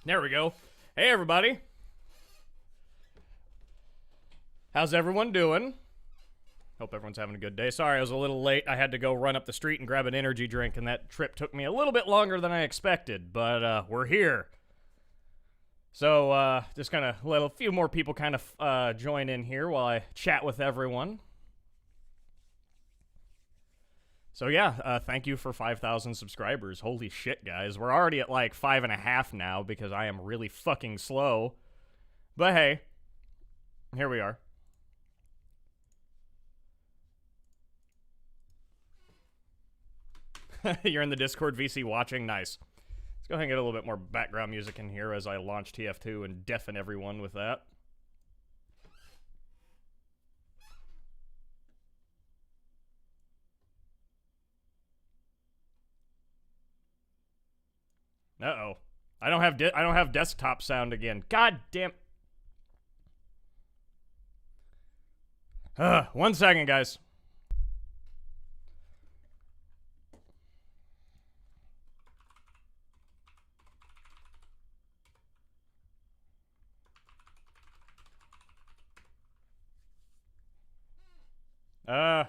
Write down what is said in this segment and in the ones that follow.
There we go. Hey, everybody. How's everyone doing? Hope everyone's having a good day. Sorry, I was a little late. I had to go run up the street and grab an energy drink, and that trip took me a little bit longer than I expected, but we're here. So, just gonna let a few more people kind of join in here while I chat with everyone. So yeah, thank you for 5,000 subscribers. Holy shit, guys. We're already at like 5.5 now because I am really fucking slow. But hey, here we are. You're in the Discord VC watching? Nice. Let's go ahead and get a little bit more background music in here as I launch TF2 and deafen everyone with that. Uh-oh. I don't have desktop sound again. God damn. 1 second, guys.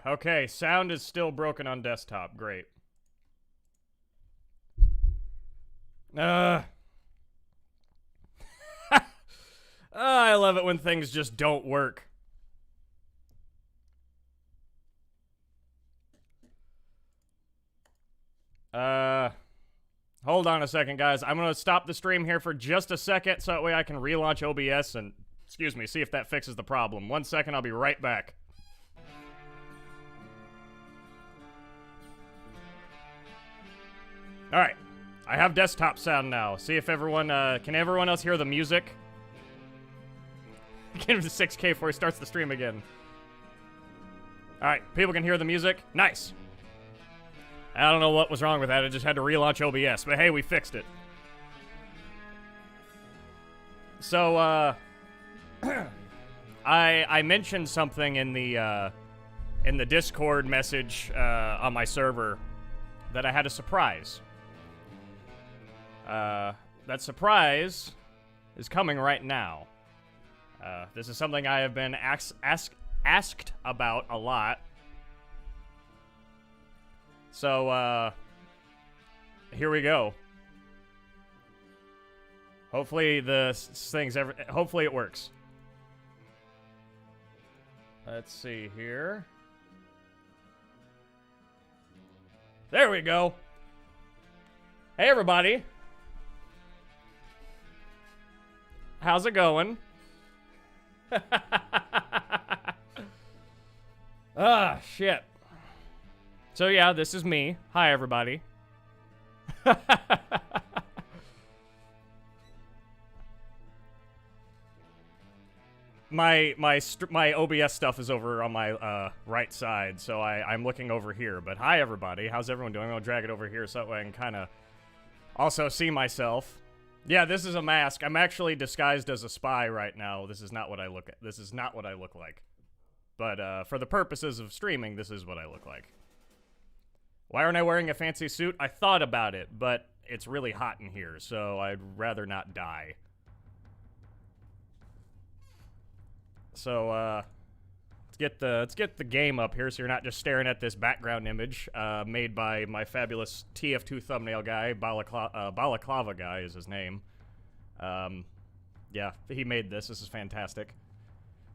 Okay. Sound is still broken on desktop. Great. I love it when things just don't work. Hold on a second, guys. I'm gonna stop the stream here for just a second so that way I can relaunch OBS and, excuse me, see if that fixes the problem. 1 second, I'll be right back. Alright. I have desktop sound now. See if everyone, can everyone else hear the music? Get him to 6K before he starts the stream again. Alright, people can hear the music. Nice. I don't know what was wrong with that. I just had to relaunch OBS. But hey, we fixed it. So, I mentioned something in the Discord message on my server that I had a surprise. That surprise is coming right now. This is something I have been asked about a lot. So, here we go. Hopefully hopefully it works. Let's see here. There we go. Hey, everybody. How's it going? Ah, shit. So yeah, this is me. Hi, everybody. my OBS stuff is over on my right side, so I'm looking over here. But hi, everybody. How's everyone doing? I'll drag it over here so that way I can kind of also see myself. Yeah, this is a mask. I'm actually disguised as a spy right now. This is not what I look at. This is not what I look like. But for the purposes of streaming, this is what I look like. Why aren't I wearing a fancy suit? I thought about it, but it's really hot in here, so I'd rather not die. So, let's get the game up here so you're not just staring at this background image made by my fabulous TF2 thumbnail guy, Balaclava guy is his name. Yeah, he made this. This is fantastic.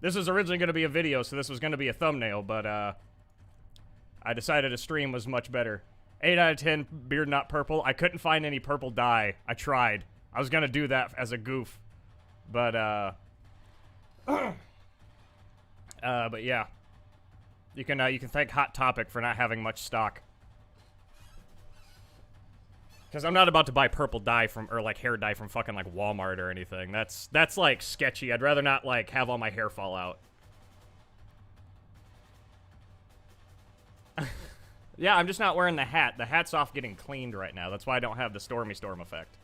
This was originally going to be a video, so this was going to be a thumbnail, but I decided a stream was much better. 8 out of 10, beard not purple. I couldn't find any purple dye. I tried. I was going to do that as a goof. But yeah. You can thank Hot Topic for not having much stock. Because I'm not about to buy purple dye from, or like hair dye from fucking like Walmart or anything. That's like sketchy. I'd rather not like have all my hair fall out. Yeah, I'm just not wearing the hat. The hat's off getting cleaned right now. That's why I don't have the Stormy Storm effect.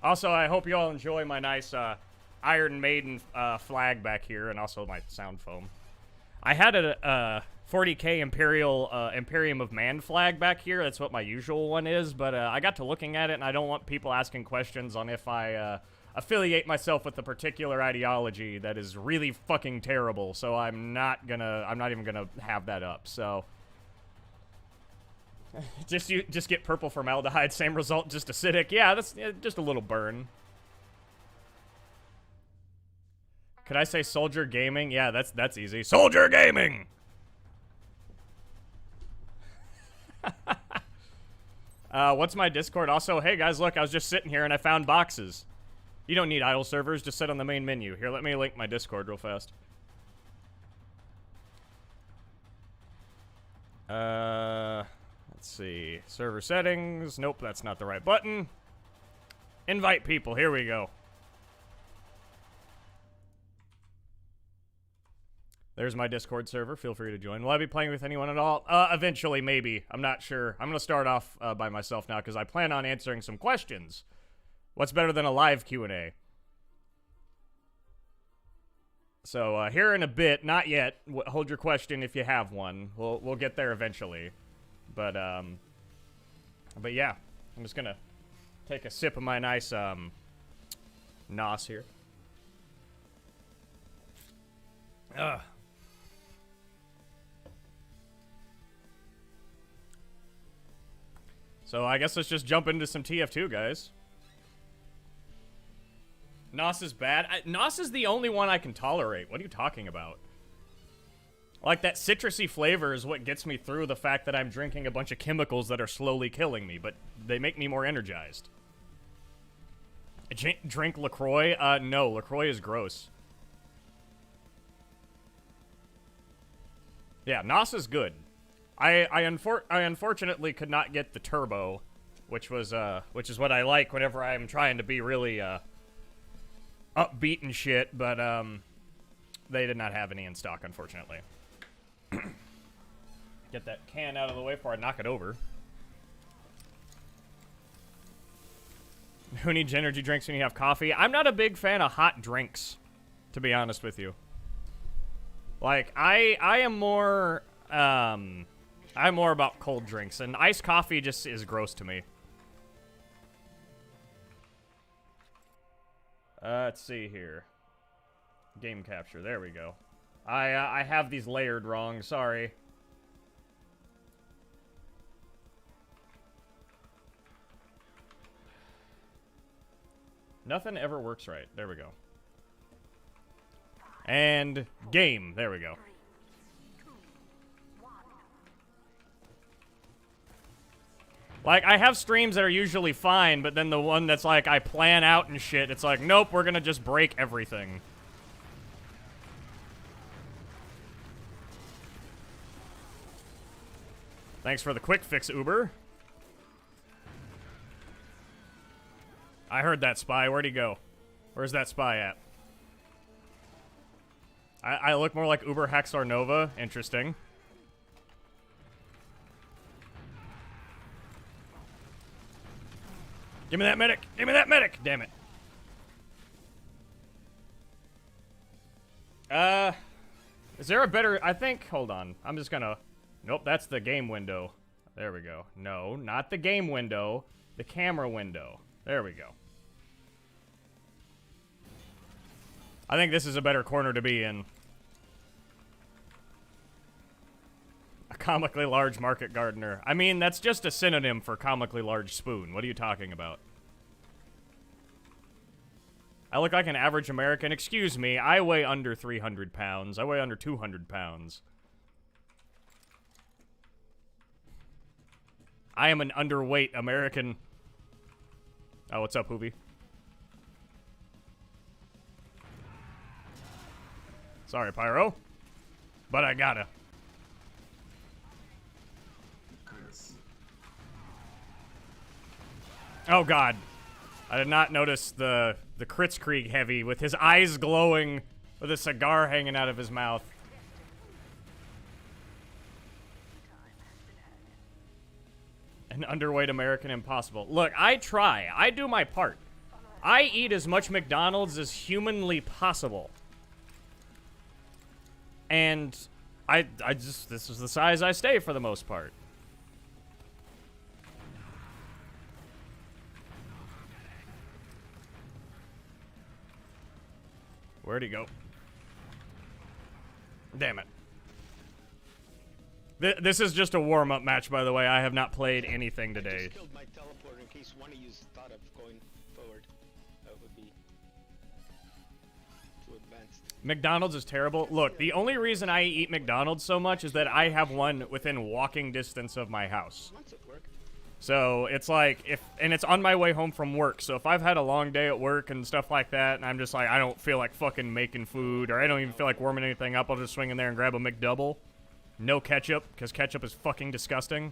Also, I hope you all enjoy my nice Iron Maiden flag back here, and also my sound foam. I had a 40k Imperium of Man flag back here. That's what my usual one is, but I got to looking at it, and I don't want people asking questions on if I affiliate myself with a particular ideology that is really fucking terrible, so I'm not even gonna have that up, so. Just get purple formaldehyde, same result, just acidic. Yeah, that's just a little burn. Could I say Soldier Gaming? Yeah, that's easy. Soldier Gaming! What's my Discord? Also, hey guys, look, I was just sitting here and I found boxes. You don't need idle servers, just sit on the main menu. Here, let me link my Discord real fast. Let's see. Server settings. Nope, that's not the right button. Invite people. Here we go. There's my Discord server. Feel free to join. Will I be playing with anyone at all? Eventually, maybe. I'm not sure. I'm going to start off by myself now because I plan on answering some questions. What's better than a live Q&A? So, here in a bit, not yet. Hold your question if you have one. We'll get there eventually. But yeah. I'm just going to take a sip of my nice, NOS here. Ugh. So I guess let's just jump into some TF2, guys. NOS is bad. NOS is the only one I can tolerate. What are you talking about? Like, that citrusy flavor is what gets me through the fact that I'm drinking a bunch of chemicals that are slowly killing me, but they make me more energized. Drink LaCroix? No, LaCroix is gross. Yeah, NOS is good. I unfortunately could not get the turbo, which is what I like whenever I'm trying to be really upbeat and shit, but they did not have any in stock, unfortunately. Get that can out of the way before I knock it over. Who needs energy drinks when you have coffee? I'm not a big fan of hot drinks, to be honest with you. Like, I'm more about cold drinks, and iced coffee just is gross to me. Let's see here. Game capture, there we go. I have these layered wrong, sorry. Nothing ever works right. There we go. And game, there we go. Like, I have streams that are usually fine, but then the one that's like, I plan out and shit, it's like, nope, we're gonna just break everything. Thanks for the quick fix, Uber. I heard that spy. Where'd he go? Where's that spy at? I look more like Uber Haxar Nova. Interesting. Give me that medic! Give me that medic! Damn it. Is there a better... I think... Hold on. I'm just gonna... Nope, that's the game window. There we go. No, not the game window. The camera window. There we go. I think this is a better corner to be in. A comically large market gardener. I mean, that's just a synonym for comically large spoon. What are you talking about? I look like an average American. Excuse me, I weigh under 300 pounds. I weigh under 200 pounds. I am an underweight American. Oh, what's up, Hoovy? Sorry, Pyro. But I gotta. Oh, God. I did not notice the Kritzkrieg heavy with his eyes glowing with a cigar hanging out of his mouth. An underweight American impossible. Look, I try. I do my part. I eat as much McDonald's as humanly possible. And I just, this is the size I stay for the most part. Where'd he go? Damn it. This is just a warm-up match, by the way. I have not played anything today. I just killed my teleporter in case one of you thought of going forward. That would be too advanced. McDonald's is terrible. Look, the only reason I eat McDonald's so much is that I have one within walking distance of my house. So it's like, and it's on my way home from work. So if I've had a long day at work and stuff like that, and I'm just like, I don't feel like fucking making food, or I don't even feel like warming anything up, I'll just swing in there and grab a McDouble. No ketchup, because ketchup is fucking disgusting.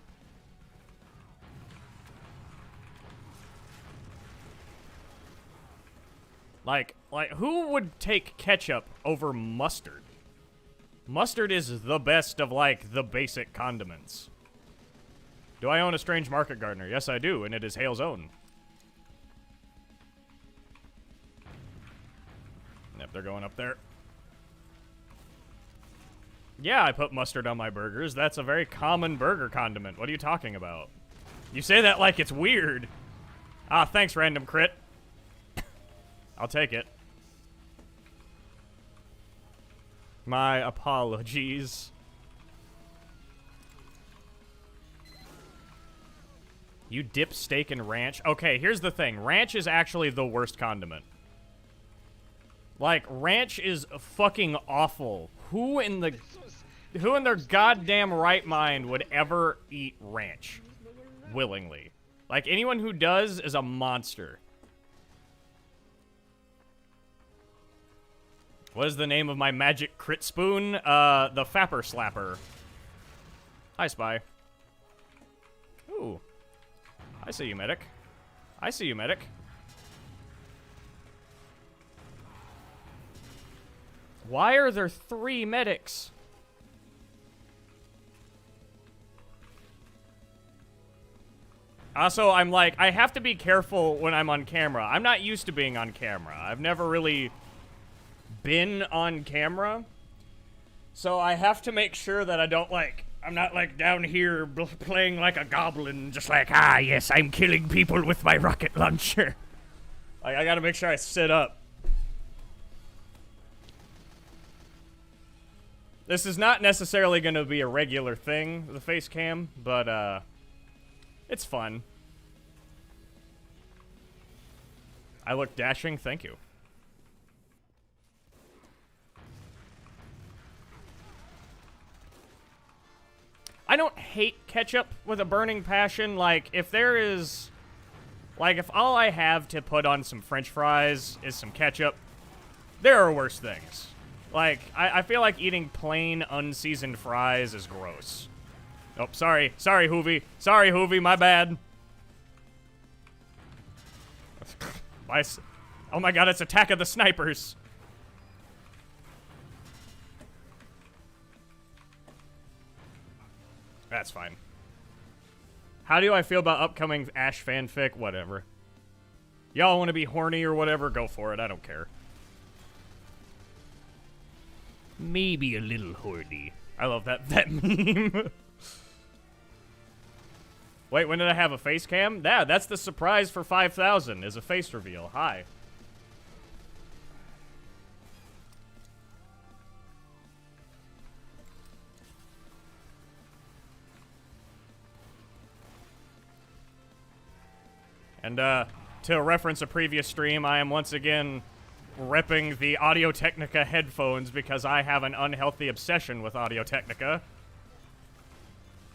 Like, who would take ketchup over mustard? Mustard is the best of, like, the basic condiments. Do I own a strange market gardener? Yes, I do, and it is Hale's own. Yep, they're going up there. Yeah, I put mustard on my burgers. That's a very common burger condiment. What are you talking about? You say that like it's weird. Ah, thanks, random crit. I'll take it. My apologies. You dip steak in ranch? Okay, here's the thing. Ranch is actually the worst condiment. Like, ranch is fucking awful. Who in their goddamn right mind would ever eat ranch willingly? Like, anyone who does is a monster. What is the name of my magic crit spoon? The Fapper Slapper. Hi, Spy. Ooh. I see you, medic. I see you, medic. Why are there 3 medics? Also, I'm like, I have to be careful when I'm on camera. I'm not used to being on camera. I've never really been on camera. So I have to make sure that I don't, like, I'm not, like, down here playing like a goblin, just like, ah, yes, I'm killing people with my rocket launcher. Like, I gotta make sure I sit up. This is not necessarily going to be a regular thing, the face cam, but, it's fun. I look dashing, thank you. I don't hate ketchup with a burning passion. Like, if there is... Like, if all I have to put on some french fries is some ketchup, there are worse things. Like, I feel like eating plain, unseasoned fries is gross. Oh, sorry. Sorry, Hoovy. Sorry, Hoovy, my bad. Oh my god, it's Attack of the Snipers. That's fine. How do I feel about upcoming Ash fanfic? Whatever. Y'all want to be horny or whatever? Go for it. I don't care. Maybe a little horny. I love that meme. Wait, when did I have a face cam? Yeah, that's the surprise for 5,000 is a face reveal. Hi. And, to reference a previous stream, I am once again repping the Audio-Technica headphones because I have an unhealthy obsession with Audio-Technica.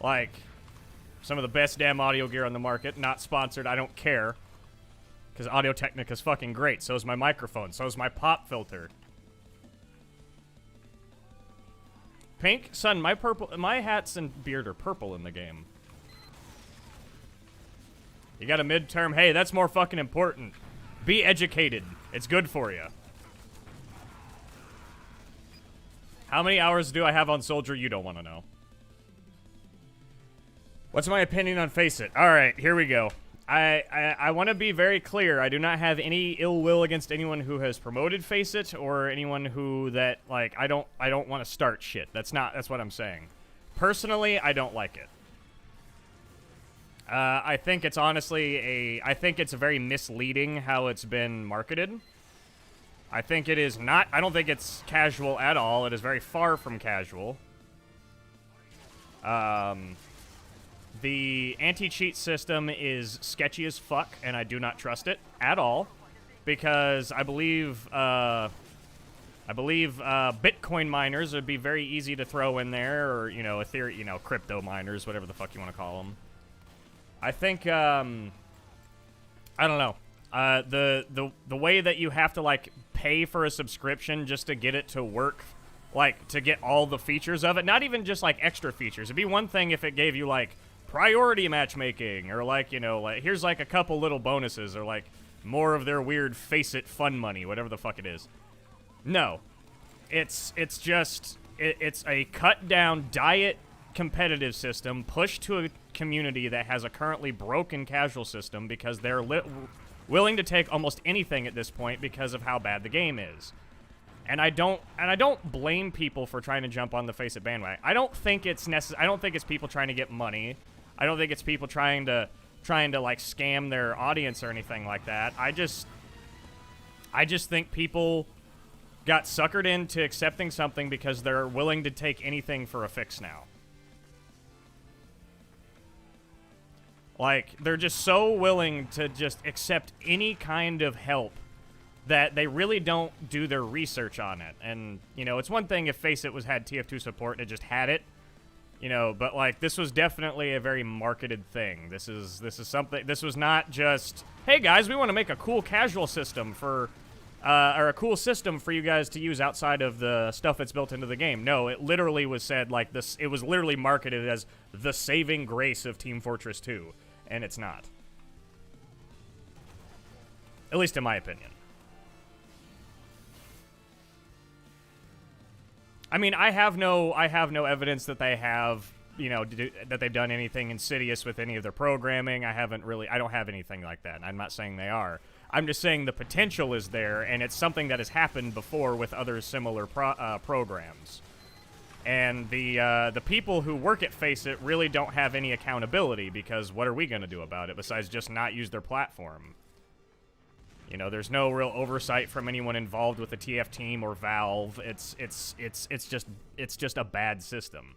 Like, some of the best damn audio gear on the market. Not sponsored, I don't care. Because Audio-Technica's fucking great. So is my microphone. So is my pop filter. Pink? Son, my hats and beard are purple in the game. You got a midterm. Hey, that's more fucking important. Be educated. It's good for you. How many hours do I have on Soldier? You don't want to know. What's my opinion on Faceit? Alright, here we go. I want to be very clear. I do not have any ill will against anyone who has promoted Faceit or anyone who that, like, I don't want to start shit. That's what I'm saying. Personally, I don't like it. I think it's honestly I think it's very misleading how it's been marketed. I think it is not, I don't think it's casual at all. It is very far from casual. The anti-cheat system is sketchy as fuck, and I do not trust it at all, because I believe Bitcoin miners would be very easy to throw in there, or, you know, Ethereum, you know, crypto miners, whatever the fuck you want to call them. I think, I don't know. The way that you have to, like, pay for a subscription just to get it to work, like, to get all the features of it, not even just, like, extra features. It'd be one thing if it gave you, like, priority matchmaking, or, like, you know, like, here's, like, a couple little bonuses, or, like, more of their weird Faceit fun money, whatever the fuck it is. No. It's just, it's a cut-down diet competitive system pushed to a community that has a currently broken casual system because they're willing to take almost anything at this point because of how bad the game is. And I don't blame people for trying to jump on the Faceit bandwagon. I don't think it's I don't think it's people trying to get money. I don't think it's people trying to like scam their audience or anything like that. I just think people got suckered into accepting something because they're willing to take anything for a fix now. Like, they're just so willing to just accept any kind of help that they really don't do their research on it. And, you know, it's one thing if Faceit had TF2 support and it just had it, you know, but, like, this was definitely a very marketed thing. This is something, this was not just, hey guys, we want to make a cool casual system for, or a cool system for you guys to use outside of the stuff that's built into the game. No, it literally was said like this, it was literally marketed as the saving grace of Team Fortress 2, and it's not. At least in my opinion. I mean, I have no evidence that they have, you know, that they've done anything insidious with any of their programming. I don't have anything like that. I'm not saying they are. I'm just saying the potential is there, and it's something that has happened before with other similar programs. And the people who work at Faceit really don't have any accountability, because what are we going to do about it besides just not use their platform? You know, there's no real oversight from anyone involved with the TF team or Valve. It's just a bad system.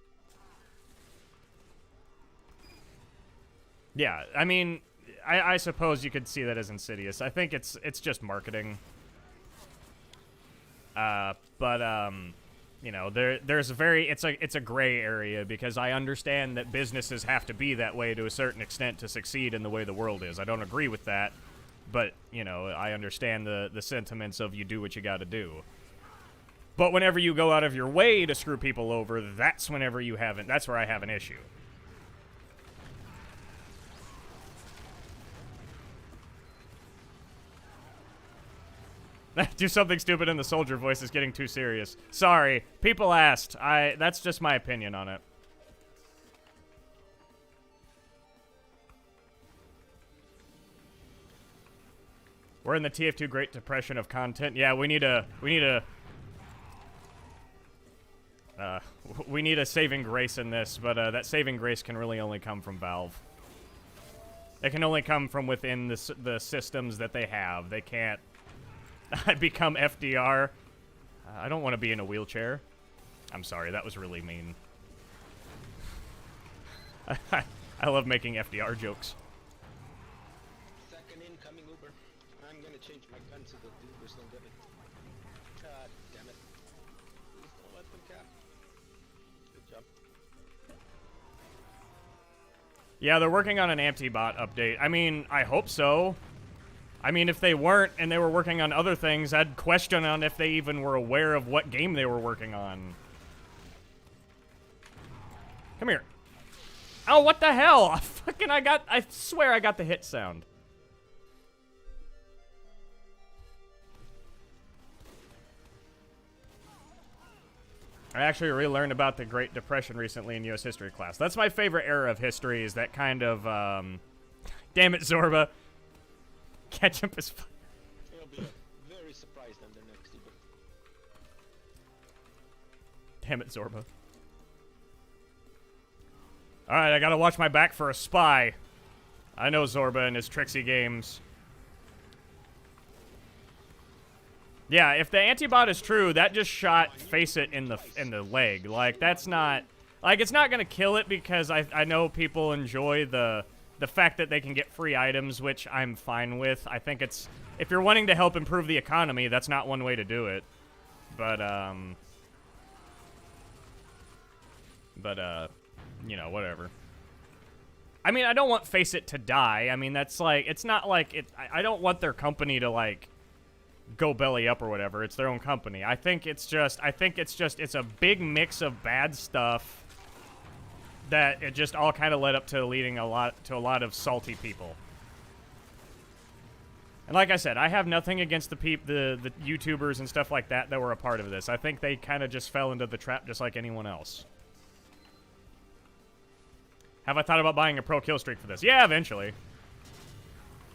Yeah, I mean, I suppose you could see that as insidious. I think it's just marketing. You know, there's a very, it's a gray area, because I understand that businesses have to be that way to a certain extent to succeed in the way the world is. I don't agree with that, but, you know, I understand the sentiments of you do what you gotta do. But whenever you go out of your way to screw people over, that's where I have an issue. Do something stupid, and the soldier voice is getting too serious. Sorry, people asked. That's just my opinion on it. We're in the TF2 Great Depression of content. Yeah, we need a saving grace in this, but that saving grace can really only come from Valve. It can only come from within the systems that they have. They can't become FDR. I don't want to be in a wheelchair. I'm sorry, that was really mean. I love making FDR jokes. Second incoming Uber. I'm gonna change my gun so that the Ubers don't get it. God damn it. Please don't let them cap. Good job. Yeah, they're working on an anti-bot update. I mean, I hope so. I mean, if they weren't and they were working on other things, I'd question on if they even were aware of what game they were working on. Come here. Oh, what the hell? I swear I got the hit sound. I actually relearned about the Great Depression recently in U.S. history class. That's my favorite era of history, is that kind of, damn it, Zorba. Ketchup is fun. He'll be very surprised on the next Uber. Damn it, Zorba. Alright, I gotta watch my back for a spy. I know Zorba and his tricksy games. Yeah, if the antibot is true, that just shot Faceit in the leg. Like, that's not... Like, it's not gonna kill it because I know people enjoy the fact that they can get free items, which I'm fine with. I think it's... If you're wanting to help improve the economy, that's not one way to do it. But, you know, whatever. I mean, I don't want Faceit to die. I mean, that's like... It's not like... I don't want their company to, like... go belly up or whatever. It's their own company. I think it's a big mix of bad stuff that it just all kind of led up to leading a lot of salty people. And like I said, I have nothing against the YouTubers and stuff like that were a part of this. I think they kind of just fell into the trap just like anyone else. Have I thought about buying a pro kill streak for this? Yeah, eventually.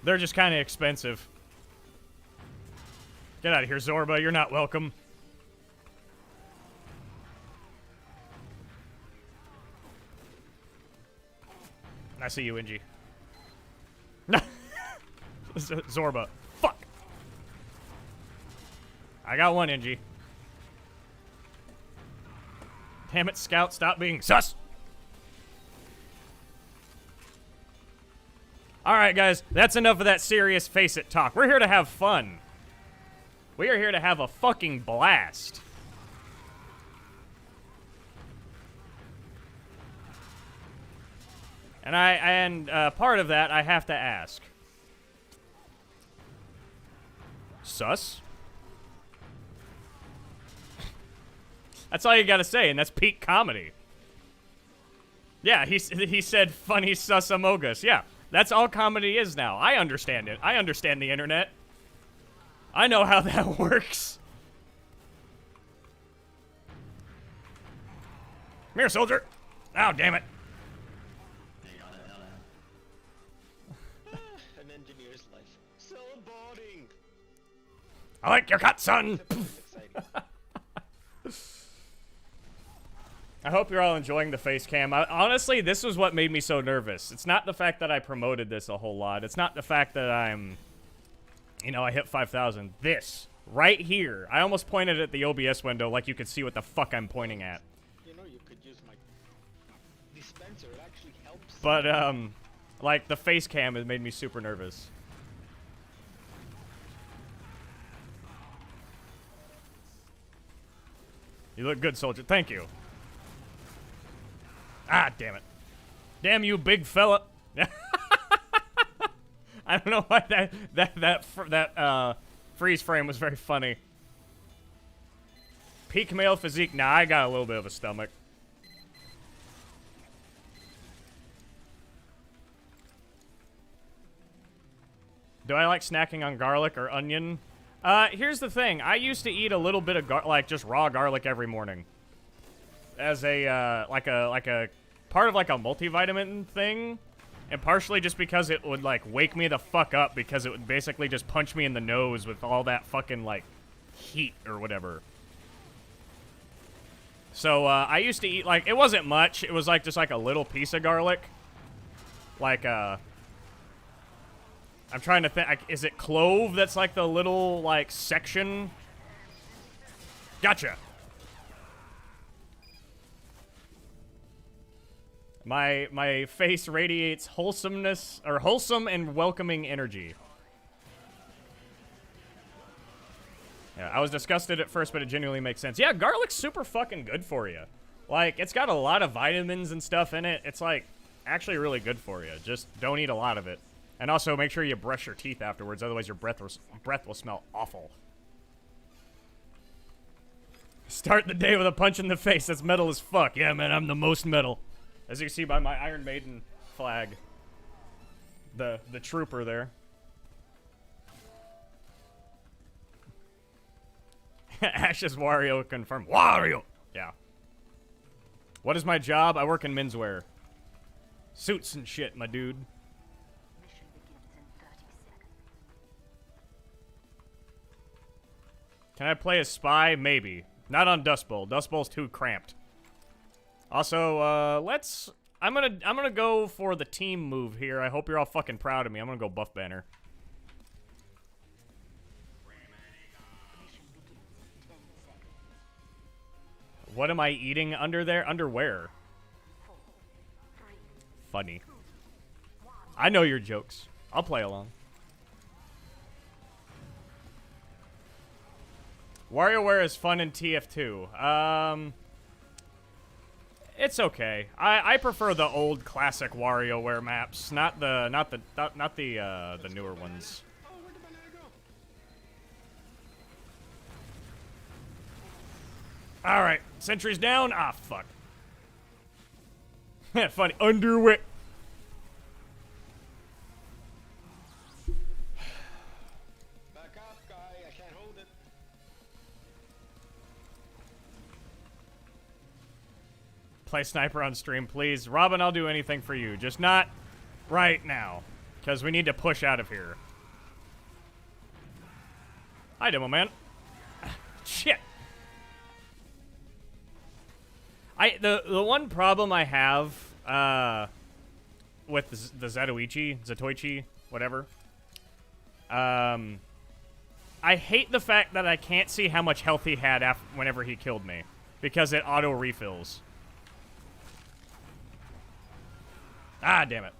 They're just kind of expensive. Get out of here, Zorba. You're not welcome. I see you, Inji. Zorba. Fuck. I got one, Inji. Damn it, Scout. Stop being sus. Alright, guys. That's enough of that serious Faceit talk. We're here to have fun. We are here to have a fucking blast. And part of that I have to ask. Sus? That's all you gotta say, and that's peak comedy. Yeah, he said funny sus amogus. Yeah, that's all comedy is now. I understand it. I understand the internet. I know how that works. Come here, soldier. Oh, damn it. An engineer's life. So boring. I like your cut, son. I hope you're all enjoying the face cam. Honestly, this was what made me so nervous. It's not the fact that I promoted this a whole lot. It's not the fact that I'm... You know, I hit 5,000. This, right here. I almost pointed at the OBS window like you could see what the fuck I'm pointing at. You know, you could use my dispenser. It actually helps. But, like, the face cam has made me super nervous. You look good, soldier. Thank you. Ah, damn it. Damn you, big fella. I don't know why that freeze frame was very funny. Peak male physique. Nah, I got a little bit of a stomach. Do I like snacking on garlic or onion? Here's the thing. I used to eat a little bit of like just raw garlic every morning. As a like a part of like a multivitamin thing. And partially just because it would, like, wake me the fuck up because it would basically just punch me in the nose with all that fucking, like, heat or whatever. So, I used to eat, like, it wasn't much. It was, like, just, like, a little piece of garlic. Like, I'm trying to think. Is it clove that's, like, the little, like, section? Gotcha. My face radiates wholesomeness, or wholesome and welcoming energy. Yeah, I was disgusted at first, but it genuinely makes sense. Yeah, garlic's super fucking good for you. Like, it's got a lot of vitamins and stuff in it. It's, like, actually really good for you. Just don't eat a lot of it. And also, make sure you brush your teeth afterwards, otherwise your breath will smell awful. Start the day with a punch in the face. That's metal as fuck. Yeah, man, I'm the most metal. As you can see by my Iron Maiden flag. The trooper there. Ash's Wario confirmed. Wario! Yeah. What is my job? I work in menswear. Suits and shit, my dude. Can I play a spy? Maybe. Not on Dust Bowl. Dust Bowl's too cramped. Also, I'm gonna go for the team move here. I hope you're all fucking proud of me. I'm gonna go buff banner. What am I eating under there? Underwear. Funny. I know your jokes. I'll play along. WarioWare is fun in TF2. It's okay. I prefer the old classic WarioWare maps, not the newer ones. Oh, where'd the banana go? All right, sentries down. Ah, fuck. Funny underwear. Back up, guy. I can't hold it. Play sniper on stream, please. Robin, I'll do anything for you. Just not right now. Because we need to push out of here. Hi, Demo Man. Shit. The one problem I have with the Zatoichi, whatever. I hate the fact that I can't see how much health he had whenever he killed me. Because it auto-refills. Ah, damn it.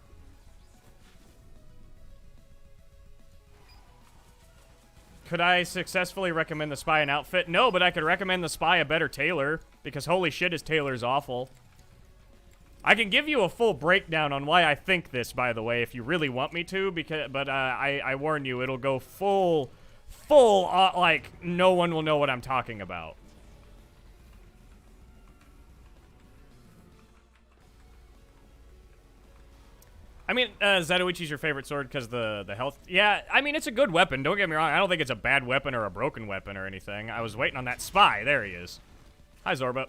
Could I successfully recommend the Spy an outfit? No, but I could recommend the Spy a better tailor, because holy shit, his tailor's awful. I can give you a full breakdown on why I think this, by the way, if you really want me to, but I warn you, it'll go full, like, no one will know what I'm talking about. I mean, Zatoichi's your favorite sword because the health. Yeah, I mean, it's a good weapon. Don't get me wrong. I don't think it's a bad weapon or a broken weapon or anything. I was waiting on that spy. There he is. Hi, Zorba.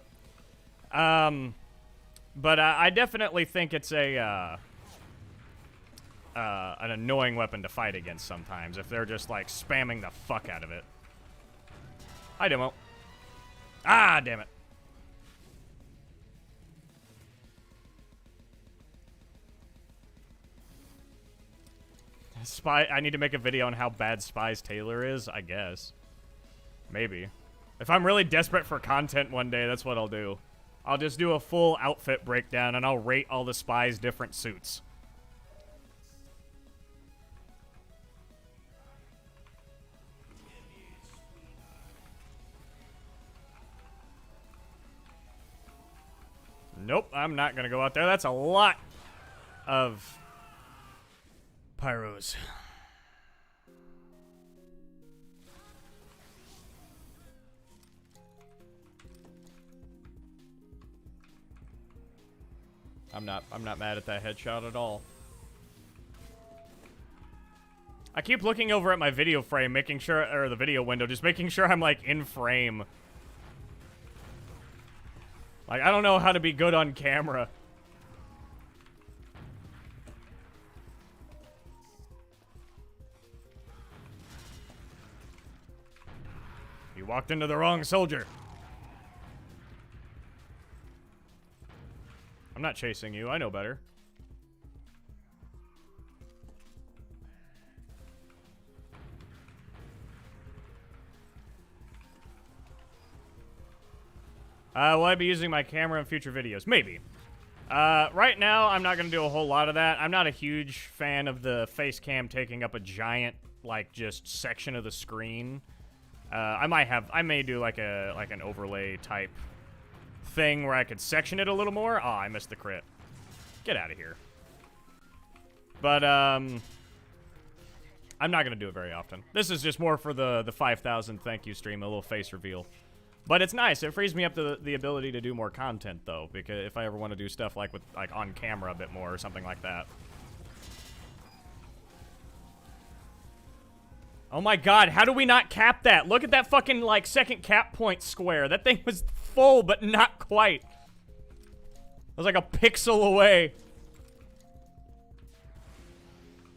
But I definitely think it's an annoying weapon to fight against sometimes if they're just, like, spamming the fuck out of it. Hi, Demo. Ah, damn it. Spy, I need to make a video on how bad Spy's tailor is, I guess. Maybe. If I'm really desperate for content one day, that's what I'll do. I'll just do a full outfit breakdown and I'll rate all the Spy's different suits. Nope, I'm not gonna go out there. That's a lot of pyros. I'm not mad at that headshot at all. I keep looking over at my video frame, making sure, or the video window, just making sure I'm like in frame. Like, I don't know how to be good on camera. You walked into the wrong soldier. I'm not chasing you. I know better. Will I be using my camera in future videos? Maybe. Right now, I'm not going to do a whole lot of that. I'm not a huge fan of the face cam taking up a giant, like, just section of the screen. I may do like an overlay type thing where I could section it a little more. Oh, I missed the crit. Get out of here. But, I'm not going to do it very often. This is just more for the 5,000 thank you stream, a little face reveal. But it's nice. It frees me up to the ability to do more content, though, because if I ever want to do stuff like on camera a bit more or something like that. Oh my god, how do we not cap that? Look at that fucking, like, second cap point square. That thing was full, but not quite. It was like a pixel away.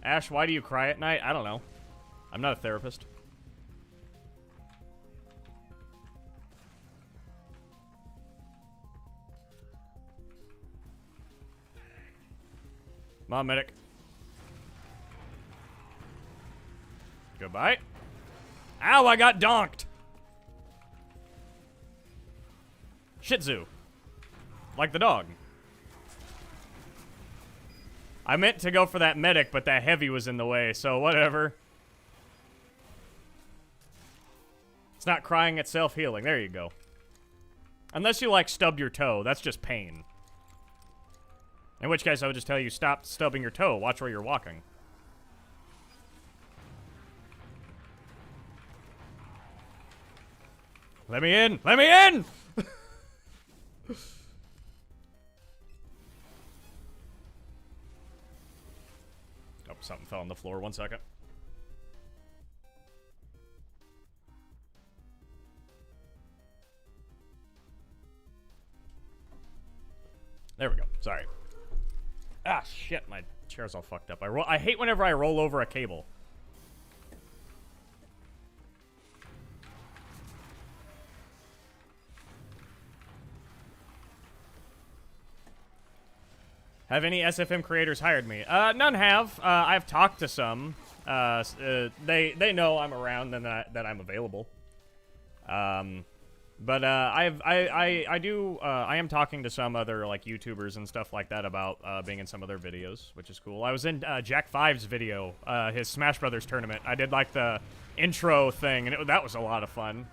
Ash, why do you cry at night? I don't know. I'm not a therapist. Come on, medic. Goodbye. Ow, I got donked. Shih Tzu. Like the dog. I meant to go for that medic, but that heavy was in the way, so whatever. It's not crying, it's self-healing. There you go. Unless you, like, stubbed your toe. That's just pain. In which case, I would just tell you, stop stubbing your toe. Watch where you're walking. Let me in! Let me in! Oh, something fell on the floor. 1 second. There we go. Sorry. Ah, shit. My chair's all fucked up. I hate whenever I roll over a cable. Have any SFM creators hired me? None have. I've talked to some. They know I'm around and that I'm available. But I am talking to some other like YouTubers and stuff like that about being in some of their videos, which is cool. I was in Jack 5's video, his Smash Brothers tournament. I did like the intro thing, and that was a lot of fun.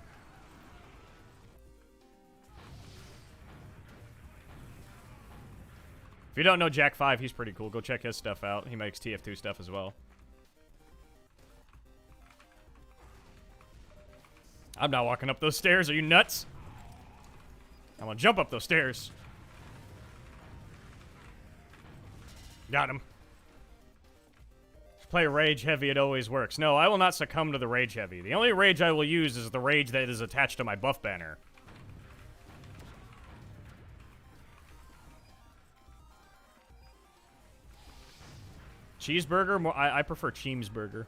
If you don't know Jack 5, he's pretty cool. Go check his stuff out. He makes TF2 stuff as well. I'm not walking up those stairs. Are you nuts? I'm gonna jump up those stairs. Got him. Play Rage Heavy, it always works. No, I will not succumb to the Rage Heavy. The only rage I will use is the rage that is attached to my buff banner. Cheeseburger? I prefer Cheeseburger.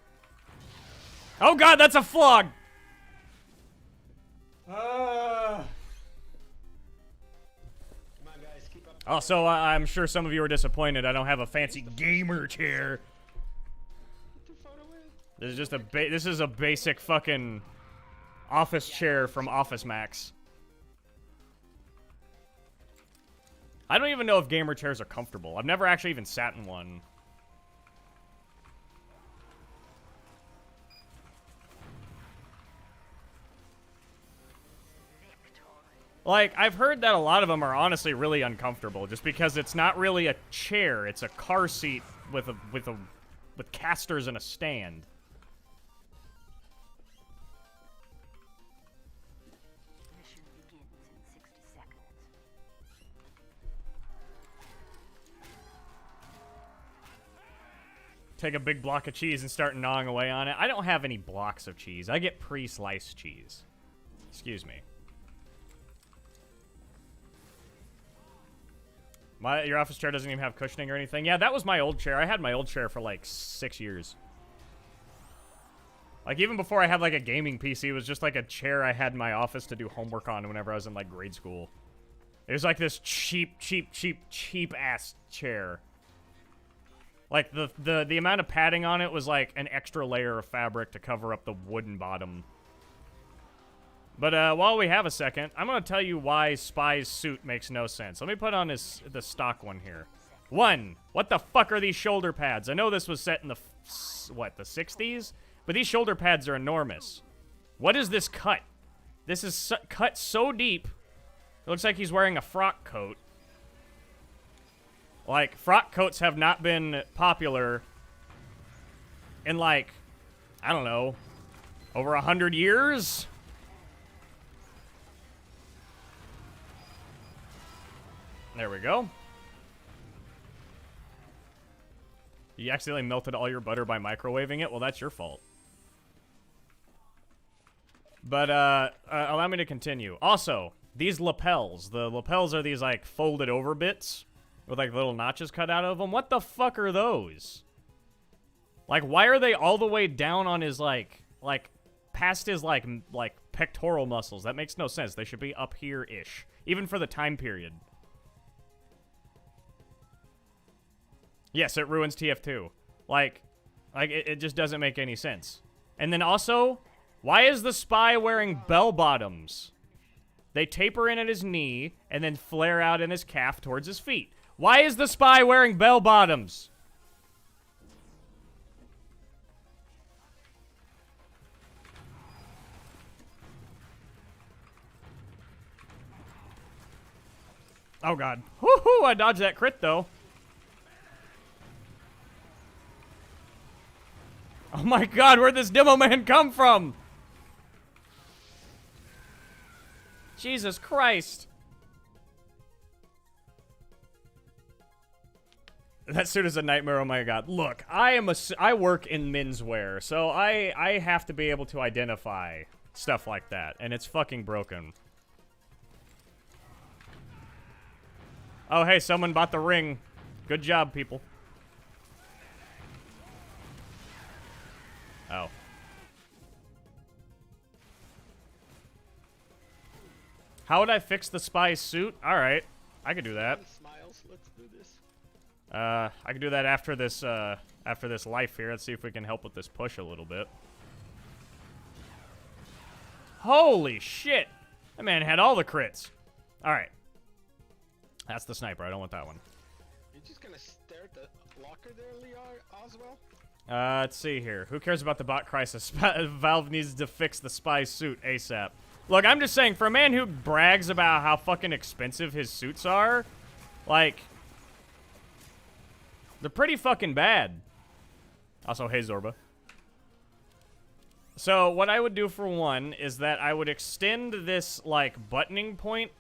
Oh god, that's a flog! Also, I'm sure some of you are disappointed I don't have a fancy gamer chair. This is just this is a basic fucking office chair from Office Max. I don't even know if gamer chairs are comfortable. I've never actually even sat in one. Like, I've heard that a lot of them are honestly really uncomfortable, just because it's not really a chair; it's a car seat with casters and a stand. Mission begins in 60 seconds. Take a big block of cheese and start gnawing away on it. I don't have any blocks of cheese. I get pre-sliced cheese. Excuse me. Your office chair doesn't even have cushioning or anything. Yeah, that was my old chair. I had my old chair for like 6 years. Like, even before I had like a gaming PC, it was just like a chair I had in my office to do homework on whenever I was in like grade school. It was like this cheap ass chair. Like, the amount of padding on it was like an extra layer of fabric to cover up the wooden bottom. But while we have a second, I'm going to tell you why Spy's suit makes no sense. Let me put on the stock one here. One, what the fuck are these shoulder pads? I know this was set in the, the 60s? But these shoulder pads are enormous. What is this cut? This is cut so deep, it looks like he's wearing a frock coat. Like, frock coats have not been popular in, like, I don't know, over 100 years? There we go. You accidentally melted all your butter by microwaving it? Well, that's your fault. But, allow me to continue. Also, these lapels. The lapels are these, like, folded over bits with, like, little notches cut out of them. What the fuck are those? Like, why are they all the way down on his, like, past his, like, pectoral muscles? That makes no sense. They should be up here-ish. Even for the time period. Yes, it ruins TF2. Like it just doesn't make any sense. And then also, why is the spy wearing bell bottoms? They taper in at his knee and then flare out in his calf towards his feet. Why is the spy wearing bell bottoms? Oh, God. Woohoo! I dodged that crit, though. Oh, my God. Where'd this demo man come from? Jesus Christ. That suit is a nightmare. Oh, my God. Look, I work in menswear, so I have to be able to identify stuff like that, and it's fucking broken. Oh, hey, someone bought the ring. Good job, people. Oh. How would I fix the spy's suit? Alright, I could do that. Smiles. Let's do this. I can do that after this life here. Let's see if we can help with this push a little bit. Holy shit! That man had all the crits. Alright. That's the sniper. I don't want that one. You're just gonna stare at the locker there, Oswell? Let's see here. Who cares about the bot crisis? Valve needs to fix the spy's suit ASAP. Look, I'm just saying, for a man who brags about how fucking expensive his suits are, like, they're pretty fucking bad. Also, hey, Zorba. So, what I would do for one is that I would extend this, like, buttoning point.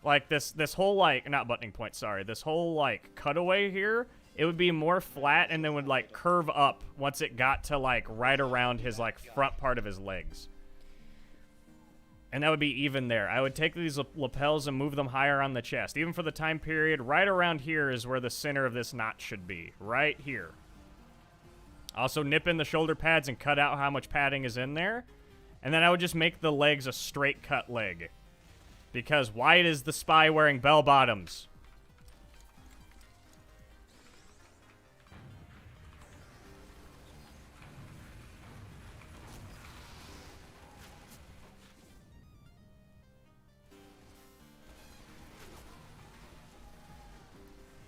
Like, this whole, like, not buttoning point, sorry. This whole, like, cutaway here, it would be more flat and then would, like, curve up once it got to, like, right around his, like, front part of his legs. And that would be even there. I would take these lapels and move them higher on the chest. Even for the time period, right around here is where the center of this knot should be. Right here. Also, nip in the shoulder pads and cut out how much padding is in there. And then I would just make the legs a straight cut leg. Because why is the spy wearing bell bottoms?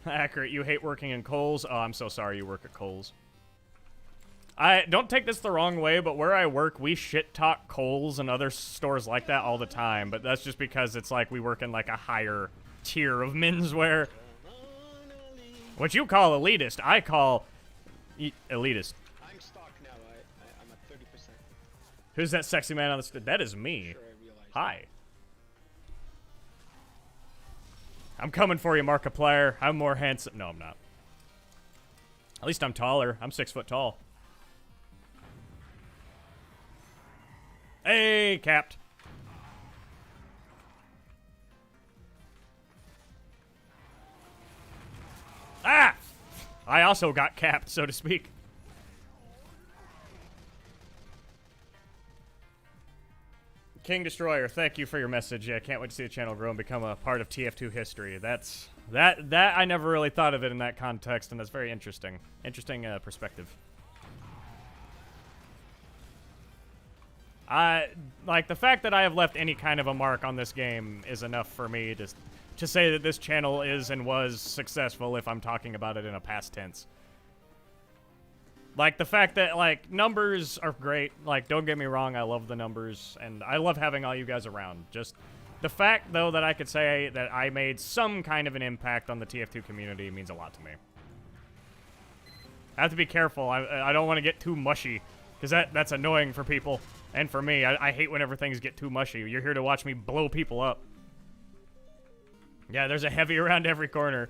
Accurate. You hate working in Kohl's? Oh, I'm so sorry you work at Kohl's. I don't take this the wrong way, but where I work, we shit talk Kohl's and other stores like that all the time. But that's just because it's like we work in like a higher tier of menswear. What you call elitist, I call elitist. I'm stock now. I'm at 30%. Who's that sexy man on the street? That is me. Sure, I realize. Hi. I'm coming for you, Markiplier. I'm more handsome. No, I'm not. At least I'm taller. I'm 6 foot tall. Hey, capped. Ah! I also got capped, so to speak. King Destroyer, thank you for your message. Yeah, can't wait to see the channel grow and become a part of TF2 history. That I never really thought of it in that context, and that's very interesting. Interesting perspective. Like, the fact that I have left any kind of a mark on this game is enough for me to say that this channel is and was successful if I'm talking about it in a past tense. Like, the fact that, like, numbers are great. Like, don't get me wrong, I love the numbers, and I love having all you guys around. Just the fact, though, that I could say that I made some kind of an impact on the TF2 community means a lot to me. I have to be careful. I don't want to get too mushy, because that's annoying for people. And for me, I hate whenever things get too mushy. You're here to watch me blow people up. Yeah, there's a heavy around every corner.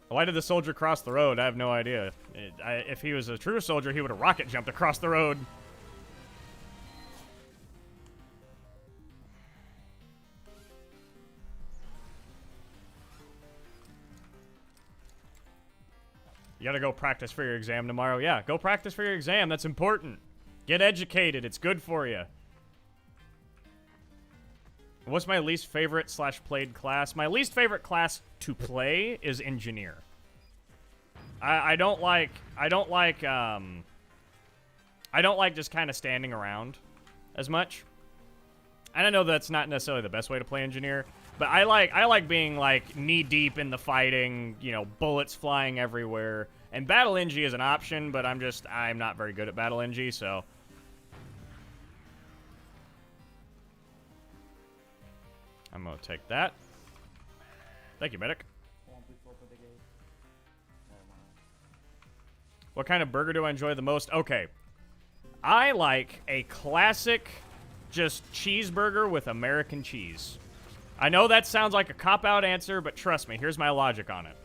Why did the soldier cross the road? I have no idea. If he was a true soldier, he would have rocket jumped across the road. You gotta go practice for your exam tomorrow. Yeah, go practice for your exam. That's important. Get educated. It's good for you. What's my least favorite / played class? My least favorite class to play is engineer. I don't like just kind of standing around as much. And I know that's not necessarily the best way to play engineer, but I like being like knee deep in the fighting, you know, bullets flying everywhere. And battle NG is an option, but I'm not very good at battle NG, so. I'm gonna take that. Thank you, medic. What kind of burger do I enjoy the most? Okay. I like a classic, just cheeseburger with American cheese. I know that sounds like a cop-out answer, but trust me, here's my logic on it.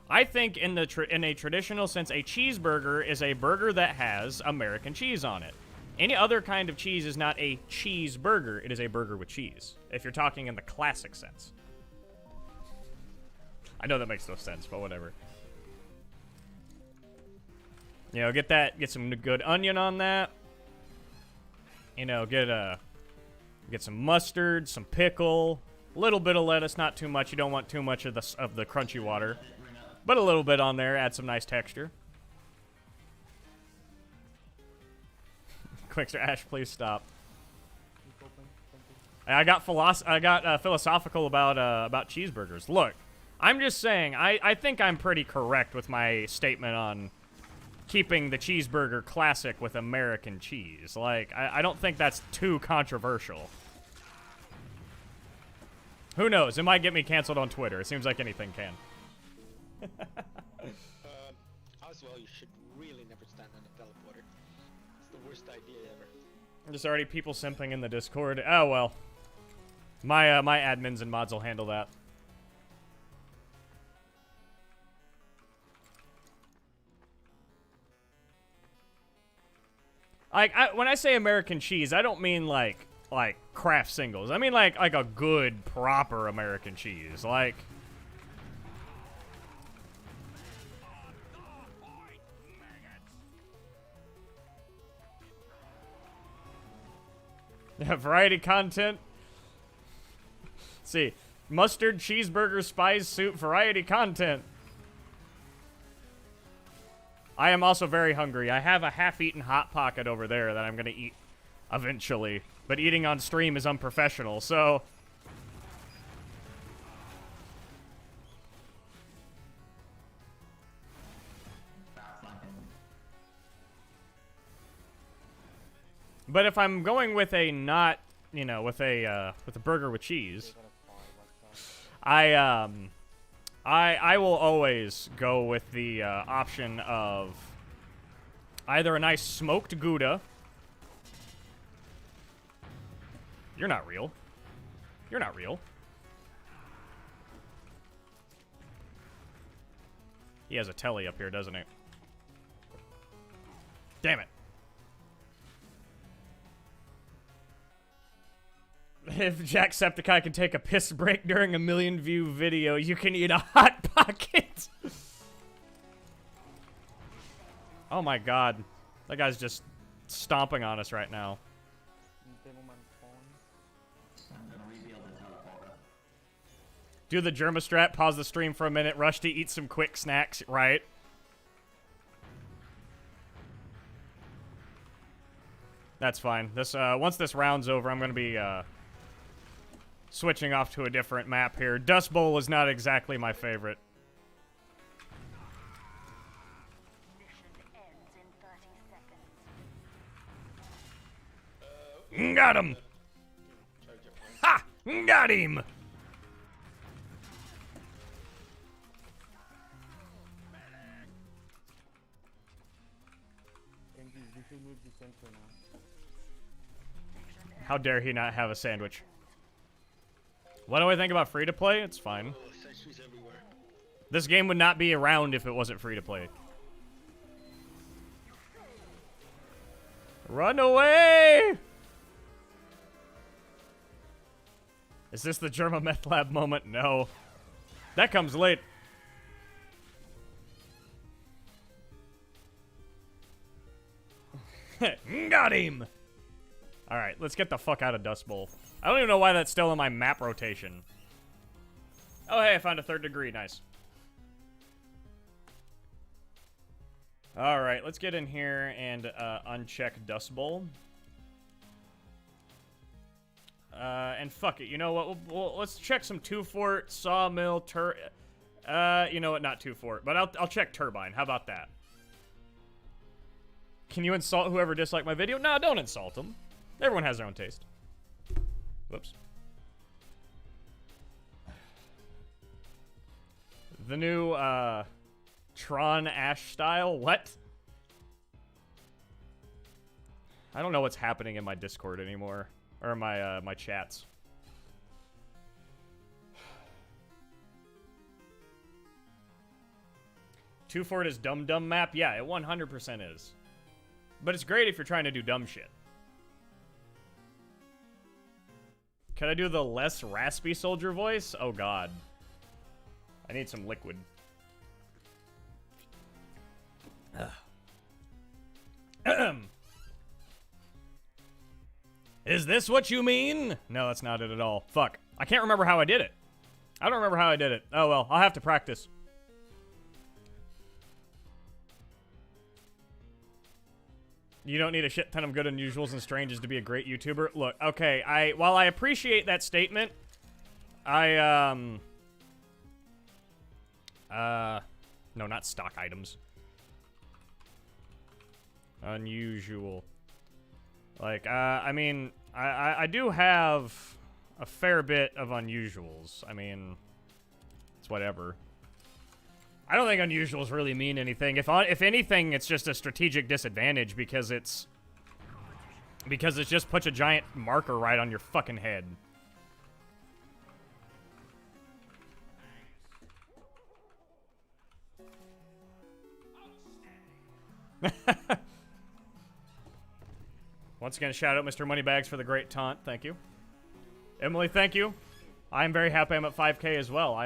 I think in a traditional sense, a cheeseburger is a burger that has American cheese on it. Any other kind of cheese is not a cheeseburger. It is a burger with cheese, if you're talking in the classic sense. I know that makes no sense, but whatever. You know, get some good onion on that. You know, get some mustard, some pickle, a little bit of lettuce, not too much. You don't want too much of the crunchy water, but a little bit on there, add some nice texture. Quickster Ash, please stop. I got philosophical about cheeseburgers. Look, I'm just saying, I think I'm pretty correct with my statement on keeping the cheeseburger classic with American cheese. Like, I don't think that's too controversial. Who knows? It might get me canceled on Twitter. It seems like anything can. Oswald, you should really never stand on a teleporter. It's the worst idea ever. There's already people simping in the Discord. Oh, well. My admins and mods will handle that. Like, when I say American cheese, I don't mean like Kraft singles. I mean like a good, proper American cheese. Like, yeah, variety content. Let's see, mustard, cheeseburger, spice, soup, variety content. I am also very hungry. I have a half-eaten Hot Pocket over there that I'm going to eat eventually. But eating on stream is unprofessional, so... But if I'm going with a not, you know, with a burger with cheese, I will always go with the option of either a nice smoked Gouda. You're not real. You're not real. He has a telly up here, doesn't he? Damn it. If Jacksepticeye can take a piss break during a 1,000,000-view video, you can eat a Hot Pocket. Oh my god. That guy's just stomping on us right now. Do the Germastrat, pause the stream for a minute, rush to eat some quick snacks, right? That's fine. This once this round's over, I'm going to be switching off to a different map here. Dust Bowl is not exactly my favorite. Got him! Ha! Got him! How dare he not have a sandwich? What do I think about free-to-play? It's fine. This game would not be around if it wasn't free-to-play. Run away! Is this the Germa Meth Lab moment? No. That comes late. Got him! Alright, let's get the fuck out of Dust Bowl. I don't even know why that's still in my map rotation. Oh, hey, I found a 3rd degree. Nice. Alright, let's get in here and uncheck Dust Bowl. and fuck it. You know what? Let's check some 2-fort, sawmill, you know what? Not 2-fort, but I'll check turbine. How about that? Can you insult whoever disliked my video? No, don't insult them. Everyone has their own taste. Whoops. The new, Tron Ash style? What? I don't know what's happening in my Discord anymore. Or my, my chats. Two Fort is dumb map? Yeah, it 100% is. But it's great if you're trying to do dumb shit. Can I do the less raspy soldier voice? Oh god. I need some liquid. Is this what you mean? No, that's not it at all. Fuck. I can't remember how I did it. I don't remember how I did it. Oh well, I'll have to practice. You don't need a shit ton of good unusuals and stranges to be a great YouTuber. Look, okay, while I appreciate that statement, no, not stock items. Unusual. Like, I mean, I do have a fair bit of unusuals. I mean, it's whatever. I don't think unusuals really mean anything. If anything, it's just a strategic disadvantage because it just puts a giant marker right on your fucking head. Once again, shout out Mr. Moneybags for the great taunt. Thank you. Emily, thank you. I'm very happy I'm at 5K as well.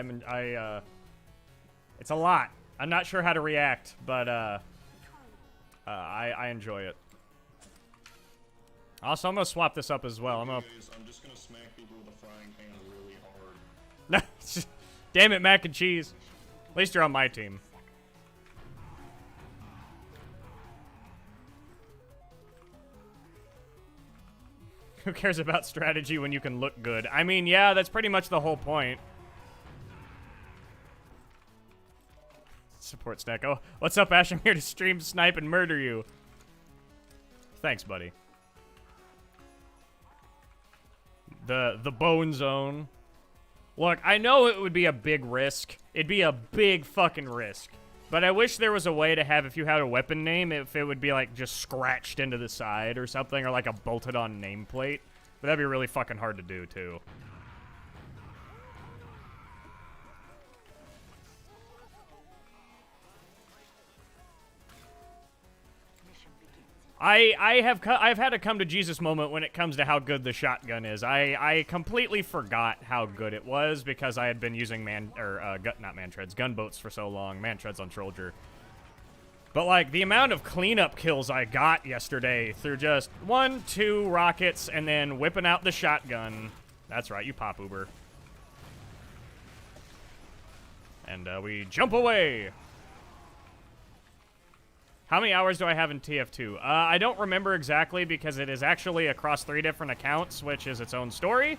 It's a lot. I'm not sure how to react, but I enjoy it. Also, I'm gonna swap this up as well. I'm just gonna smack people with a frying pan really hard. Damn it, mac and cheese. At least you're on my team. Who cares about strategy when you can look good? I mean, yeah, that's pretty much the whole point. Support stack. Oh, what's up, Ash? I'm here to stream, snipe, and murder you. Thanks, buddy. The bone zone. Look, I know it would be a big risk. It'd be a big fucking risk. But I wish there was a way to have, if you had a weapon name, if it would be like just scratched into the side or something, or like a bolted on nameplate. But that'd be really fucking hard to do, too. I've had a come to Jesus moment when it comes to how good the shotgun is. I completely forgot how good it was because I had been using gunboats for so long. Man-treads on Trollier. But like the amount of cleanup kills I got yesterday through just 1, 2 rockets and then whipping out the shotgun. That's right, you pop Uber. And we jump away. How many hours do I have in TF2? I don't remember exactly because it is actually across 3 different accounts, which is its own story.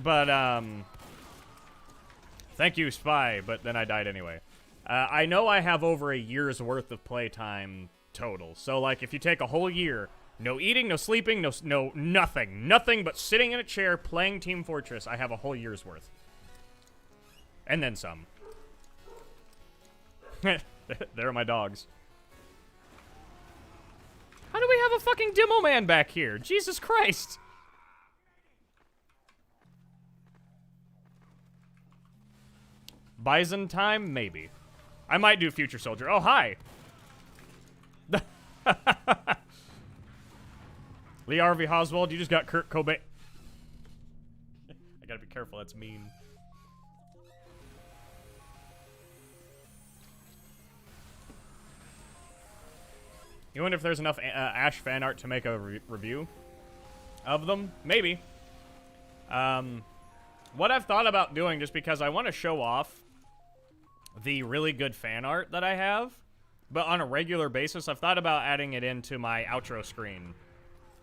But, thank you, Spy, but then I died anyway. I know I have over a year's worth of playtime total. So, like, if you take a whole year, no eating, no sleeping, no nothing. Nothing but sitting in a chair playing Team Fortress, I have a whole year's worth. And then some. There are my dogs. How do we have a fucking demo man back here? Jesus Christ. Bison time? Maybe. I might do Future Soldier. Oh, hi. Lee Harvey Oswald, you just got Kurt Cobain. I gotta be careful, that's mean. You wonder if there's enough Ash fan art to make a review of them? Maybe. What I've thought about doing, just because I want to show off the really good fan art that I have, but on a regular basis, I've thought about adding it into my outro screen.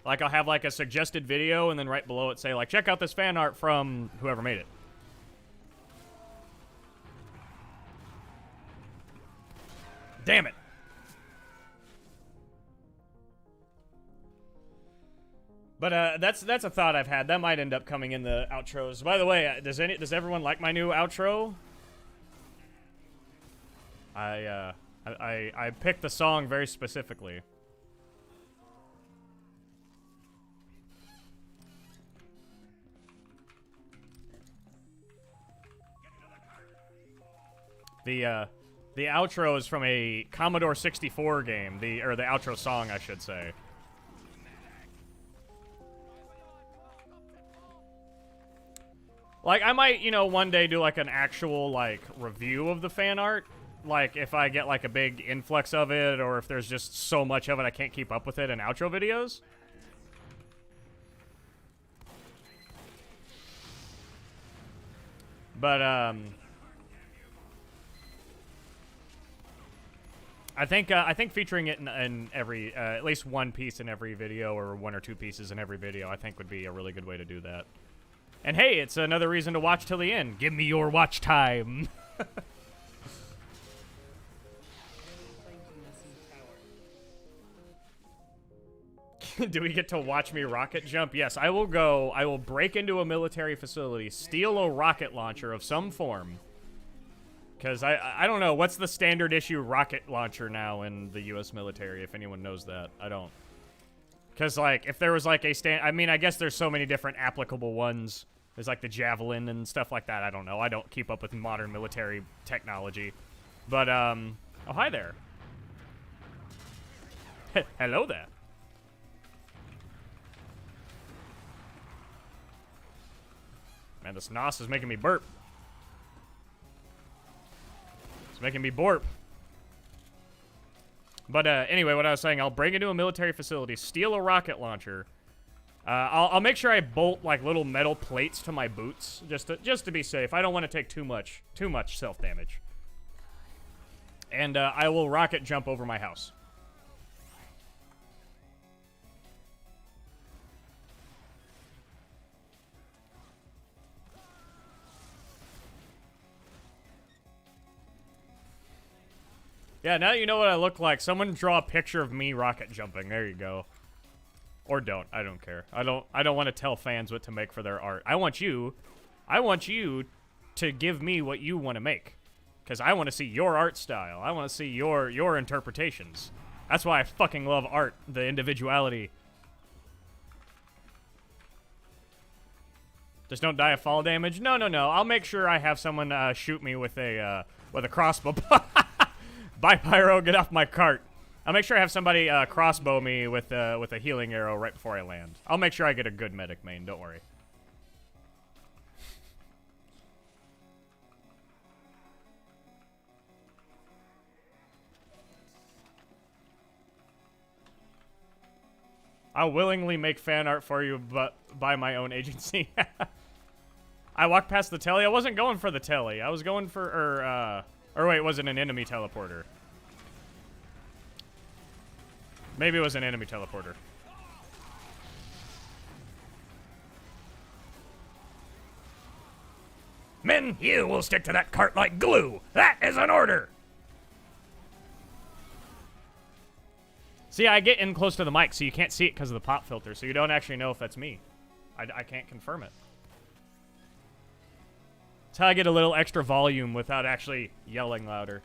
Like, I'll have, like, a suggested video, and then right below it say, like, check out this fan art from whoever made it. Damn it. But that's a thought I've had. That might end up coming in the outros. By the way, does everyone like my new outro? I picked the song very specifically. The outro is from a Commodore 64 game. The outro song, I should say. Like, I might, you know, one day do, like, an actual, like, review of the fan art. Like, if I get, like, a big influx of it, or if there's just so much of it I can't keep up with it in outro videos. But, I think featuring it in every, at least one piece in every video, or one or two pieces in every video, I think would be a really good way to do that. And hey, it's another reason to watch till the end. Give me your watch time. Do we get to watch me rocket jump? Yes, I will go. I will break into a military facility, steal a rocket launcher of some form. Because I don't know, what's the standard issue rocket launcher now in the U.S. military, if anyone knows that? I don't. Because, like, if there was, like, I mean, I guess there's so many different applicable ones. There's, like, the Javelin and stuff like that. I don't know. I don't keep up with modern military technology. But, oh, hi there. Hello there. Man, this NOS is making me burp. It's making me borp. But anyway, what I was saying, I'll break into a military facility, steal a rocket launcher. I'll make sure I bolt like little metal plates to my boots, just to be safe. I don't want to take too much self-damage. And I will rocket jump over my house. Yeah, now that you know what I look like, someone draw a picture of me rocket jumping. There you go. Or don't. I don't care. I don't want to tell fans what to make for their art. I want you to give me what you want to make. Because I want to see your art style. I want to see your interpretations. That's why I fucking love art. The individuality. Just don't die of fall damage? No. I'll make sure I have someone shoot me with a crossbow. Bye, Pyro. Get off my cart. I'll make sure I have somebody crossbow me with a healing arrow right before I land. I'll make sure I get a good medic main. Don't worry. I'll willingly make fan art for you, but by my own agency. I walked past the telly. I wasn't going for the telly. I was going for, or wait, was it an enemy teleporter? Maybe it was an enemy teleporter. Men, you will stick to that cart like glue. That is an order. See, I get in close to the mic, so you can't see it because of the pop filter, so you don't actually know if that's me. I can't confirm it. That's how I get a little extra volume without actually yelling louder.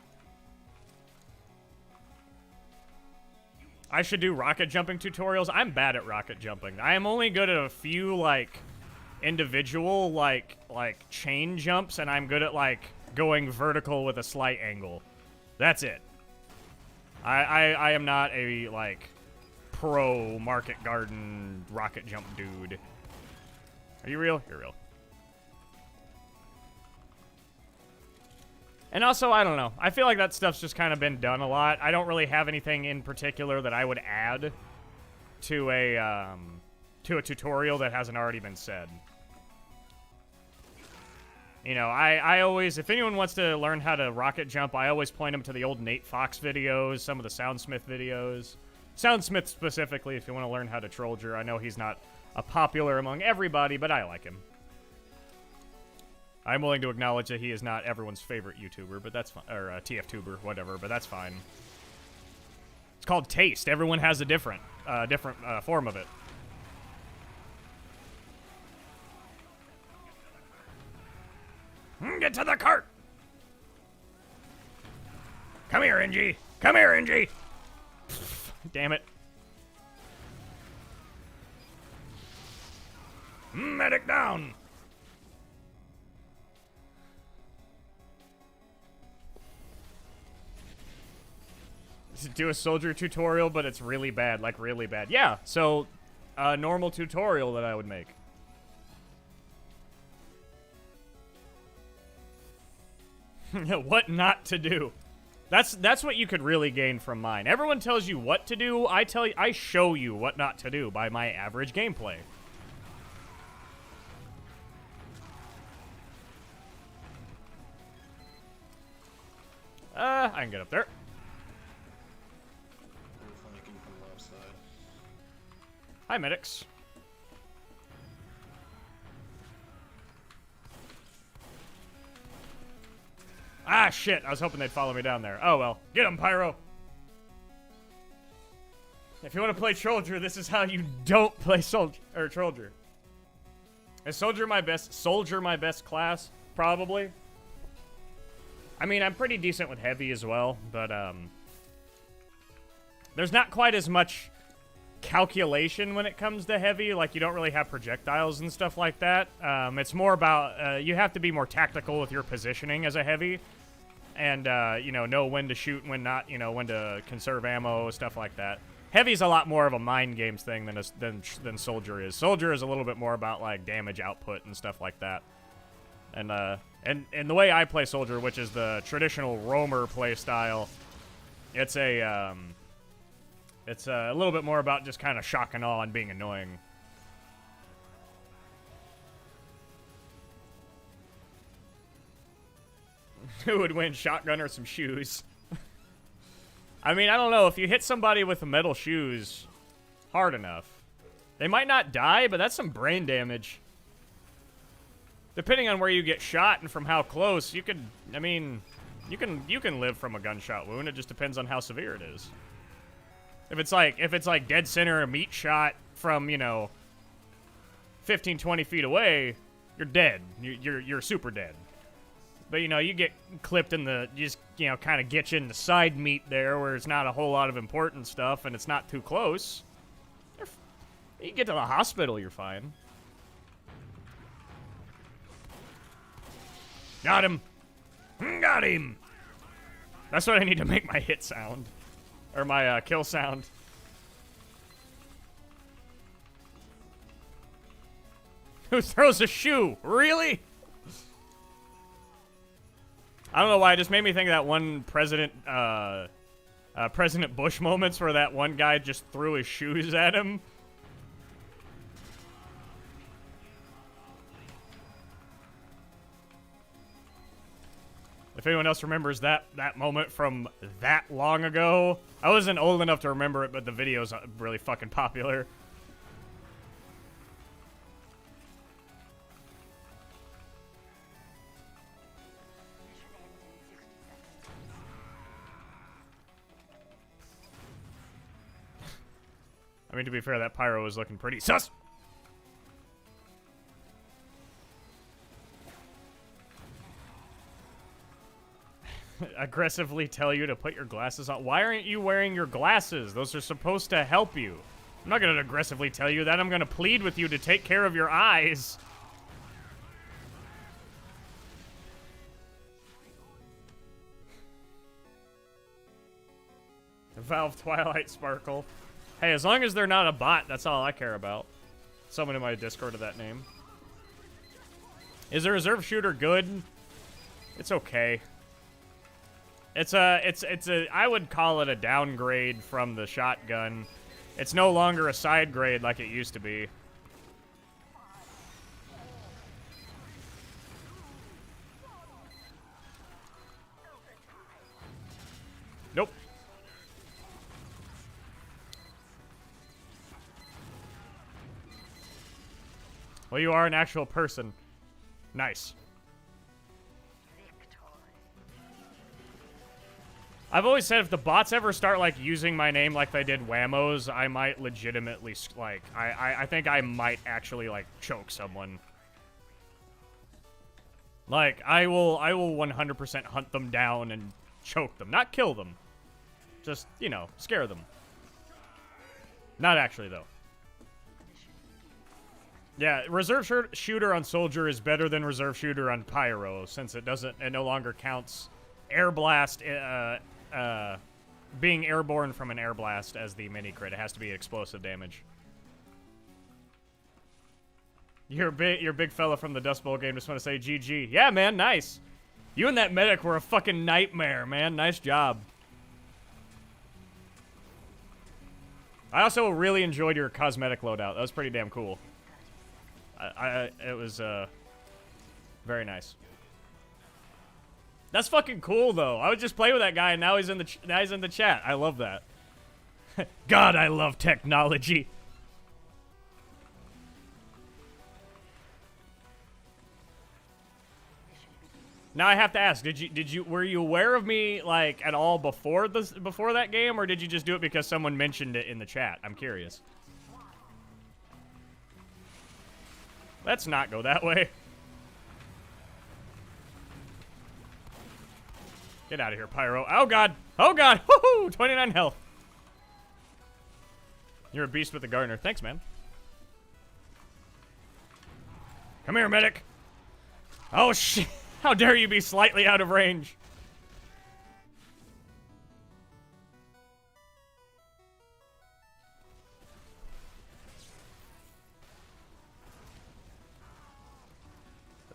I should do rocket jumping tutorials. I'm bad at rocket jumping. I am only good at a few, like, individual, like chain jumps, and I'm good at, like, going vertical with a slight angle. That's it. I am not a, like, pro market garden rocket jump dude. Are you real? You're real. And also, I don't know. I feel like that stuff's just kind of been done a lot. I don't really have anything in particular that I would add to a tutorial that hasn't already been said. You know, I always, if anyone wants to learn how to rocket jump, I always point them to the old Nate Fox videos, some of the Soundsmith videos. Soundsmith specifically, if you want to learn how to Trollier. I know he's not a popular among everybody, but I like him. I'm willing to acknowledge that he is not everyone's favorite YouTuber, but that's fine. Or TF2ber, whatever, but that's fine. It's called taste. Everyone has a different form of it. Get to the cart! Come here, NG! Come here, NG! Damn it. Medic down! Do a soldier tutorial, but it's really bad, like really bad. Yeah, so a normal tutorial that I would make. What not to do. That's what you could really gain from mine. Everyone tells you what to do. I show you what not to do by my average gameplay. I can get up there. We're flanking from the left side. Hi, medics. Ah, shit. I was hoping they'd follow me down there. Oh, well. Get him, Pyro. If you want to play Trollier, this is how you don't play Trollier. Is Soldier my best class? Probably. I mean, I'm pretty decent with Heavy as well, but, there's not quite as much calculation when it comes to Heavy. Like, you don't really have projectiles and stuff like that. It's more about, you have to be more tactical with your positioning as a Heavy. And, you know when to shoot and when not, when to conserve ammo, stuff like that. Heavy's a lot more of a mind games thing than Soldier is. Soldier is a little bit more about, like, damage output and stuff like that. And the way I play Soldier, which is the traditional roamer play style, it's a little bit more about just kind of shock and awe and being annoying. Who would win, shotgun or some shoes? I mean, I don't know. If you hit somebody with metal shoes hard enough, they might not die, but that's some brain damage. Depending on where you get shot and from how close, you could, I mean, you can live from a gunshot wound. It just depends on how severe it is. If it's like dead center, a meat shot from, 15, 20 feet away, you're dead. You're super dead. But, you get clipped in the, just, kind of get you in the side meat there where it's not a whole lot of important stuff and it's not too close. You get to the hospital, you're fine. Got him. Got him. That's what I need to make my hit sound. Or my kill sound. Who throws a shoe? Really? I don't know why, it just made me think of that one President Bush moments where that one guy just threw his shoes at him. If anyone else remembers that moment from that long ago, I wasn't old enough to remember it, but the video's really fucking popular. I mean, to be fair, that Pyro was looking pretty sus. Aggressively tell you to put your glasses on. Why aren't you wearing your glasses? Those are supposed to help you. I'm not going to aggressively tell you that. I'm going to plead with you to take care of your eyes. Valve Twilight Sparkle. Hey, as long as they're not a bot, that's all I care about. Someone in my Discord of that name. Is the reserve shooter good? It's okay. I would call it a downgrade from the shotgun. It's no longer a side grade like it used to be. Nope. Well, you are an actual person. Nice. I've always said if the bots ever start, like, using my name like they did Whammo's, I might legitimately, like, I think I might actually, like, choke someone. Like, I will 100% hunt them down and choke them. Not kill them. Just, you know, scare them. Not actually, though. Yeah, reserve shooter on soldier is better than reserve shooter on pyro, since it no longer counts air blast, being airborne from an air blast as the mini crit. It has to be explosive damage. You're a big fella from the Dust Bowl game. Just want to say GG. Yeah, man, nice. You and that medic were a fucking nightmare, man. Nice job. I also really enjoyed your cosmetic loadout. That was pretty damn cool. It was very nice. That's fucking cool, though. I would just play with that guy, and now he's in the chat. I love that. God, I love technology. Now I have to ask: were you aware of me like at all before that game, or did you just do it because someone mentioned it in the chat? I'm curious. Let's not go that way. Get out of here, Pyro. Oh, God. Oh, God. Woohoo! 29 health. You're a beast with the gardener. Thanks, man. Come here, medic. Oh, shit. How dare you be slightly out of range.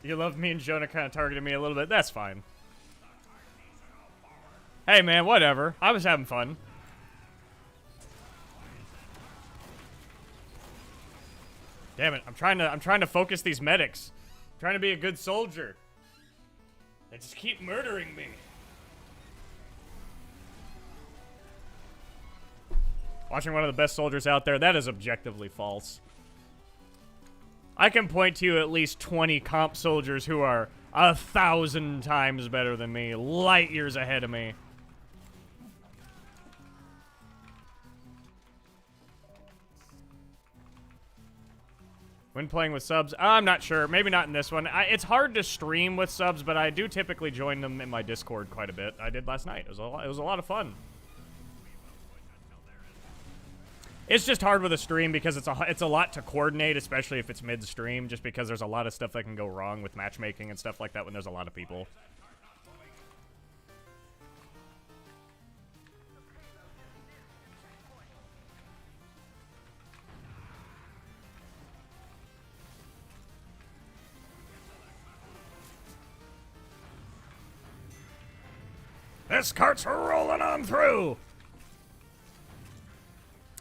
You love me and Jonah kind of targeted me a little bit. That's fine. Hey, man, whatever. I was having fun. Damn it! I'm trying to focus these medics. I'm trying to be a good soldier. They just keep murdering me. Watching one of the best soldiers out there. That is objectively false. I can point to you at least 20 comp soldiers who are 1,000 times better than me, light years ahead of me. When playing with subs, I'm not sure. Maybe not in this one. It's hard to stream with subs, but I do typically join them in my Discord quite a bit. I did last night. It was a lot of fun. It's just hard with a stream because it's a lot to coordinate, especially if it's mid-stream, just because there's a lot of stuff that can go wrong with matchmaking and stuff like that when there's a lot of people. This cart's rolling on through!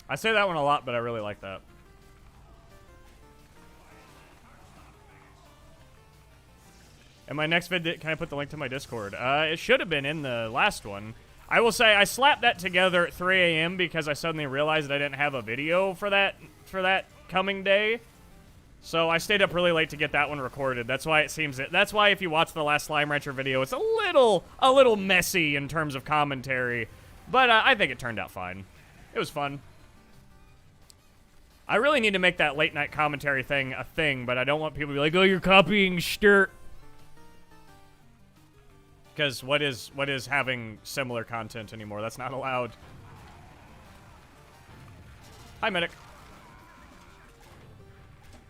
I say that one a lot, but I really like that. In my next vid, can I put the link to my Discord? It should have been in the last one. I will say I slapped that together at 3 a.m. because I suddenly realized that I didn't have a video for that coming day. So I stayed up really late to get that one recorded. That's why it seems that's why if you watch the last Slime Rancher video, it's a little messy in terms of commentary, but I think it turned out fine. It was fun. I really need to make that late night commentary thing a thing, but I don't want people to be like, "Oh, you're copying Sturt." Because what is having similar content anymore? That's not allowed. Hi, medic.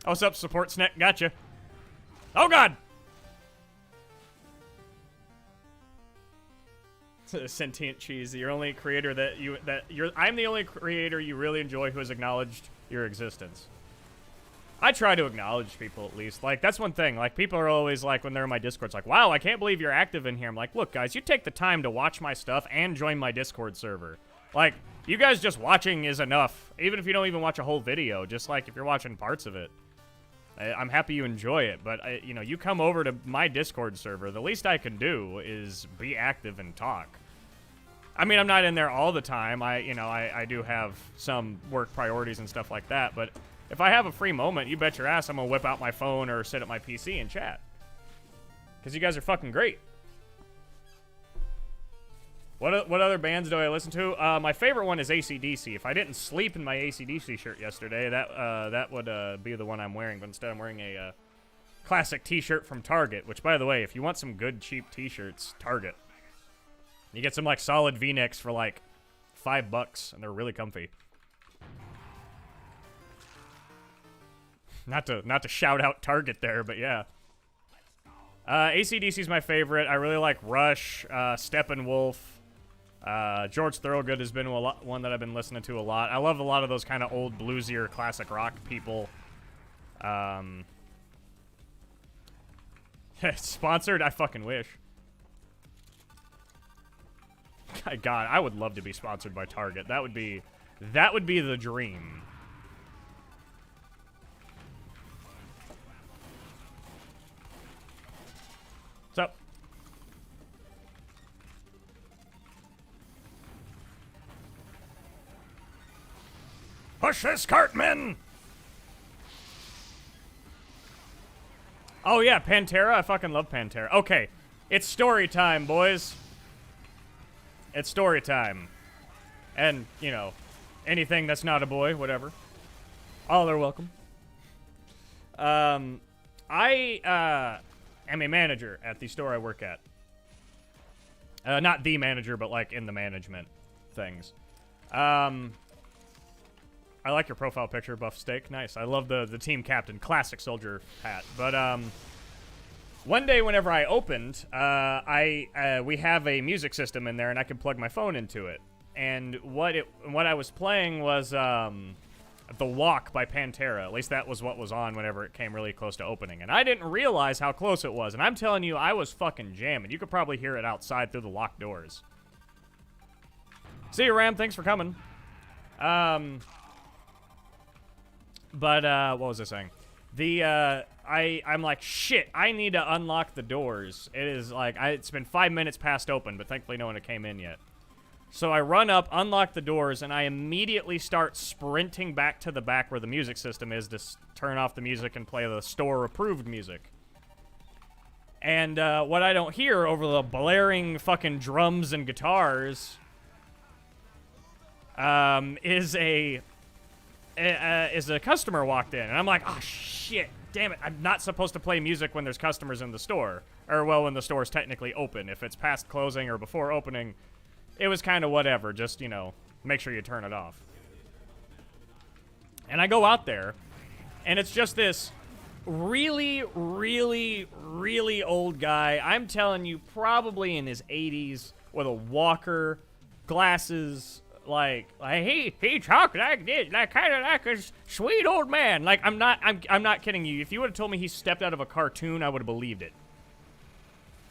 Oh, what's up, support snack? Gotcha. Oh God! Sentient cheese. You're only creator I'm the only creator you really enjoy who has acknowledged your existence. I try to acknowledge people at least. Like, that's one thing. Like, people are always like, when they're in my Discord, it's like, wow, I can't believe you're active in here. I'm like, look, guys, you take the time to watch my stuff and join my Discord server. Like, you guys just watching is enough. Even if you don't even watch a whole video, just like if you're watching parts of it. I'm happy you enjoy it, but you know, you come over to my Discord server, the least I can do is be active and talk. I mean, I'm not in there all the time. I do have some work priorities and stuff like that, but if I have a free moment, you bet your ass I'm gonna whip out my phone or sit at my PC and chat. Because you guys are fucking great. What other bands do I listen to? My favorite one is AC/DC. If I didn't sleep in my AC/DC shirt yesterday, that would be the one I'm wearing. But instead, I'm wearing a classic T-shirt from Target. Which, by the way, if you want some good cheap T-shirts, Target. You get some like solid V-necks for like $5, and they're really comfy. Not to shout out Target there, but yeah. AC/DC is my favorite. I really like Rush, Steppenwolf. George Thorogood has been one that I've been listening to a lot. I love a lot of those kind of old bluesier classic rock people. Sponsored? I fucking wish. God, I would love to be sponsored by Target. That would be the dream. What's up? Push this cart, men! Oh yeah, Pantera. I fucking love Pantera. Okay, it's story time, boys. It's story time. And, you know, anything that's not a boy, whatever. All are welcome. I am a manager at the store I work at. Not the manager, but like in the management things. I like your profile picture, Buff Steak. Nice. I love the team captain, classic soldier hat. But one day whenever I opened, we have a music system in there, and I can plug my phone into it. And what I was playing was The Walk by Pantera. At least that was what was on whenever it came really close to opening. And I didn't realize how close it was. And I'm telling you, I was fucking jamming. You could probably hear it outside through the locked doors. See you, Ram. Thanks for coming. But what was I saying? I'm like, shit, I need to unlock the doors. It is like, it's been 5 minutes past open, but thankfully no one came in yet. So I run up, unlock the doors, and I immediately start sprinting back to the back where the music system is to turn off the music and play the store-approved music. And what I don't hear over the blaring fucking drums and guitars is a customer walked in, and I'm like, oh shit, damn it, I'm not supposed to play music when there's customers in the store, or well, when the store's technically open. If it's past closing or before opening, it was kind of whatever, just, you know, make sure you turn it off. And I go out there, and it's just this really, really, really old guy. I'm telling you, probably in his 80s, with a walker, glasses, like he talked like this, like kind of like a sweet old man. Like I'm not kidding you. If you would have told me he stepped out of a cartoon, I would have believed it.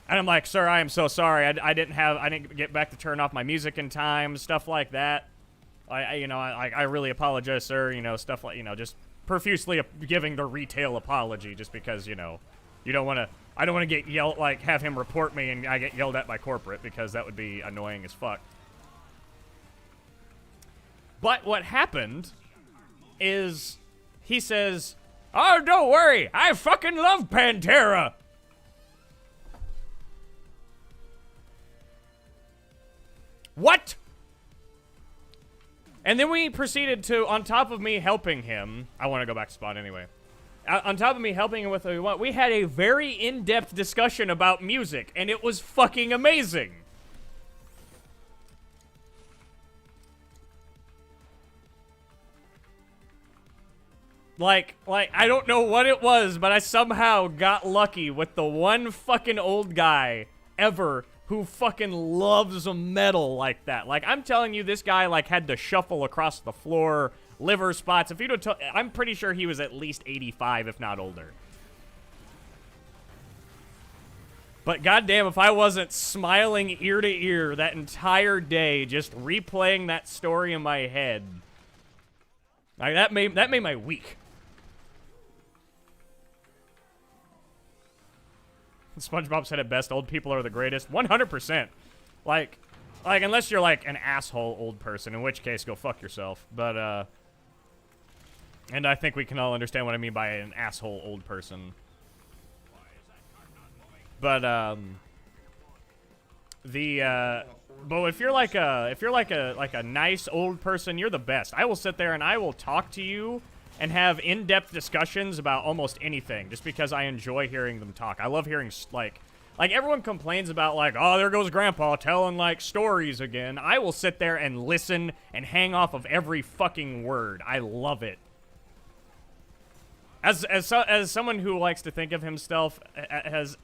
And I'm like, sir, I am so sorry. I didn't get back to turn off my music in time, stuff like that. I really apologize, sir. You know, stuff like, you know, just profusely giving the retail apology, just because, you know, I don't want to get yelled, like have him report me and I get yelled at by corporate, because that would be annoying as fuck. But what happened is he says, oh, don't worry, I fucking love Pantera. What? And then we proceeded to, on top of me helping him, I want to go back to Spawn anyway. On top of me helping him with what we had a very in-depth discussion about music, and it was fucking amazing. Like, I don't know what it was, but I somehow got lucky with the one fucking old guy ever who fucking loves metal like that. Like, I'm telling you, this guy, like, had to shuffle across the floor, liver spots. If you'd have I'm pretty sure he was at least 85, if not older. But goddamn, if I wasn't smiling ear to ear that entire day, just replaying that story in my head, like, that made my week. SpongeBob said it best, old people are the greatest. 100%. Like, unless you're, like, an asshole old person, in which case, go fuck yourself. But, And I think we can all understand what I mean by an asshole old person. But but if you're like a nice old person, you're the best. I will sit there and I will talk to you and have in-depth discussions about almost anything, just because I enjoy hearing them talk. I love hearing like everyone complains about like, oh, there goes Grandpa telling like stories again. I will sit there and listen and hang off of every fucking word. I love it. As someone who likes to think of himself as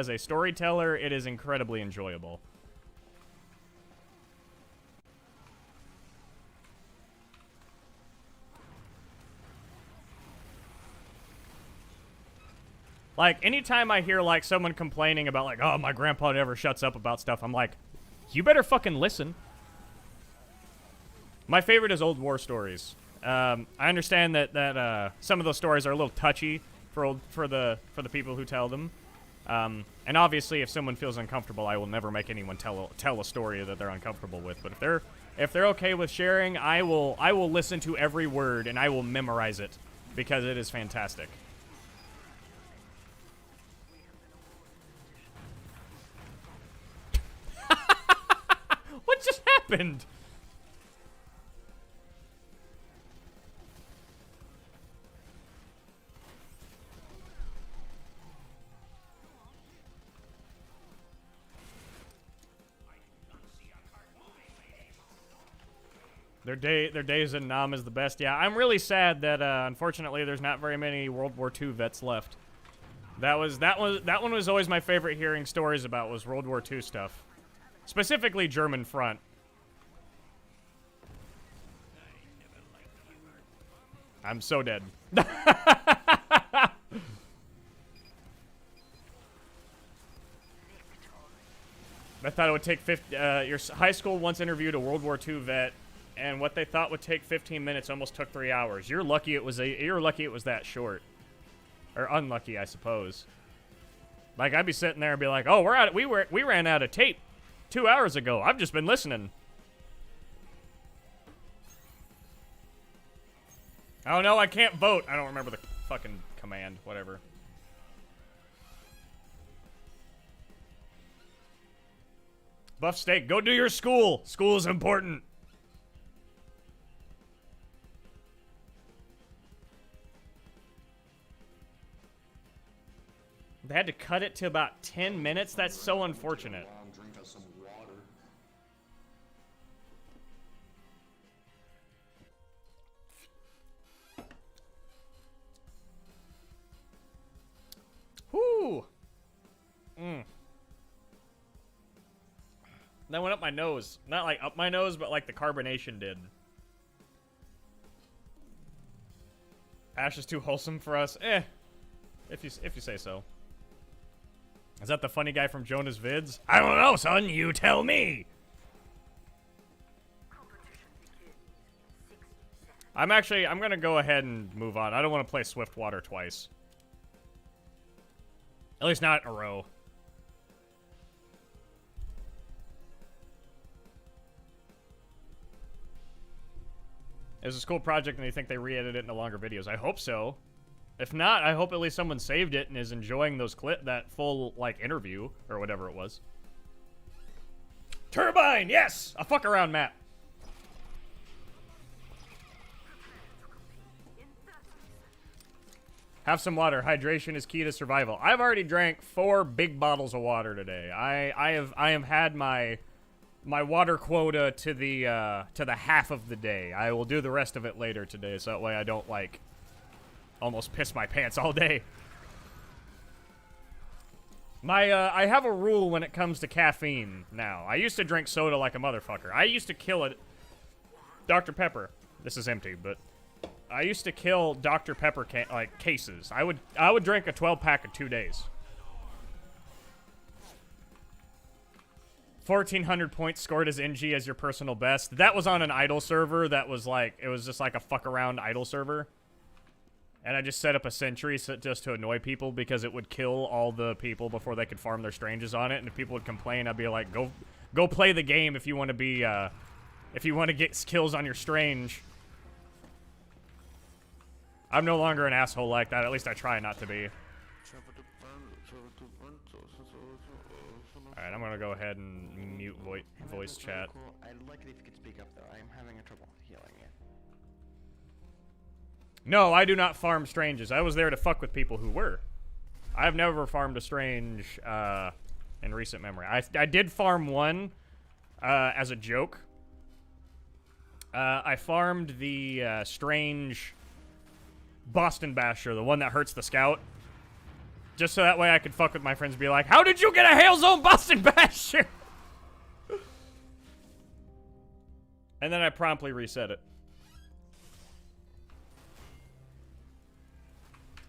a storyteller, it is incredibly enjoyable. Like, anytime I hear, like, someone complaining about, like, oh, my grandpa never shuts up about stuff, I'm like, you better fucking listen. My favorite is old war stories. I understand that some of those stories are a little touchy for the people who tell them. And obviously, if someone feels uncomfortable, I will never make anyone tell a story that they're uncomfortable with. But if they're okay with sharing, I will listen to every word and I will memorize it because it is fantastic. What just happened? Their days in Nam is the best. Yeah, I'm really sad that unfortunately there's not very many World War II vets left. That one was always my favorite hearing stories about, was World War II stuff. Specifically German front. I'm so dead. I thought it would take your high school once interviewed a World War II vet, and what they thought would take 15 minutes almost took 3 hours. You're lucky it was that short, or unlucky, I suppose. Like, I'd be sitting there and be like, "Oh, we ran out of tape 2 hours ago. I've just been listening." Oh no, I can't vote. I don't remember the fucking command. Whatever. Buff steak, go do your school. School is important. They had to cut it to about 10 minutes? That's so unfortunate. Drink us some water. Whoo! That went up my nose. Not like up my nose, but like the carbonation did. Ash is too wholesome for us. If you say so. Is that the funny guy from Jonah's vids? I don't know, son. You tell me. I'm gonna go ahead and move on. I don't want to play Swiftwater twice. At least not in a row. It was a school project and they think they re-edited it into longer videos. I hope so. If not, I hope at least someone saved it and is enjoying that full, like, interview, or whatever it was. Turbine, yes! A fuck around map. Have some water. Hydration is key to survival. I've already drank 4 big bottles of water today. I have had my water quota to the half of the day. I will do the rest of it later today, so that way I don't, like, almost piss my pants all day. I have a rule when it comes to caffeine now. I used to drink soda like a motherfucker. I used to kill it. Dr. Pepper. This is empty, but I used to kill Dr. Pepper cases. I would drink a 12-pack in 2 days. 1,400 points scored as NG as your personal best. That was on an idle server. That was like, it was just like a fuck around idle server. And I just set up a sentry just to annoy people because it would kill all the people before they could farm their stranges on it. And if people would complain, I'd be like, go play the game if you want to be, if you want to get kills on your strange. I'm no longer an asshole like that. At least I try not to be. Alright, I'm gonna go ahead and mute voice chat. I'd like it if you could speak up, though. I'm having trouble healing you. No, I do not farm stranges. I was there to fuck with people who were. I've never farmed a strange in recent memory. I did farm one as a joke. I farmed the strange Boston Basher, the one that hurts the scout. Just so that way I could fuck with my friends and be like, how did you get a Hail Zone Boston Basher? And then I promptly reset it.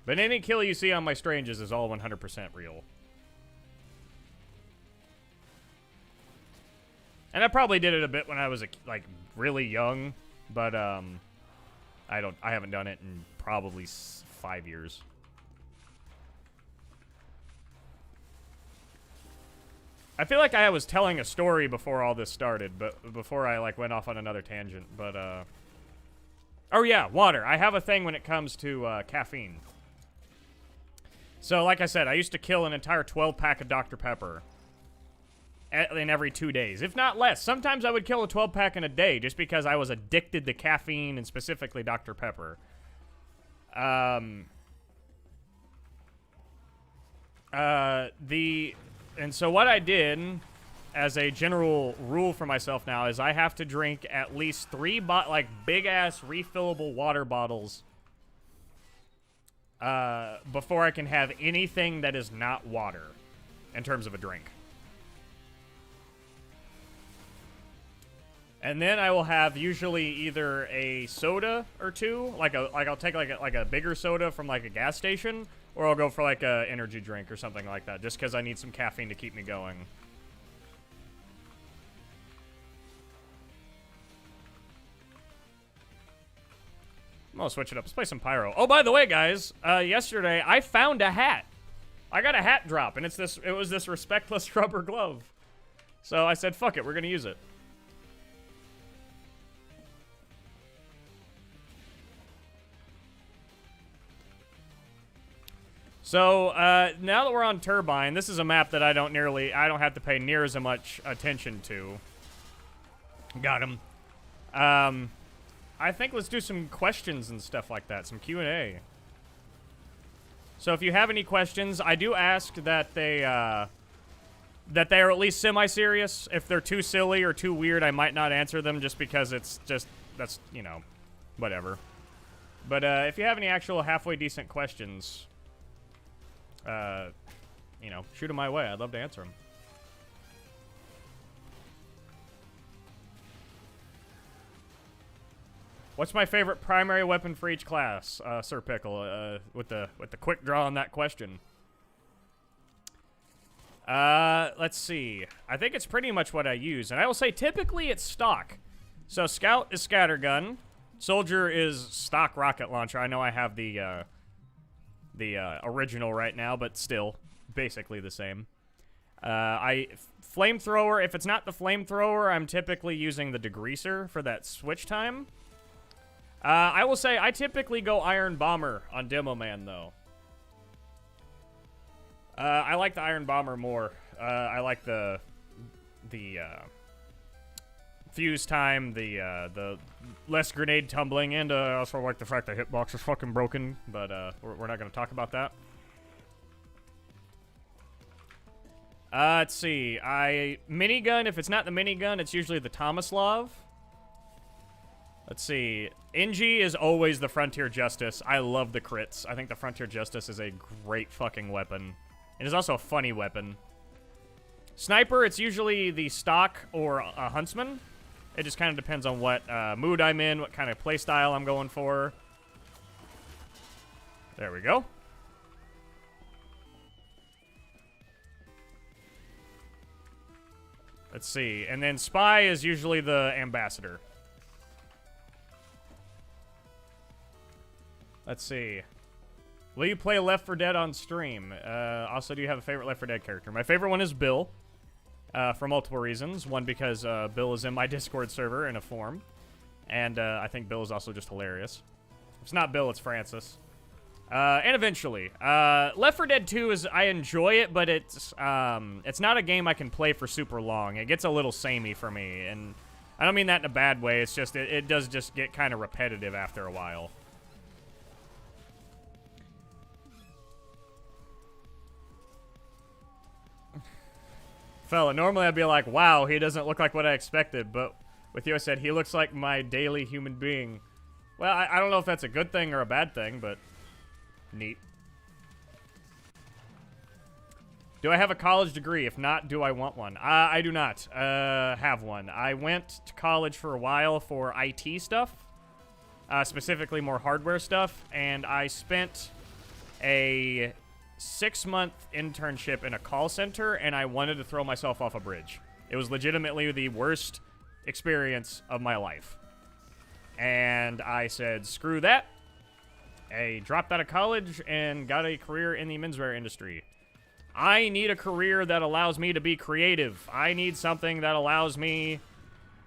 But any kill you see on my stranges is all 100% real. And I probably did it a bit when I was like really young, but I haven't done it in probably 5 years. I feel like I was telling a story before all this started, but before I like went off on another tangent, but oh yeah, water. I have a thing when it comes to caffeine. So like I said, I used to kill an entire 12-pack of Dr. Pepper in every 2 days, if not less. Sometimes I would kill a 12-pack in a day just because I was addicted to caffeine and specifically Dr. Pepper. And so what I did as a general rule for myself now is I have to drink at least 3 big-ass refillable water bottles before I can have anything that is not water in terms of a drink. And then I will have usually either a soda or two, I'll take like a bigger soda from like a gas station, or I'll go for like a energy drink or something like that, just because I need some caffeine to keep me going. I'm gonna switch it up. Let's play some Pyro. Oh, by the way, guys, yesterday I found a hat. I got a hat drop, and it was this respectless rubber glove. So I said, fuck it, we're gonna use it. So, now that we're on Turbine, this is a map that I don't have to pay near as much attention to. Got him. I think let's do some questions and stuff like that, some Q&A. So if you have any questions, I do ask that they are at least semi-serious. If they're too silly or too weird, I might not answer them just because that's, you know, whatever. But, if you have any actual halfway decent questions, you know, shoot them my way. I'd love to answer them. What's my favorite primary weapon for each class, Sir Pickle? With the quick draw on that question. Let's see. I think it's pretty much what I use, and I will say typically it's stock. So Scout is scattergun, Soldier is stock rocket launcher. I know I have the original right now, but still basically the same. Flamethrower, if it's not the flamethrower, I'm typically using the degreaser for that switch time. I will say I typically go Iron Bomber on Demo Man, though. I like the Iron Bomber more. I like the fuse time, the less grenade tumbling, and I also like the fact that hitbox is fucking broken, but we're not going to talk about that. Let's see. Minigun, if it's not the minigun, it's usually the Tomislav. Let's see. NG is always the Frontier Justice. I love the crits. I think the Frontier Justice is a great fucking weapon. It is also a funny weapon. Sniper, it's usually the stock or a Huntsman. It just kind of depends on what mood I'm in, what kind of playstyle I'm going for. There we go. Let's see. And then Spy is usually the Ambassador. Let's see. Will you play Left 4 Dead on stream? Also, do you have a favorite Left 4 Dead character? My favorite one is Bill, for multiple reasons. One, because Bill is in my Discord server in a form, and I think Bill is also just hilarious. It's not Bill, it's Francis. And eventually. Left 4 Dead 2 is, I enjoy it, but it's not a game I can play for super long. It gets a little samey for me, and I don't mean that in a bad way. It's just, it does just get kind of repetitive after a while. Fella, normally I'd be like, wow, he doesn't look like what I expected, but with you I said, he looks like my daily human being. Well, I don't know if that's a good thing or a bad thing, but neat. Do I have a college degree? If not, do I want one? I do not have one. I went to college for a while for IT stuff, specifically more hardware stuff, and I spent a 6-month internship in a call center, and I wanted to throw myself off a bridge. It was legitimately the worst experience of my life. And I said, screw that. I dropped out of college and got a career in the menswear industry. I need a career that allows me to be creative. I need something that allows me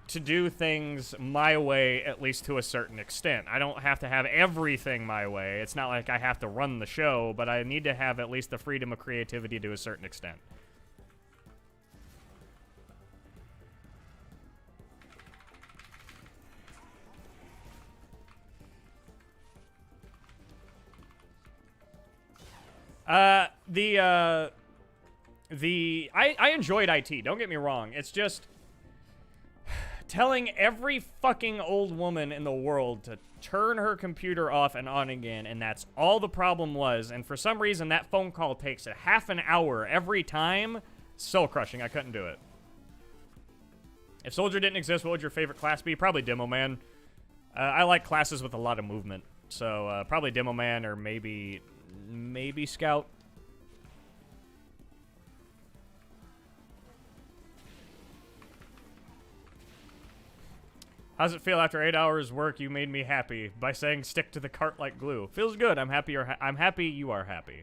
to do things my way, at least to a certain extent. I don't have to have everything my way. It's not like I have to run the show, but I need to have at least the freedom of creativity to a certain extent. I enjoyed IT, don't get me wrong. It's just telling every fucking old woman in the world to turn her computer off and on again, and that's all the problem was. And for some reason, that phone call takes a half an hour every time. Soul crushing. I couldn't do it. If Soldier didn't exist, what would your favorite class be? Probably Demo Man. I like classes with a lot of movement, so probably Demo Man or maybe Scout. How's it feel after 8 hours work? You made me happy by saying stick to the cart like glue. Feels good. I'm happy. I'm happy you are happy.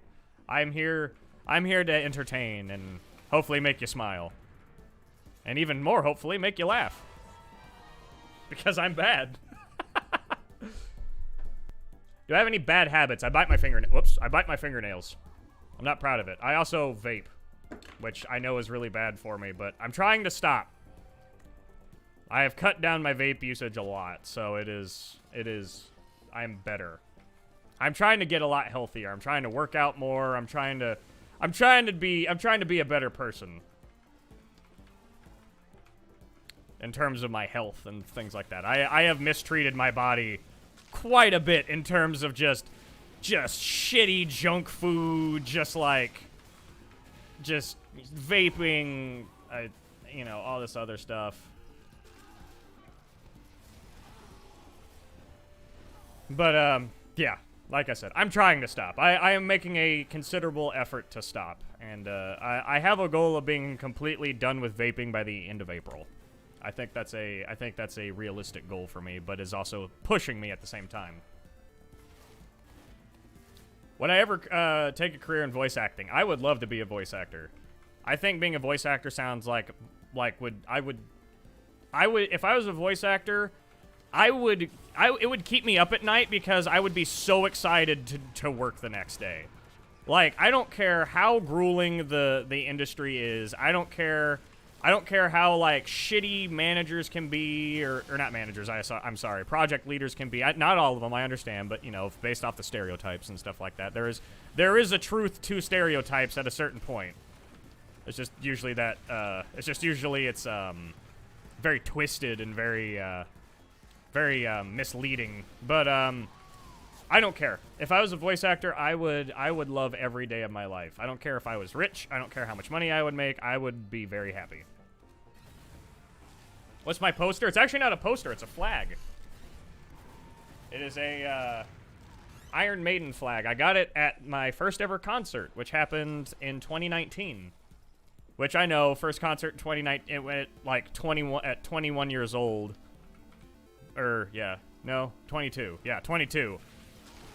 I'm here to entertain and hopefully make you smile, and even more hopefully make you laugh. Because I'm bad. Do I have any bad habits? I bite my fingernails. Whoops! I bite my fingernails. I'm not proud of it. I also vape, which I know is really bad for me, but I'm trying to stop. I have cut down my vape usage a lot, so I'm better. I'm trying to get a lot healthier. I'm trying to work out more. I'm trying to be a better person in terms of my health and things like that. I have mistreated my body quite a bit in terms of just shitty junk food, just vaping, you know, all this other stuff. But, yeah, like I said, I'm trying to stop. I am making a considerable effort to stop. And, I have a goal of being completely done with vaping by the end of April. I think that's a realistic goal for me, but is also pushing me at the same time. Would I ever, take a career in voice acting? I would love to be a voice actor. I think being a voice actor sounds like I would, if I was a voice actor, it would keep me up at night because I would be so excited to work the next day. Like, I don't care how grueling the industry is. I don't care how, like, shitty managers can be, or not managers, I'm sorry, project leaders can be. Not all of them, I understand, but, you know, based off the stereotypes and stuff like that. There is a truth to stereotypes at a certain point. It's just usually it's very twisted and very misleading, but I don't care. If I was a voice actor, I would love every day of my life. I don't care if I was rich. I don't care how much money I would make. I would be very happy. What's my poster? It's actually not a poster. It's a flag. It is a Iron Maiden flag. I got it at my first ever concert, which happened in 2019. Which I know, first concert in 2019, it went like 21 years old. Yeah, no, 22. Yeah, 22.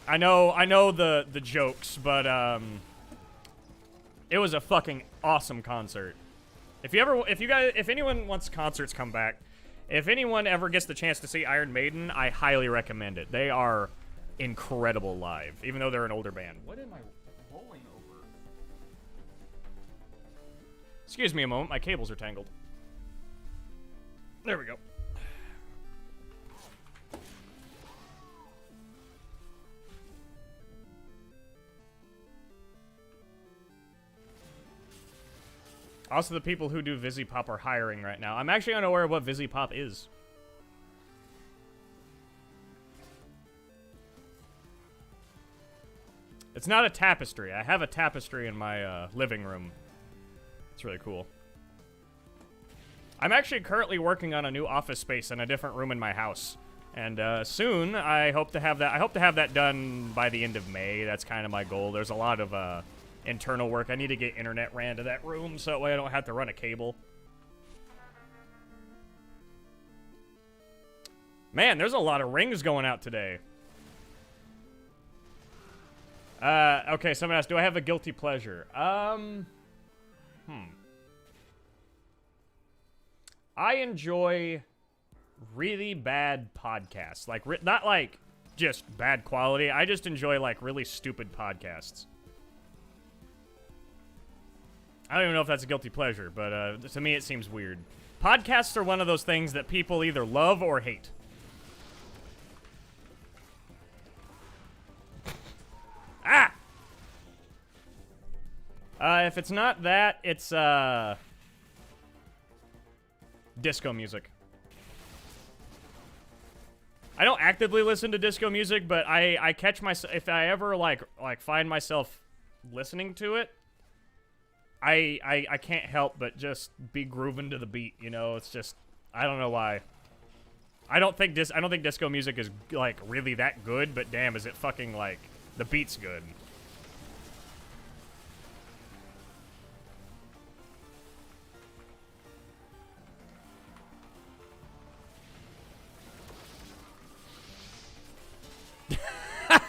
I know the jokes, but it was a fucking awesome concert. If anyone wants concerts come back, if anyone ever gets the chance to see Iron Maiden, I highly recommend it. They are incredible live, even though they're an older band. What am I rolling over? Excuse me a moment, my cables are tangled. There we go. Also, the people who do VisiPop are hiring right now. I'm actually unaware of what VisiPop is. It's not a tapestry. I have a tapestry in my living room. It's really cool. I'm actually currently working on a new office space in a different room in my house. And soon, I hope to have that done by the end of May. That's kind of my goal. There's a lot of internal work. I need to get internet ran to that room so that way I don't have to run a cable. Man, there's a lot of rings going out today. Okay, someone asked, do I have a guilty pleasure? I enjoy really bad podcasts. Like, not like just bad quality. I just enjoy, like, really stupid podcasts. I don't even know if that's a guilty pleasure, but to me it seems weird. Podcasts are one of those things that people either love or hate. Ah! If it's not that, it's, disco music. I don't actively listen to disco music, but I catch myself, if I ever, like find myself listening to it, I can't help but just be grooving to the beat, you know? It's just, I don't know why. I don't think disco music is, like, really that good, but damn, is it fucking, like, the beat's good.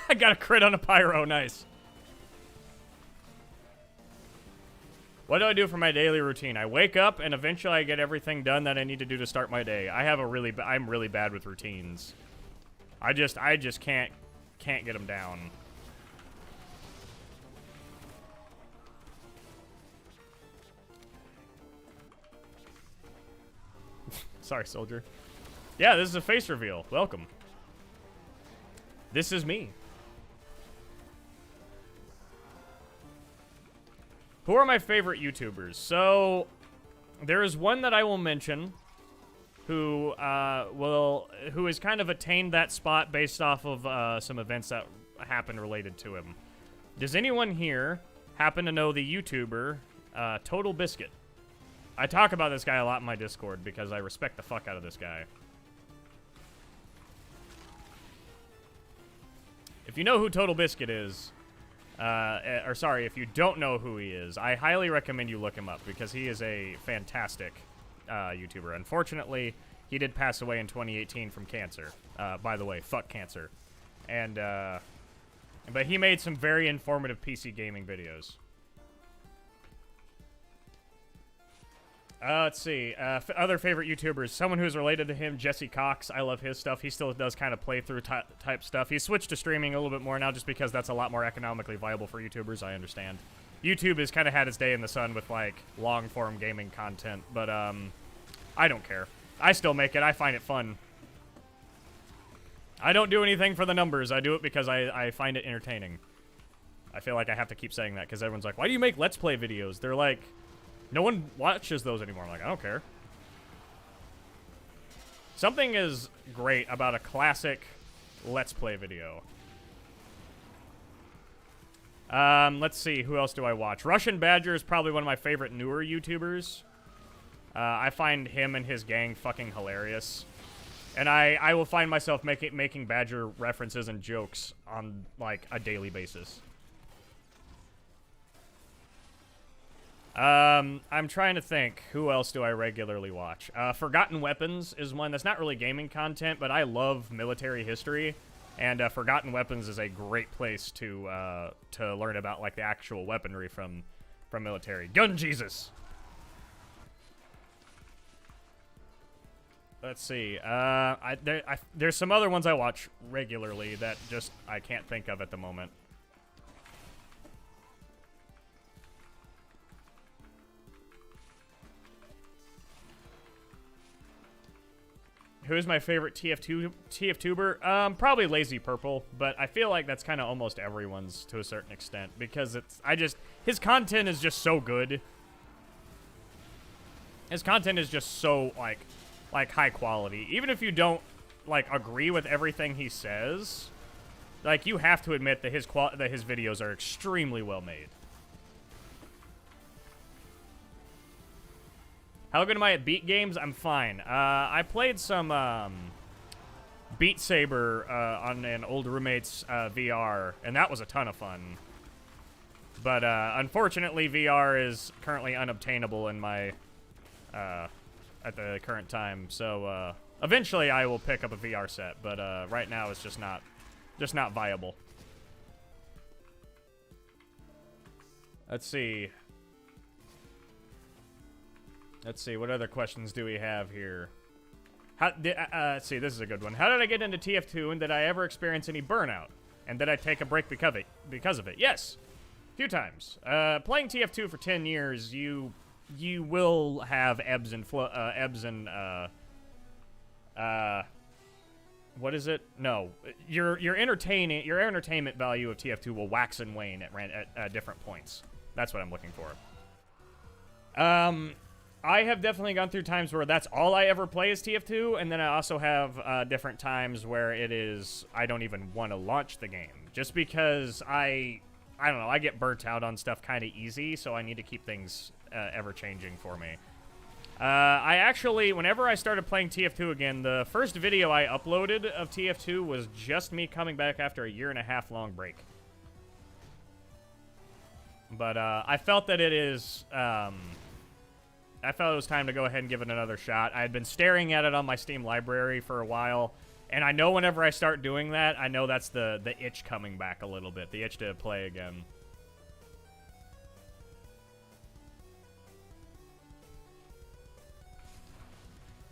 I got a crit on a pyro, nice. What do I do for my daily routine? I wake up and eventually I get everything done that I need to do to start my day. I'm really bad with routines. I just can't get them down. Sorry, soldier. Yeah, this is a face reveal. Welcome. This is me. Who are my favorite YouTubers? So, there is one that I will mention who has kind of attained that spot based off of some events that happened related to him. Does anyone here happen to know the YouTuber Total Biscuit? I talk about this guy a lot in my Discord because I respect the fuck out of this guy. If you know who Total Biscuit is, or sorry, if you don't know who he is, I highly recommend you look him up because he is a fantastic YouTuber. Unfortunately, he did pass away in 2018 from cancer. By the way, fuck cancer. And, but he made some very informative PC gaming videos. Let's see. Other favorite YouTubers. Someone who's related to him, Jesse Cox. I love his stuff. He still does kind of playthrough type stuff. He switched to streaming a little bit more now just because that's a lot more economically viable for YouTubers, I understand. YouTube has kind of had its day in the sun with, like, long-form gaming content, but, I don't care. I still make it. I find it fun. I don't do anything for the numbers. I do it because I find it entertaining. I feel like I have to keep saying that because everyone's like, why do you make Let's Play videos? They're like... No one watches those anymore. I'm like, I don't care. Something is great about a classic Let's Play video. Let's see. Who else do I watch? Russian Badger is probably one of my favorite newer YouTubers. I find him and his gang fucking hilarious. And I will find myself making Badger references and jokes on, like, a daily basis. I'm trying to think. Who else do I regularly watch? Forgotten Weapons is one that's not really gaming content, but I love military history, and Forgotten Weapons is a great place to learn about, like, the actual weaponry from military. Gun Jesus! Let's see. There's some other ones I watch regularly that just I can't think of at the moment. Who is my favorite TF2ber? Probably Lazy Purple, but I feel like that's kind of almost everyone's to a certain extent because his content is just so good. His content is just so like high quality. Even if you don't like agree with everything he says, like you have to admit that his videos are extremely well made. How good am I at beat games? I'm fine. I played some Beat Saber on an old roommate's VR, and that was a ton of fun. But unfortunately, VR is currently unobtainable in my at the current time. So eventually, I will pick up a VR set, but right now it's just not viable. Let's see. Let's see, what other questions do we have here? Let's see, this is a good one. How did I get into TF2, and did I ever experience any burnout? And did I take a break because of it? Yes, a few times. Playing TF2 for 10 years, you will have ebbs and what is it? No, your entertainment value of TF2 will wax and wane at different points. That's what I'm looking for. I have definitely gone through times where that's all I ever play is TF2, and then I also have different times where it is I don't even want to launch the game, just because I don't know, I get burnt out on stuff kind of easy, so I need to keep things ever-changing for me. I actually, whenever I started playing TF2 again, the first video I uploaded of TF2 was just me coming back after a 1.5 year long break. But I felt that I felt it was time to go ahead and give it another shot. I had been staring at it on my Steam library for a while, and I know whenever I start doing that, I know that's the itch coming back a little bit, the itch to play again.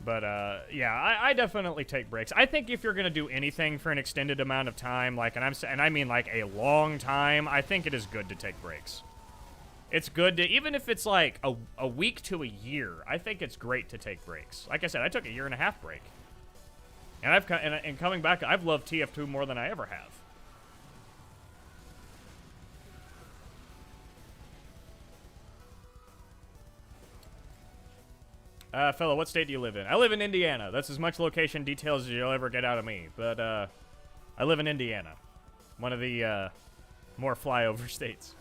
But, yeah, I definitely take breaks. I think if you're going to do anything for an extended amount of time, like, and I mean like a long time, I think it is good to take breaks. It's good to, even if it's like a week to a year, I think it's great to take breaks. Like I said, I took a 1.5 year break. And and coming back, I've loved TF2 more than I ever have. Fellow, what state do you live in? I live in Indiana. That's as much location details as you'll ever get out of me. But, I live in Indiana. One of the, more flyover states.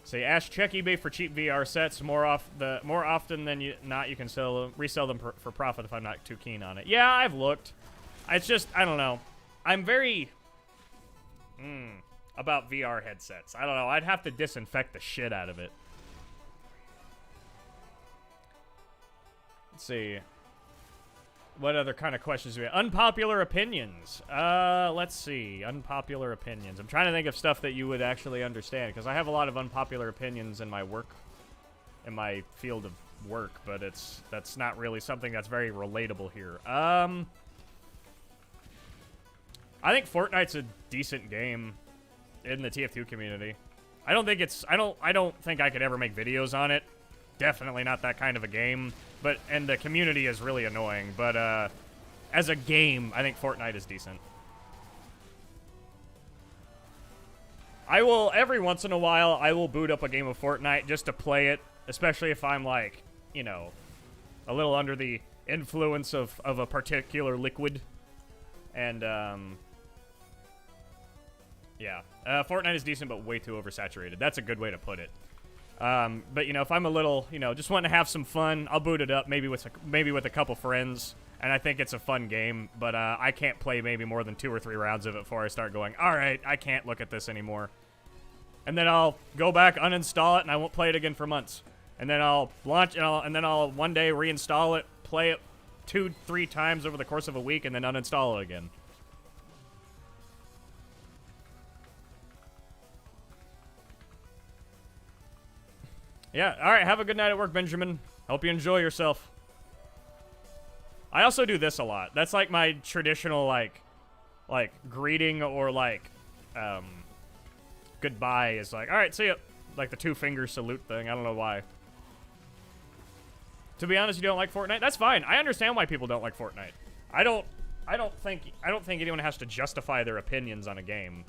Say, ask check eBay for cheap VR sets. More often than you can resell them for profit if I'm not too keen on it. Yeah, I've looked. It's just, I don't know. I'm very about VR headsets. I don't know. I'd have to disinfect the shit out of it. Let's see. What other kind of questions do we have? Unpopular opinions. Let's see. Unpopular opinions. I'm trying to think of stuff that you would actually understand, because I have a lot of unpopular opinions in my work, in my field of work, but that's not really something that's very relatable here. I think Fortnite's a decent game in the TF2 community. I don't think I could ever make videos on it. Definitely not that kind of a game. And the community is really annoying, but as a game, I think Fortnite is decent. I will, every once in a while, I will boot up a game of Fortnite just to play it, especially if I'm like, you know, a little under the influence of a particular liquid. And, yeah. Fortnite is decent, but way too oversaturated. That's a good way to put it. But, you know, if I'm a little, you know, just wanting to have some fun, I'll boot it up, maybe with a couple friends, and I think it's a fun game, but I can't play maybe more than 2 or 3 rounds of it before I start going, alright, I can't look at this anymore. And then I'll go back, uninstall it, and I won't play it again for months. And then I'll launch, and then I'll one day reinstall it, play it 2-3 times over the course of a week, and then uninstall it again. Yeah, alright, have a good night at work, Benjamin. Hope you enjoy yourself. I also do this a lot. That's like my traditional, like greeting or, like, goodbye is like, alright, see ya. Like the 2-finger salute thing. I don't know why. To be honest, you don't like Fortnite? That's fine. I understand why people don't like Fortnite. I don't think anyone has to justify their opinions on a game.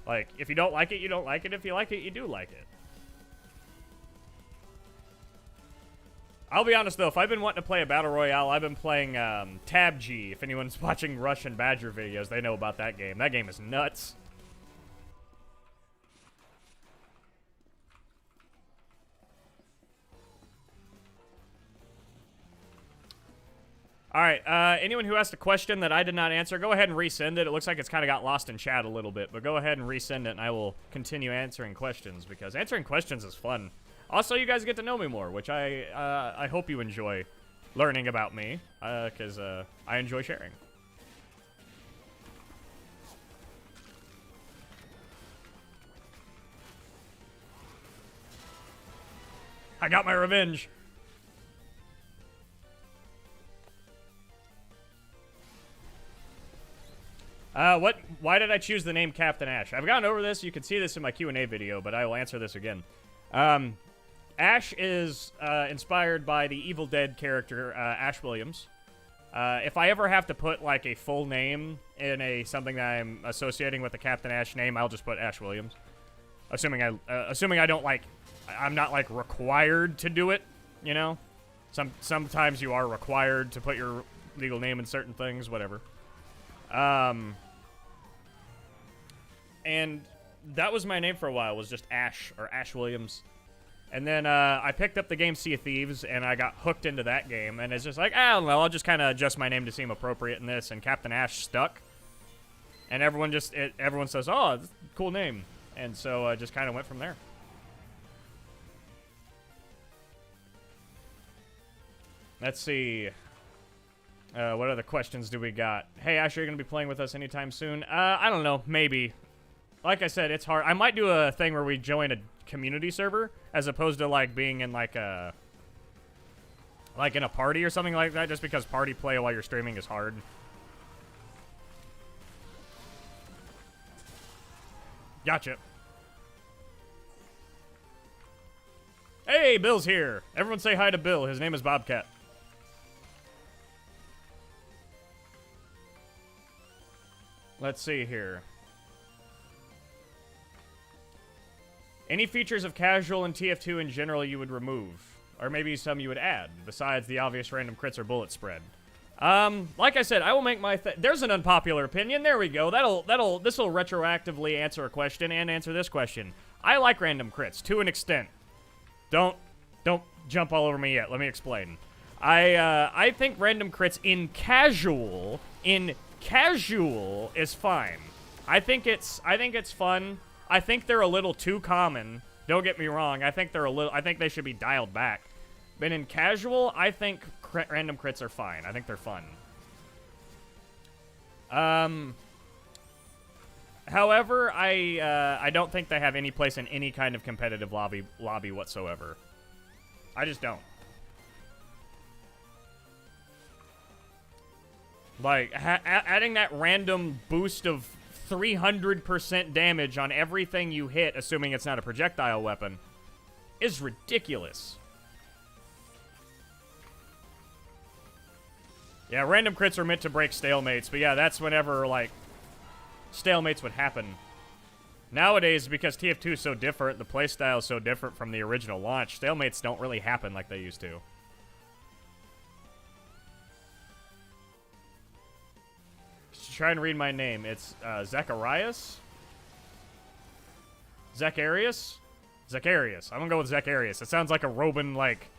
Like, if you don't like it, you don't like it. If you like it, you do like it. I'll be honest, though. If I've been wanting to play a Battle Royale, I've been playing Tab G. If anyone's watching Russian Badger videos, they know about that game. That game is nuts. Alright, anyone who asked a question that I did not answer, go ahead and resend it. It looks like it's kind of got lost in chat a little bit, but go ahead and resend it, and I will continue answering questions, because answering questions is fun. Also, you guys get to know me more, which I hope you enjoy learning about me, because I enjoy sharing. I got my revenge. Why did I choose the name Captain Ash? I've gone over this. You can see this in my Q&A video, but I will answer this again. Ash is inspired by the Evil Dead character, Ash Williams. If I ever have to put, like, a full name in something that I'm associating with the Captain Ash name, I'll just put Ash Williams. Assuming I don't, like, I'm not, like, required to do it, you know? Sometimes you are required to put your legal name in certain things, whatever. And that was my name for a while, was just Ash, or Ash Williams. And then, I picked up the game Sea of Thieves, and I got hooked into that game, and it's just like, I don't know, I'll just kind of adjust my name to seem appropriate in this, and Captain Ash stuck. And everyone says, oh, it's a cool name. And so, just kind of went from there. Let's see. What other questions do we got? Hey, Ash, are you going to be playing with us anytime soon? I don't know. Maybe. Like I said, it's hard. I might do a thing where we join a community server as opposed to, like, being in, like, in a party or something like that, just because party play while you're streaming is hard. Gotcha. Hey, Bill's here. Everyone say hi to Bill. His name is Bobcat. Let's see here. Any features of casual and TF2 in general you would remove? Or maybe some you would add, besides the obvious random crits or bullet spread. Like I said, I will make my there's an unpopular opinion. There we go. This will retroactively answer a question and answer this question. I like random crits to an extent. Don't jump all over me yet. Let me explain. I think random crits in casual is fine. I think it's fun. I think they're a little too common. Don't get me wrong. I think they should be dialed back. But in casual, I think random crits are fine. I think they're fun. However, I don't think they have any place in any kind of competitive lobby whatsoever. I just don't. Like, adding that random boost of 300% damage on everything you hit, assuming it's not a projectile weapon, is ridiculous. Yeah, random crits are meant to break stalemates, but yeah, that's whenever, like, stalemates would happen. Nowadays, because TF2 is so different, the playstyle is so different from the original launch, stalemates don't really happen like they used to. Try and read my name. It's Zacharias? Zacharias? Zacharias. I'm gonna go with Zacharias. It sounds like a Roman, like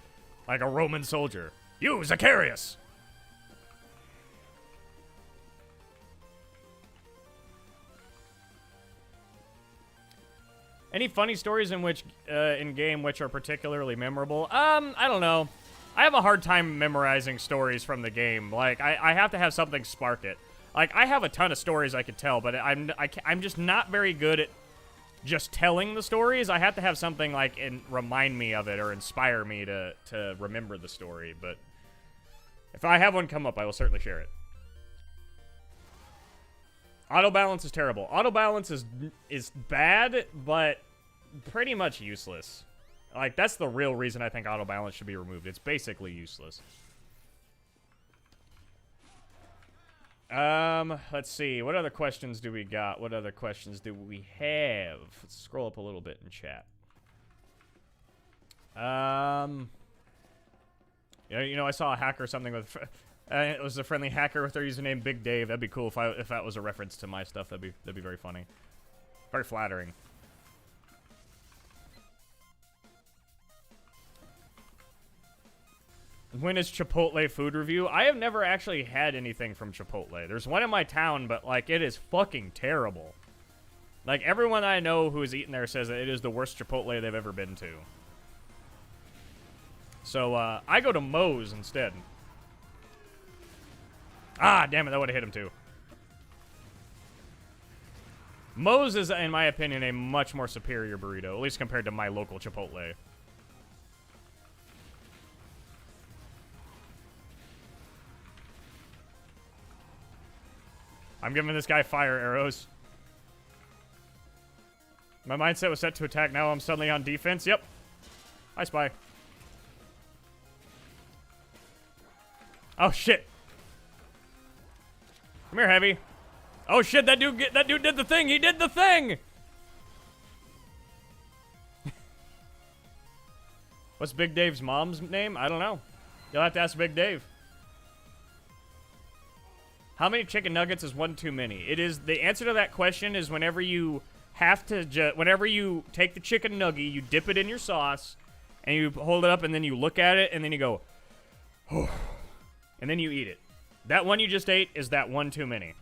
a Roman soldier. You, Zacharias! Any funny stories in game which are particularly memorable? I don't know. I have a hard time memorizing stories from the game. Like, I have to have something spark it. Like, I have a ton of stories I could tell, but I'm just not very good just telling the stories. I have to have something like remind me of it or inspire me to remember the story. But if I have one come up, I will certainly share it. Auto balance is terrible. Auto balance is bad, but pretty much useless. Like, that's the real reason I think auto balance should be removed. It's basically useless. Let's see. What other questions do we got? What other questions do we have? Let's scroll up a little bit in chat. Yeah, you know, I saw a hacker or something with... it was a friendly hacker with their username Big Dave. That'd be cool if that was a reference to my stuff. That'd be very funny. Very flattering. When is Chipotle food review? I have never actually had anything from Chipotle. There's one in my town, but, like, it is fucking terrible. Like, everyone I know who has eaten there says that it is the worst Chipotle they've ever been to. So, I go to Moe's instead. Ah, damn it, that would have hit him too. Moe's is, in my opinion, a much more superior burrito, at least compared to my local Chipotle. I'm giving this guy fire arrows. My mindset was set to attack. Now I'm suddenly on defense. Yep. I spy. Oh, shit. Come here, Heavy. Oh, shit. That dude did the thing. He did the thing. What's Big Dave's mom's name? I don't know. You'll have to ask Big Dave. How many chicken nuggets is one too many? It is, the answer to that question is whenever you have to, whenever you take the chicken nugget, you dip it in your sauce, and you hold it up, and then you look at it, and then you go, oh, and then you eat it. That one you just ate is that one too many.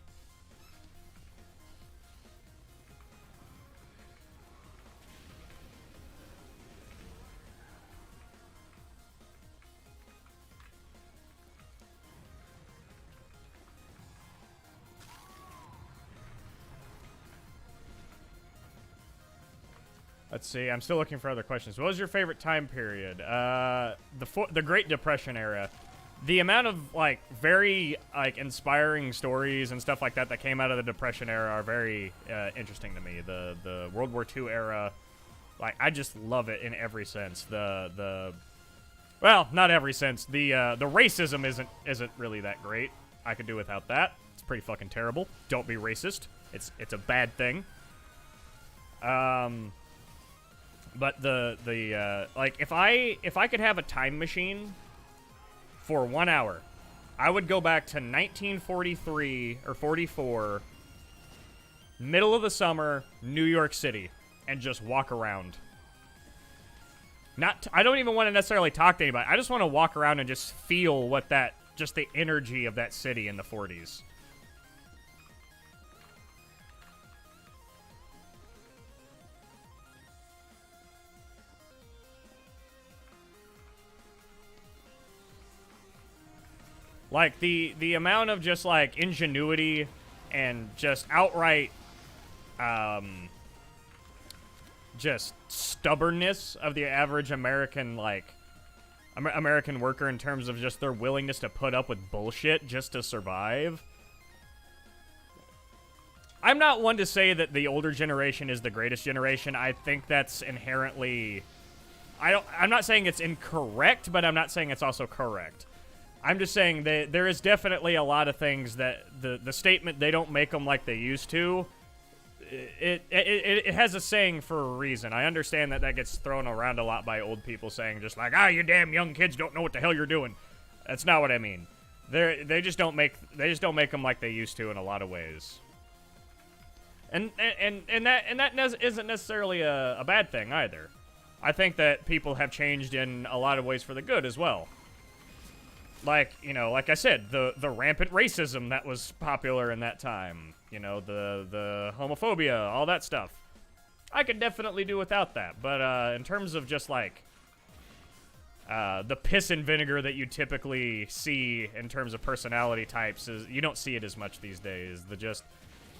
Let's see. I'm still looking for other questions. What was your favorite time period? The Great Depression era. The amount of, like, very, like, inspiring stories and stuff like that that came out of the Depression era are very interesting to me. The World War II era, like, I just love it in every sense. Well, not every sense. The racism isn't really that great. I could do without that. It's pretty fucking terrible. Don't be racist. It's a bad thing. But like, if I could have a time machine for 1 hour, I would go back to 1943 or 44, middle of the summer, New York City, and just walk around. I don't even want to necessarily talk to anybody. I just want to walk around and just feel what just the energy of that city in the 40s. Like, the amount of just, like, ingenuity and just outright, just stubbornness of the average American, like, American worker in terms of just their willingness to put up with bullshit just to survive. I'm not one to say that the older generation is the greatest generation. I think that's inherently... I'm not saying it's incorrect, but I'm not saying it's also correct. I'm just saying that there is definitely a lot of things that the statement, they don't make them like they used to, it has a saying for a reason. I understand that gets thrown around a lot by old people saying just like, you damn young kids don't know what the hell you're doing. That's not what I mean. They just don't make them like they used to in a lot of ways. And that isn't necessarily a bad thing either. I think that people have changed in a lot of ways for the good as well. Like, you know, like I said, the rampant racism that was popular in that time. You know, the homophobia, all that stuff. I could definitely do without that. But in terms of just, like, the piss and vinegar that you typically see in terms of personality types, you don't see it as much these days.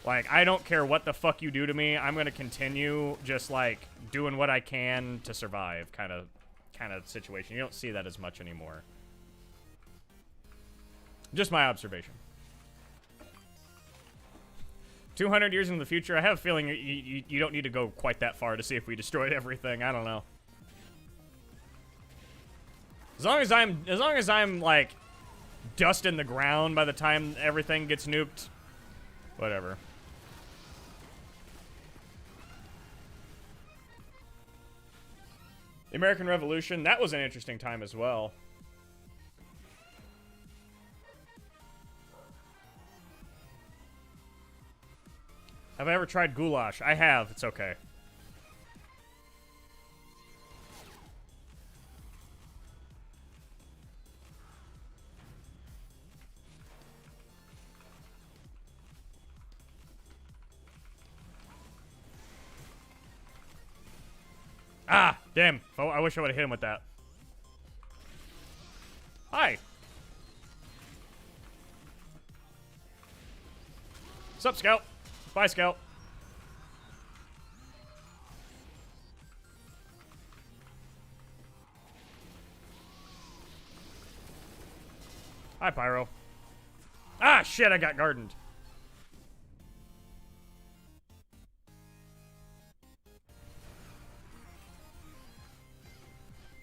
Like, I don't care what the fuck you do to me. I'm gonna continue just, like, doing what I can to survive kind of situation. You don't see that as much anymore. Just my observation. 200 years in the future, I have a feeling you don't need to go quite that far to see if we destroyed everything. I don't know. As long as I'm like dust in the ground by the time everything gets nuked, whatever. The American Revolution, that was an interesting time as well. Have I ever tried goulash? I have. It's okay. Ah, damn. Oh, I wish I would have hit him with that. Hi. What's up, Scout? Bye, Scout. Hi, Pyro. Ah, shit, I got gardened.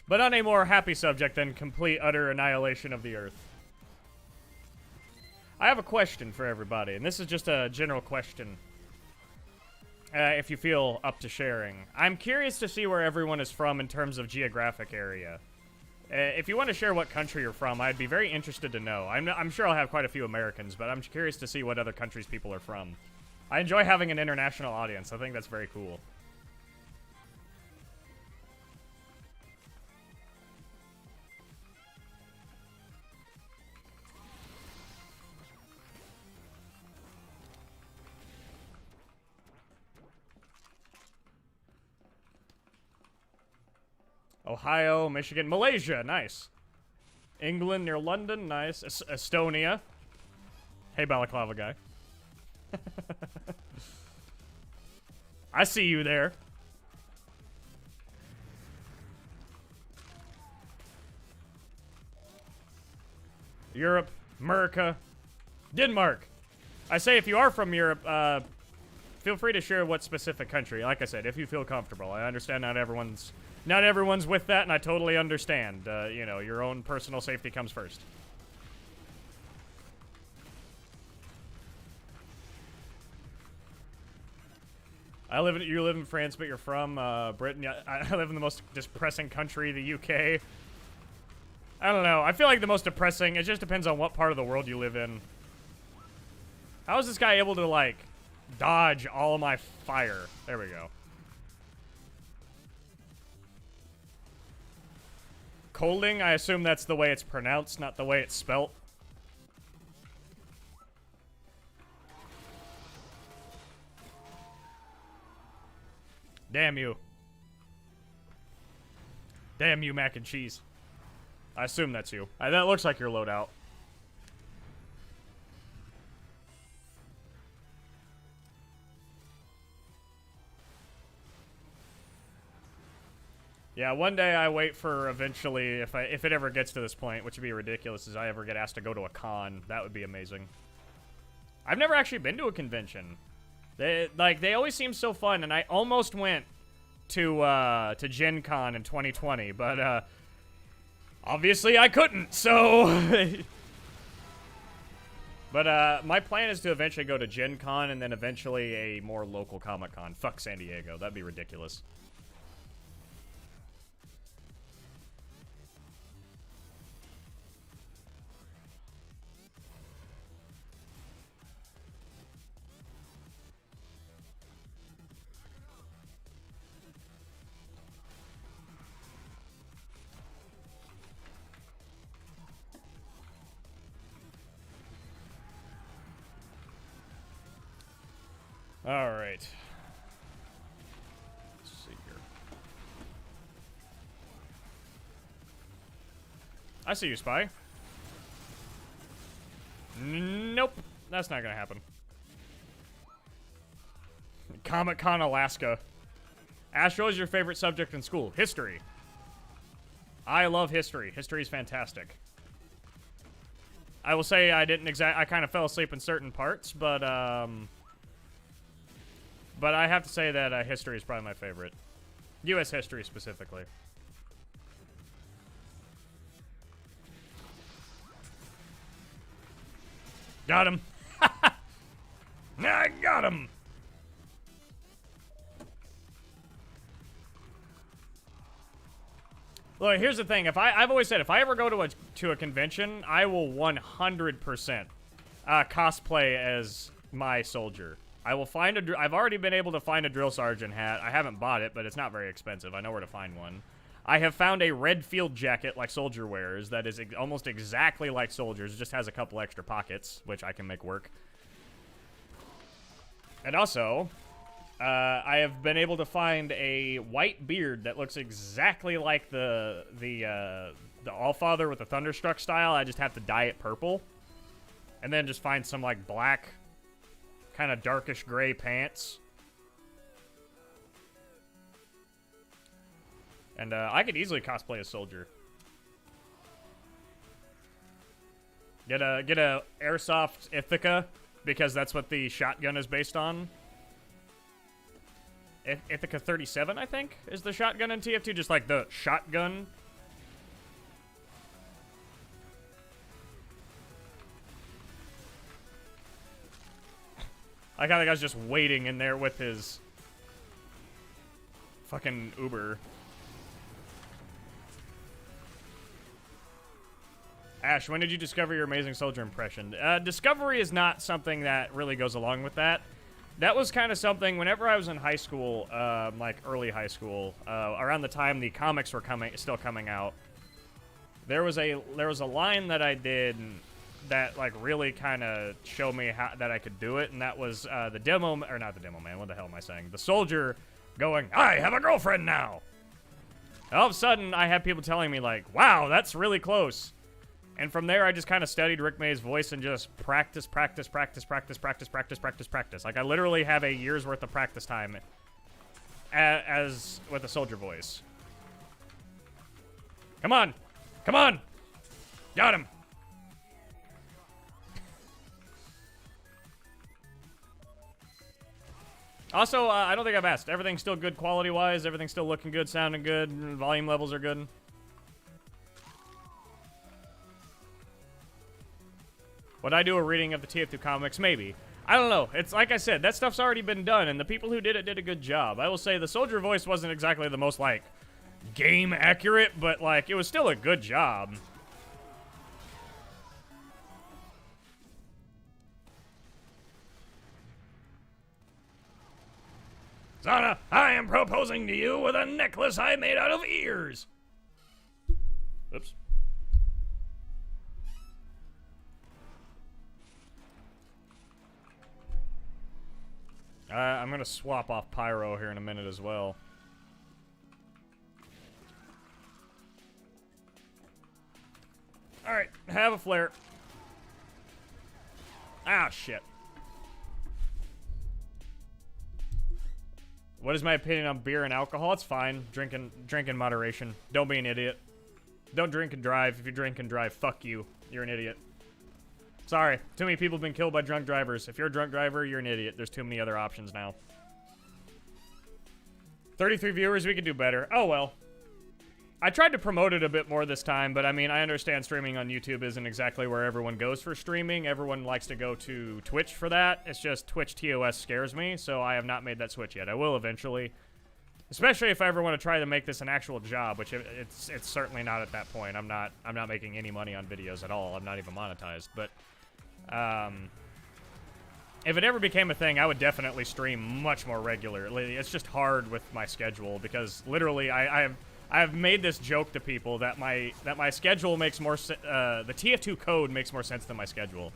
But on a more happy subject than complete, utter annihilation of the Earth. I have a question for everybody, and this is just a general question. If you feel up to sharing. I'm curious to see where everyone is from in terms of geographic area. If you want to share what country you're from, I'd be very interested to know. I'm sure I'll have quite a few Americans, but I'm curious to see what other countries people are from. I enjoy having an international audience. I think that's very cool. Ohio, Michigan, Malaysia, nice. England near London, nice. Estonia. Hey, Balaclava guy. I see you there. Europe, America, Denmark. I say if you are from Europe, feel free to share what specific country. Like I said, if you feel comfortable. I understand not everyone's with that, and I totally understand. You know, your own personal safety comes first. You live in France, but you're from Britain. Yeah, I live in the most depressing country, the UK. I don't know. I feel like the most depressing, it just depends on what part of the world you live in. How is this guy able to, like, dodge all my fire? There we go. Colding, I assume that's the way it's pronounced, not the way it's spelt. Damn you. Damn you, mac and cheese. I assume that's you. That looks like your loadout. Yeah, one day I wait for eventually, if it ever gets to this point, which would be ridiculous, is I ever get asked to go to a con. That would be amazing. I've never actually been to a convention. They always seem so fun, and I almost went to Gen Con in 2020, but obviously I couldn't, so but my plan is to eventually go to Gen Con and then eventually a more local Comic-Con. Fuck San Diego. That'd be ridiculous. All right. Let's see here. I see you, Spy. Nope. That's not gonna happen. Comic-Con, Alaska. Ash, what was your favorite subject in school? History. I love history. History is fantastic. I will say I kind of fell asleep in certain parts, but I have to say that history is probably my favorite. U.S. history specifically. Got him. I got him. Look, here's the thing. I've always said, if I ever go to a convention, I will 100% cosplay as my soldier. I will find I've already been able to find a drill sergeant hat. I haven't bought it, but it's not very expensive. I know where to find one. I have found a red field jacket like Soldier wears that is almost exactly like Soldier's. It just has a couple extra pockets, which I can make work. And also, I have been able to find a white beard that looks exactly like the Allfather with the Thunderstruck style. I just have to dye it purple. And then just find some, like, black, kind of darkish gray pants. And I could easily cosplay a soldier. Get a airsoft Ithaca, because that's what the shotgun is based on. Ithaca 37, I think, is the shotgun in TF2, just like the shotgun. I kind of guy's just waiting in there with his fucking Uber. Ash, when did you discover your amazing soldier impression? Discovery is not something that really goes along with that. That was kind of something whenever I was in high school, like early high school, around the time the comics were still coming out. There was a line that I did that like really kind of showed me that I could do it, and that was the demo, or not the demo man. What the hell am I saying? The soldier going, "I have a girlfriend now." And all of a sudden, I have people telling me like, "Wow, that's really close." And from there, I just kind of studied Rick May's voice and just practice. Like, I literally have a year's worth of practice time as with a soldier voice. Come on. Come on. Got him. Also, I don't think I've asked. Everything's still good quality-wise. Everything's still looking good, sounding good. Volume levels are good. Would I do a reading of the TF2 comics? Maybe. I don't know. It's like I said, that stuff's already been done, and the people who did it did a good job. I will say the soldier voice wasn't exactly the most, like, game accurate, but, like, it was still a good job. Zana, I am proposing to you with a necklace I made out of ears. Oops. I'm gonna swap off Pyro here in a minute as well. Alright, have a flare. Ah, shit. What is my opinion on beer and alcohol? It's fine. Drink in moderation. Don't be an idiot. Don't drink and drive. If you drink and drive, fuck you. You're an idiot. Sorry, too many people have been killed by drunk drivers. If you're a drunk driver, you're an idiot. There's too many other options now. 33 viewers, we could do better. Oh well. I tried to promote it a bit more this time, but I mean, I understand streaming on YouTube isn't exactly where everyone goes for streaming. Everyone likes to go to Twitch for that. It's just Twitch TOS scares me, so I have not made that switch yet. I will eventually. Especially if I ever want to try to make this an actual job, which it's certainly not at that point. I'm not making any money on videos at all. I'm not even monetized, but if it ever became a thing, I would definitely stream much more regularly. It's just hard with my schedule because literally I have made this joke to people that my schedule makes more the TF2 code makes more sense than my schedule.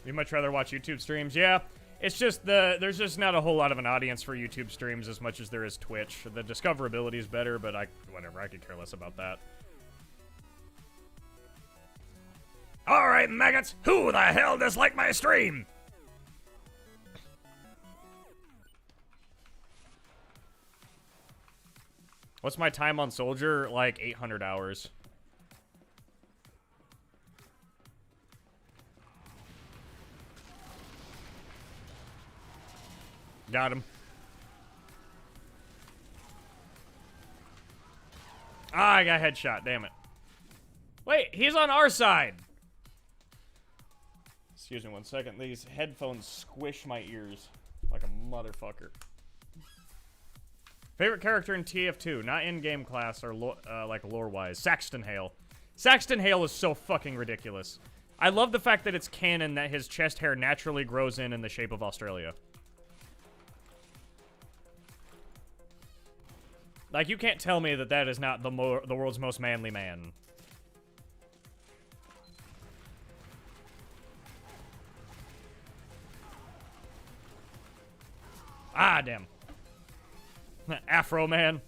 You much rather watch YouTube streams? Yeah. It's just there's just not a whole lot of an audience for YouTube streams as much as there is Twitch. The discoverability is better, but whatever, I could care less about that. Alright, maggots, who the hell disliked my stream? What's my time on Soldier? Like 800 hours. Got him. Ah, I got headshot, damn it. Wait, he's on our side. Excuse me 1 second. These headphones squish my ears like a motherfucker. Favorite character in TF2, not in-game class or like lore-wise. Saxton Hale. Saxton Hale is so fucking ridiculous. I love the fact that it's canon that his chest hair naturally grows in the shape of Australia. Like, you can't tell me that that is not the world's most manly man. Ah, damn. Afro man.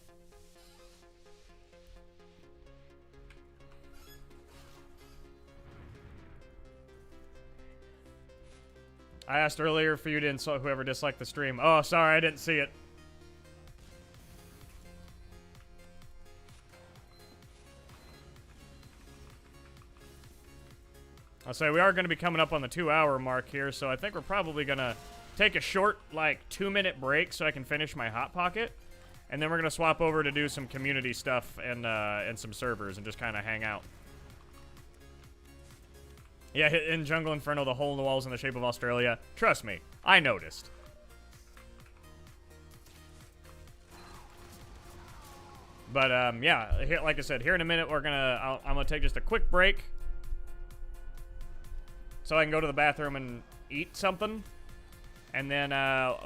I asked earlier for you to insult whoever disliked the stream. Oh, sorry, I didn't see it. I'll say we are going to be coming up on the 2-hour mark here, so I think we're probably going to take a short, like, 2-minute break so I can finish my Hot Pocket. And then we're going to swap over to do some community stuff and some servers and just kind of hang out. Yeah, in Jungle Inferno, the hole in the wall is in the shape of Australia. Trust me, I noticed. But, yeah, here, like I said, here in a minute, I'm going to take just a quick break so I can go to the bathroom and eat something. And then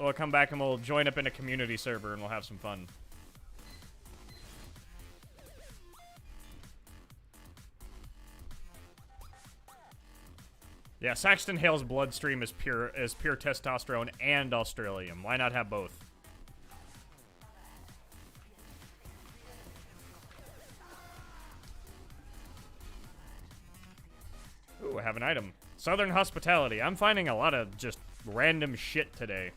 we'll come back and we'll join up in a community server and we'll have some fun. Yeah, Saxton Hale's bloodstream is pure testosterone and Australian. Why not have both? Ooh, I have an item. Southern Hospitality. I'm finding a lot of just random shit today.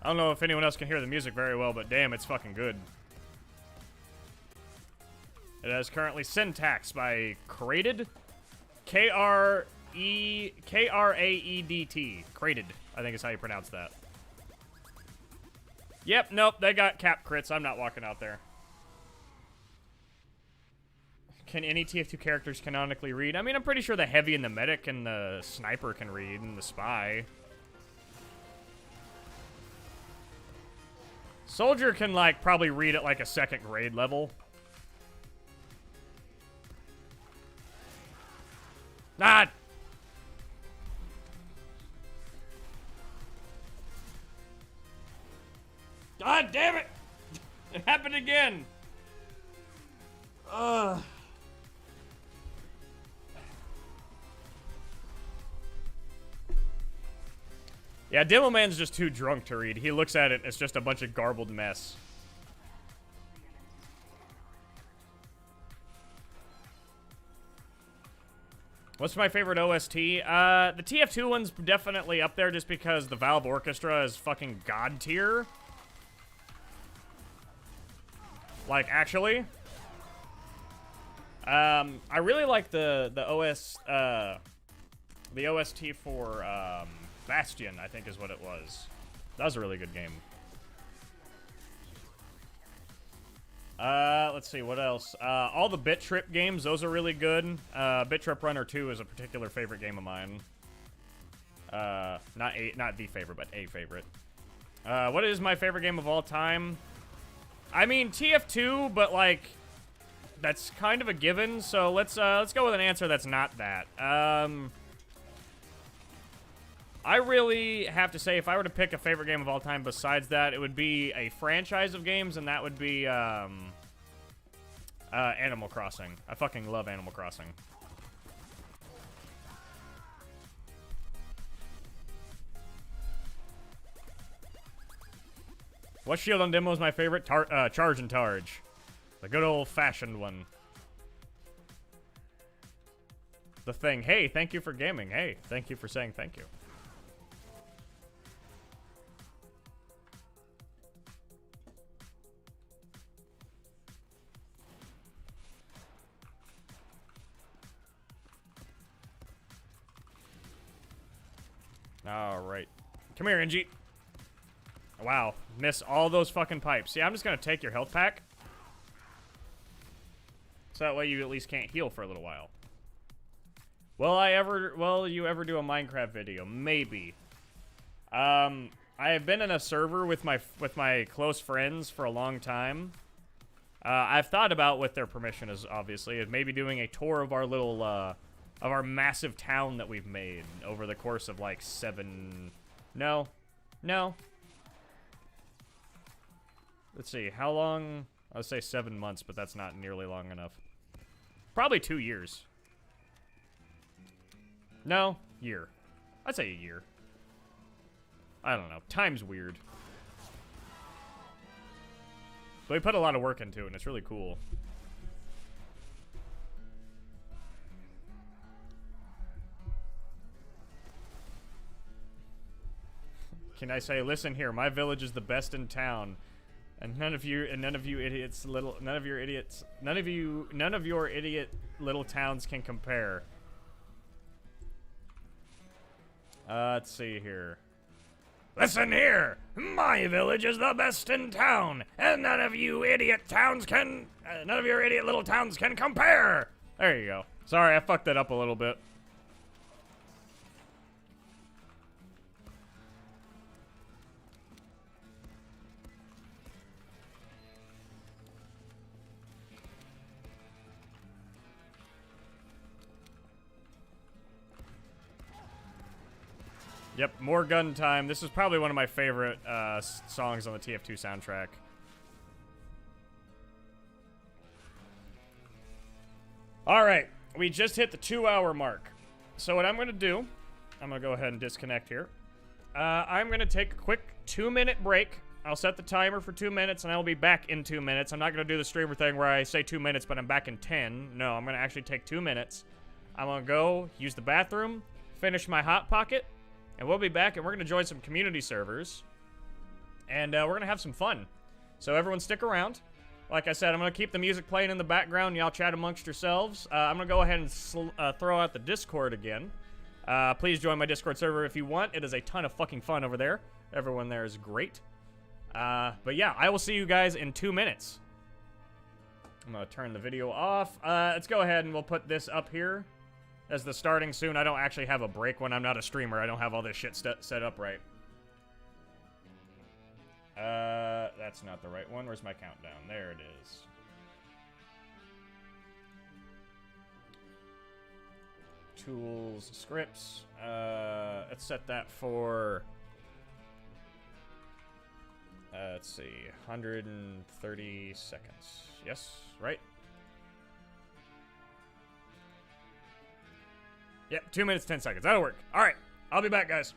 I don't know if anyone else can hear the music very well, but damn, it's fucking good. It has currently Syntax by Crated. K-R-A-E-D-T. Crated, I think is how you pronounce that. Yep, nope, they got cap crits. I'm not walking out there. Can any TF2 characters canonically read? I mean, I'm pretty sure the Heavy and the Medic and the Sniper can read, and the Spy. Soldier can, like, probably read at, like, a 2nd grade level. Ah! God damn it! It happened again! Ugh. Yeah, Demo Man's just too drunk to read. He looks at it, it's just a bunch of garbled mess. What's my favorite OST? The TF2 one's definitely up there just because the Valve Orchestra is fucking god tier. Like, actually. I really like the OST for Bastion, I think is what it was. That was a really good game. Let's see, what else? All the Bit Trip games, those are really good. Bit Trip Runner 2 is a particular favorite game of mine. Not the favorite, but a favorite. What is my favorite game of all time? I mean, TF2, but like, that's kind of a given, so let's go with an answer that's not that. I really have to say, if I were to pick a favorite game of all time besides that, it would be a franchise of games, and that would be Animal Crossing. I fucking love Animal Crossing. What shield on demo is my favorite? Charge and Targe. The good old-fashioned one. The thing. Hey, thank you for gaming. Hey, thank you for saying thank you. Alright. Come here, Angie. Wow. Miss all those fucking pipes. Yeah, I'm just gonna take your health pack. So that way you at least can't heal for a little while. Will you ever do a Minecraft video? Maybe. I have been in a server with my close friends for a long time. I've thought about, with their permission, as obviously, of maybe doing a tour of our little, of our massive town that we've made over the course of like 7... No. Let's see, how long? I would say 7 months, but that's not nearly long enough. Probably 2 years. No, year. I'd say a year. I don't know. Time's weird. But we put a lot of work into it, and it's really cool. Can I say, listen here, my village is the best in town. And none of your idiot little towns can compare. Let's see here. Listen here, my village is the best in town, and none of your idiot little towns can compare. There you go. Sorry, I fucked that up a little bit. Yep, more gun time. This is probably one of my favorite songs on the TF2 soundtrack. Alright, we just hit the 2-hour mark. So what I'm going to do, I'm going to go ahead and disconnect here. I'm going to take a quick 2-minute break. I'll set the timer for 2 minutes, and I will be back in 2 minutes. I'm not going to do the streamer thing where I say 2 minutes, but I'm back in 10. No, I'm going to actually take 2 minutes. I'm going to go use the bathroom, finish my Hot Pocket, and we'll be back, and we're going to join some community servers. And we're going to have some fun. So everyone stick around. Like I said, I'm going to keep the music playing in the background. Y'all chat amongst yourselves. I'm going to go ahead and throw out the Discord again. Please join my Discord server if you want. It is a ton of fucking fun over there. Everyone there is great. But yeah, I will see you guys in 2 minutes. I'm going to turn the video off. Let's go ahead and we'll put this up here as the starting soon. I don't actually have a break when I'm not a streamer. I don't have all this shit set up right. That's not the right one. Where's my countdown? There it is. Tools, scripts. Let's set that for... let's see, 130 seconds. Yes, right? Yep, 2 minutes, 10 seconds. That'll work. All right, I'll be back, guys.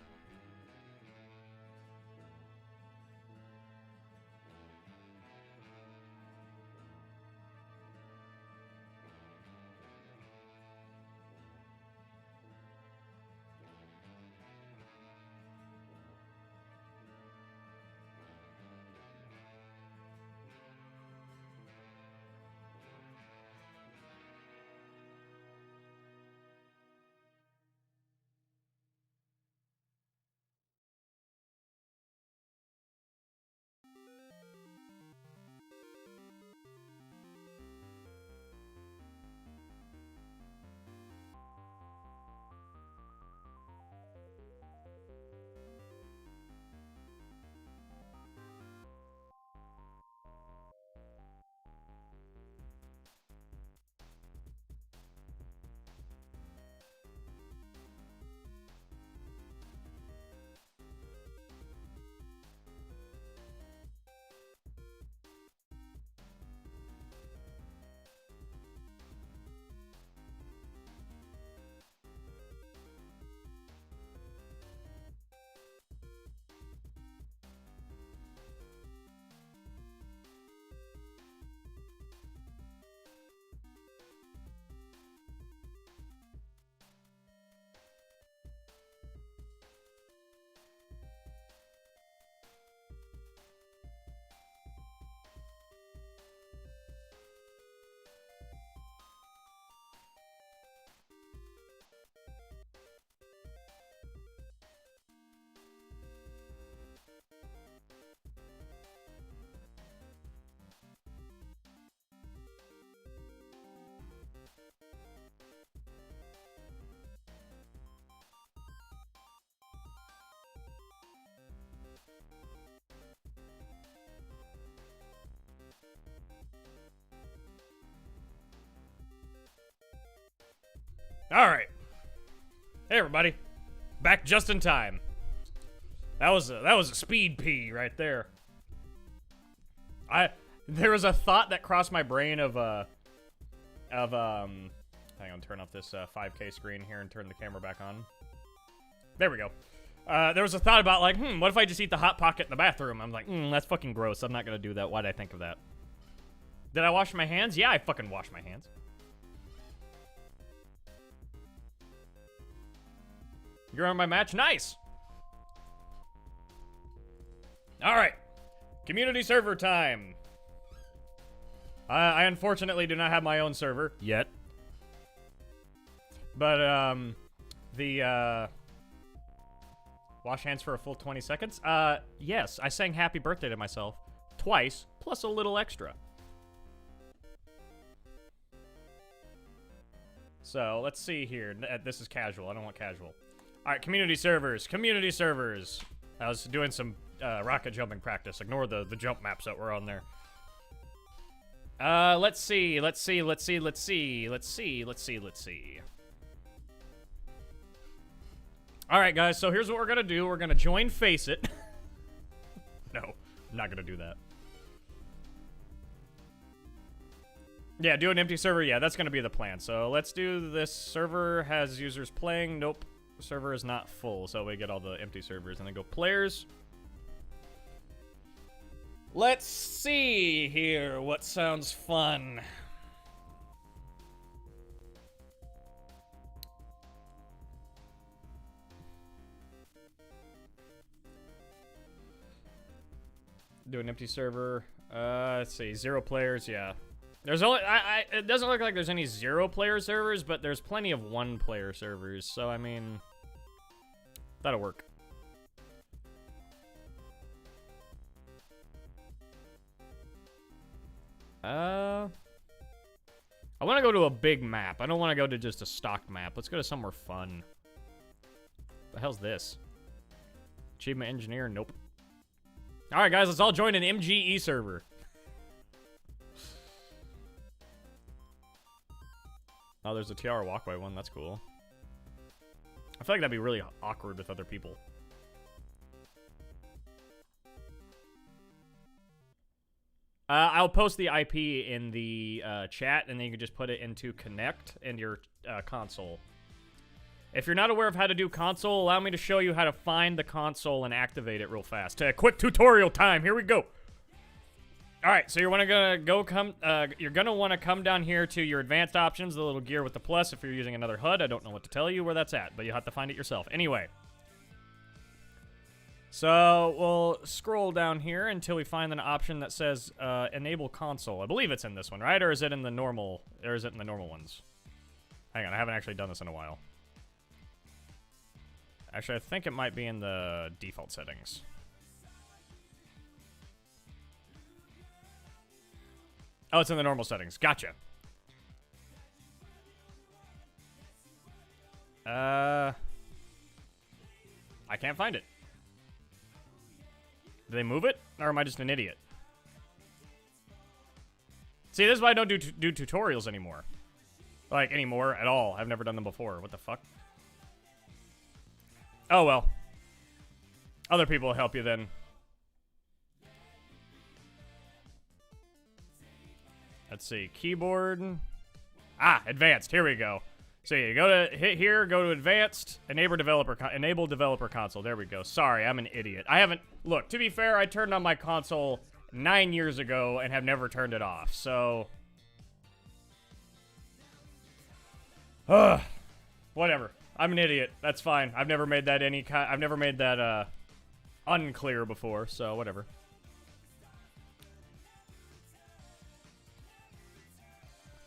All right. Hey, everybody. Back just in time. That was a speed pee right there. There was a thought that crossed my brain of hang on, turn off this 5K screen here and turn the camera back on. There we go. There was a thought about like, what if I just eat the Hot Pocket in the bathroom? I'm like, that's fucking gross. I'm not gonna do that. Why did I think of that? Did I wash my hands? Yeah, I fucking washed my hands. You're on my match? Nice! Alright. Community server time. I unfortunately do not have my own server yet. But, wash hands for a full 20 seconds? Yes, I sang happy birthday to myself twice, plus a little extra. So, let's see here. This is casual. I don't want casual. Alright, community servers. Community servers. I was doing some rocket jumping practice. Ignore the jump maps that were on there. Let's see. Alright, guys, so here's what we're gonna do. We're gonna join Faceit. No, I'm not gonna do that. Yeah, do an empty server. Yeah, that's gonna be the plan. So let's do this. Server has users playing. Nope. Server is not full, so we get all the empty servers and then go players. Let's see here what sounds fun. Do an empty server. Let's see, 0 players. Yeah, there's only it doesn't look like there's any 0 player servers, but there's plenty of 1 player servers. So I mean, that'll work. I want to go to a big map. I don't want to go to just a stock map. Let's go to somewhere fun. The hell's this? Achievement engineer? Nope. All right, guys, let's all join an MGE server. Oh, there's a Tiara Walkway one. That's cool. I feel like that'd be really awkward with other people. I'll post the IP in the chat, and then you can just put it into Connect in your console. If you're not aware of how to do console, allow me to show you how to find the console and activate it real fast. Quick tutorial time. Here we go. All right, so you're gonna want to come down here to your advanced options, the little gear with the plus. If you're using another HUD, I don't know what to tell you where that's at, but you have to find it yourself. Anyway. So we'll scroll down here until we find an option that says enable console. I believe it's in this one, right? Or is it in the normal? Or is it in the normal ones? Hang on, I haven't actually done this in a while. Actually, I think it might be in the default settings. Oh, it's in the normal settings. Gotcha. I can't find it. Did they move it? Or am I just an idiot? See, this is why I don't do tutorials anymore. Like, anymore at all. I've never done them before. What the fuck? Oh, well. Other people will help you then. Let's see. Keyboard. Ah, advanced. Here we go. So you go to hit here, go to advanced, enable developer console. There we go. Sorry, I'm an idiot. I haven't, look, to be fair, I turned on my console 9 years ago and have never turned it off. So whatever. I'm an idiot. That's fine. I've never made that unclear before, so whatever.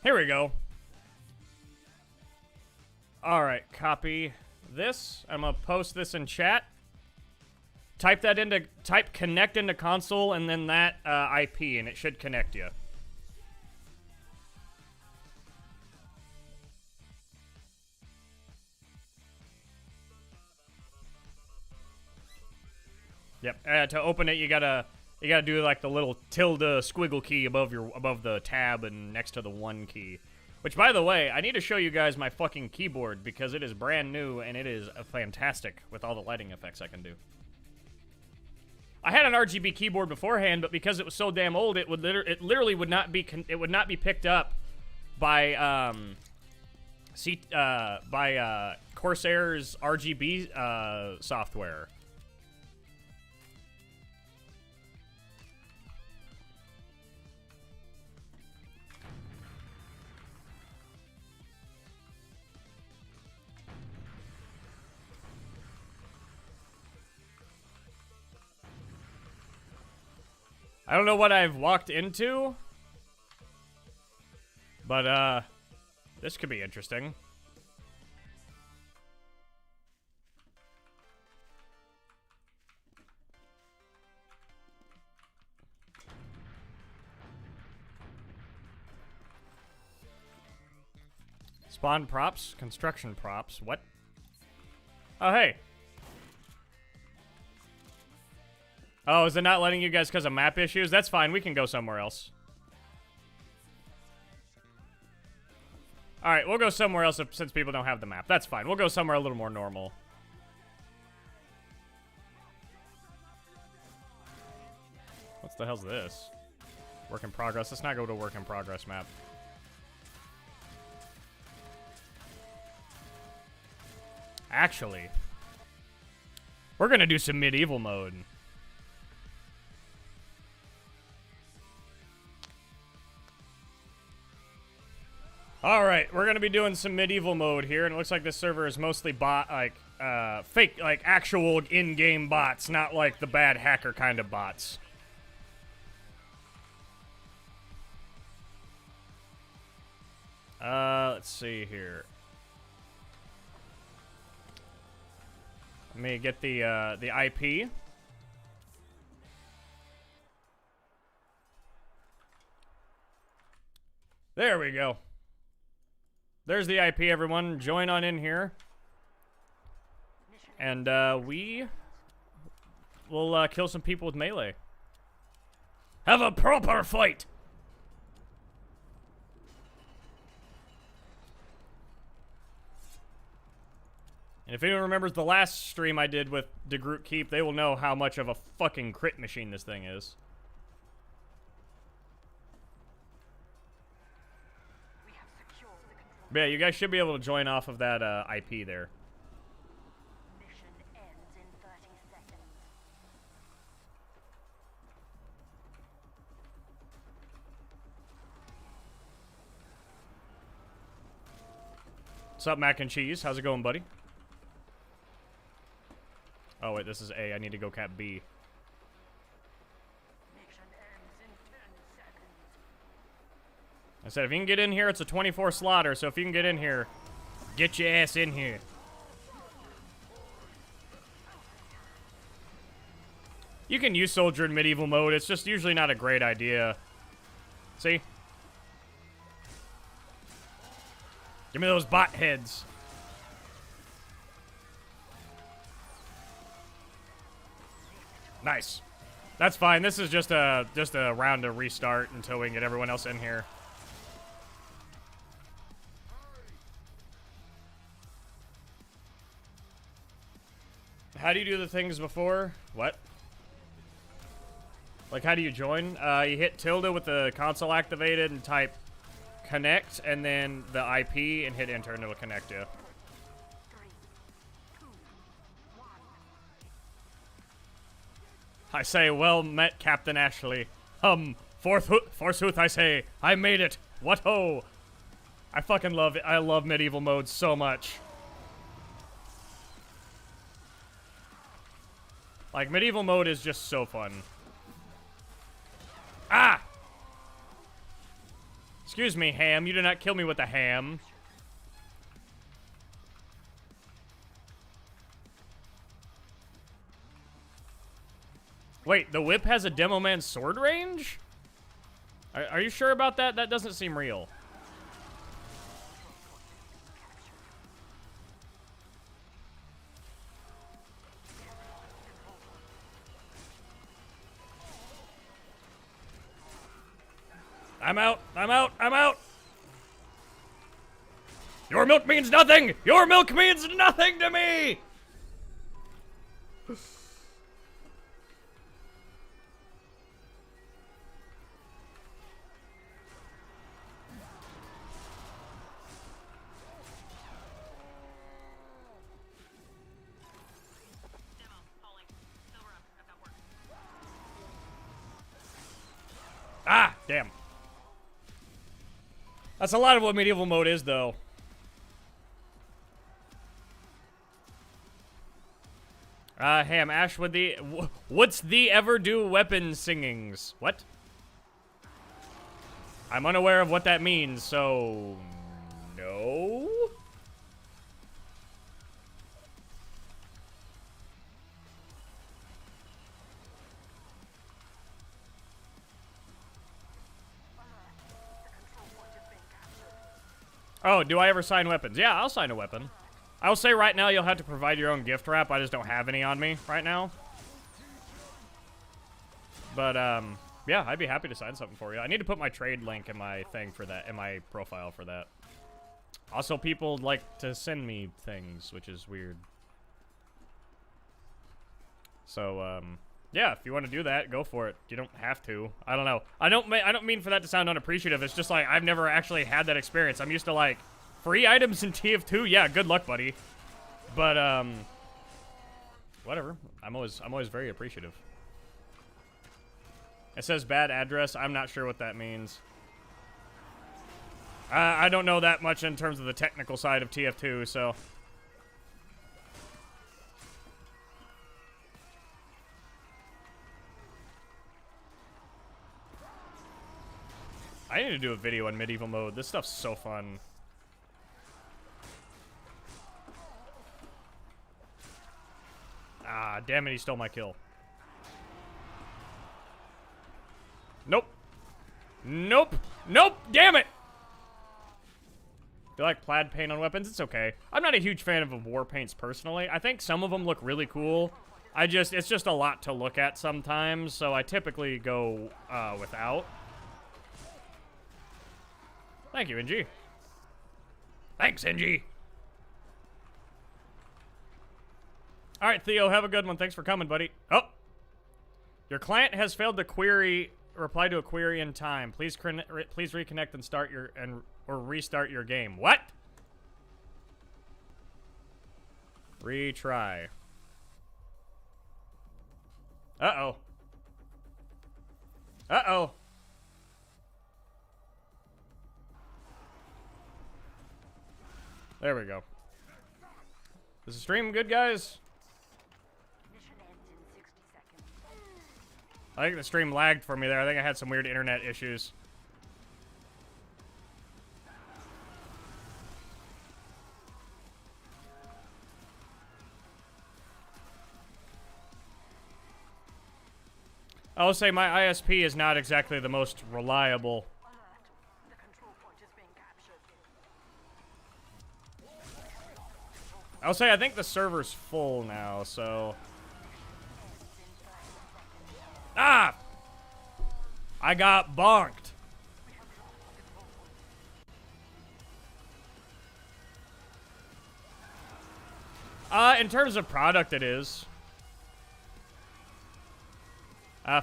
Here we go. Alright, copy this. I'm gonna post this in chat. Type connect into console and then that IP and it should connect you. Yep. To open it, you gotta do like the little tilde squiggle key above the tab and next to the 1 key. Which, by the way, I need to show you guys my fucking keyboard because it is brand new and it is fantastic with all the lighting effects I can do. I had an RGB keyboard beforehand, but because it was so damn old, it literally would not be picked up by Corsair's RGB software. I don't know what I've walked into, but this could be interesting. Spawn props, construction props, what? Oh, hey. Oh, is it not letting you guys because of map issues? That's fine, we can go somewhere else. Alright, we'll go somewhere else since people don't have the map. That's fine, we'll go somewhere a little more normal. What the hell's this? Work in progress. Let's not go to work in progress map. Actually, we're gonna do some medieval mode. Alright, we're gonna be doing some medieval mode here, and it looks like this server is mostly bot, like, fake, like, actual in-game bots, not like the bad hacker kind of bots. Let's see here. Let me get the IP. There we go. There's the IP, everyone. Join on in here. And, we will, kill some people with melee. Have a proper fight! And if anyone remembers the last stream I did with De Groot Keep, they will know how much of a fucking crit machine this thing is. But yeah, you guys should be able to join off of that IP there. Mission ends in 30 seconds. What's up, Mac and Cheese? How's it going, buddy? Oh, wait, this is A. I need to go cap B. Mission ends in 10 seconds. I said, if you can get in here, it's a 24 slaughter, so if you can get in here, get your ass in here. You can use soldier in medieval mode, it's just usually not a great idea. See? Give me those bot heads. Nice. That's fine. This is just a round to restart until we can get everyone else in here. How do you do the things before? What? Like, how do you join? You hit tilde with the console activated and type connect, and then the IP, and hit enter, and it'll connect you. 3, 2, 1. I say, well met, Captain Ashley. Forsooth I say, I made it. What ho! I fucking love it. I love medieval mode so much. Like, medieval mode is just so fun. Ah! Excuse me, ham. You did not kill me with a ham. Wait, the whip has a demo man sword range? Are you sure about that? That doesn't seem real. I'm out. I'm out. I'm out. Your milk means nothing! Your milk means nothing to me! Ah, damn. That's a lot of what medieval mode is, though. Ham, Ash, what's the ever do weapon singings? What? I'm unaware of what that means, so no. Oh, do I ever sign weapons? Yeah, I'll sign a weapon. I'll say right now you'll have to provide your own gift wrap. I just don't have any on me right now. But, yeah, I'd be happy to sign something for you. I need to put my trade link in my thing for that, in my profile for that. Also, people like to send me things, which is weird. So, yeah, if you want to do that, go for it. You don't have to. I don't know. I don't mean for that to sound unappreciative. It's just like I've never actually had that experience. I'm used to like free items in TF2. Yeah, good luck, buddy. But whatever. I'm always very appreciative. It says bad address. I'm not sure what that means. I don't know that much in terms of the technical side of TF2, so. I need to do a video on medieval mode. This stuff's so fun. Ah, damn it, he stole my kill. Nope. Nope. Nope, damn it! Do you like plaid paint on weapons? It's okay. I'm not a huge fan of war paints personally. I think some of them look really cool. It's just a lot to look at sometimes, so I typically go without. Thank you, NG. Thanks, NG. All right, Theo, have a good one. Thanks for coming, buddy. Oh. Your client has failed to reply to a query in time. Please reconnect and start or restart your game. What? Retry. Uh-oh. Uh-oh. There we go. Is the stream good, guys? Mission ends in 60 seconds. I think the stream lagged for me there. I think I had some weird internet issues. I'll say my ISP is not exactly the most reliable. Alert. The control point is being captured. I'll say I think the server's full now, so. Ah! I got bonked. In terms of product, it is.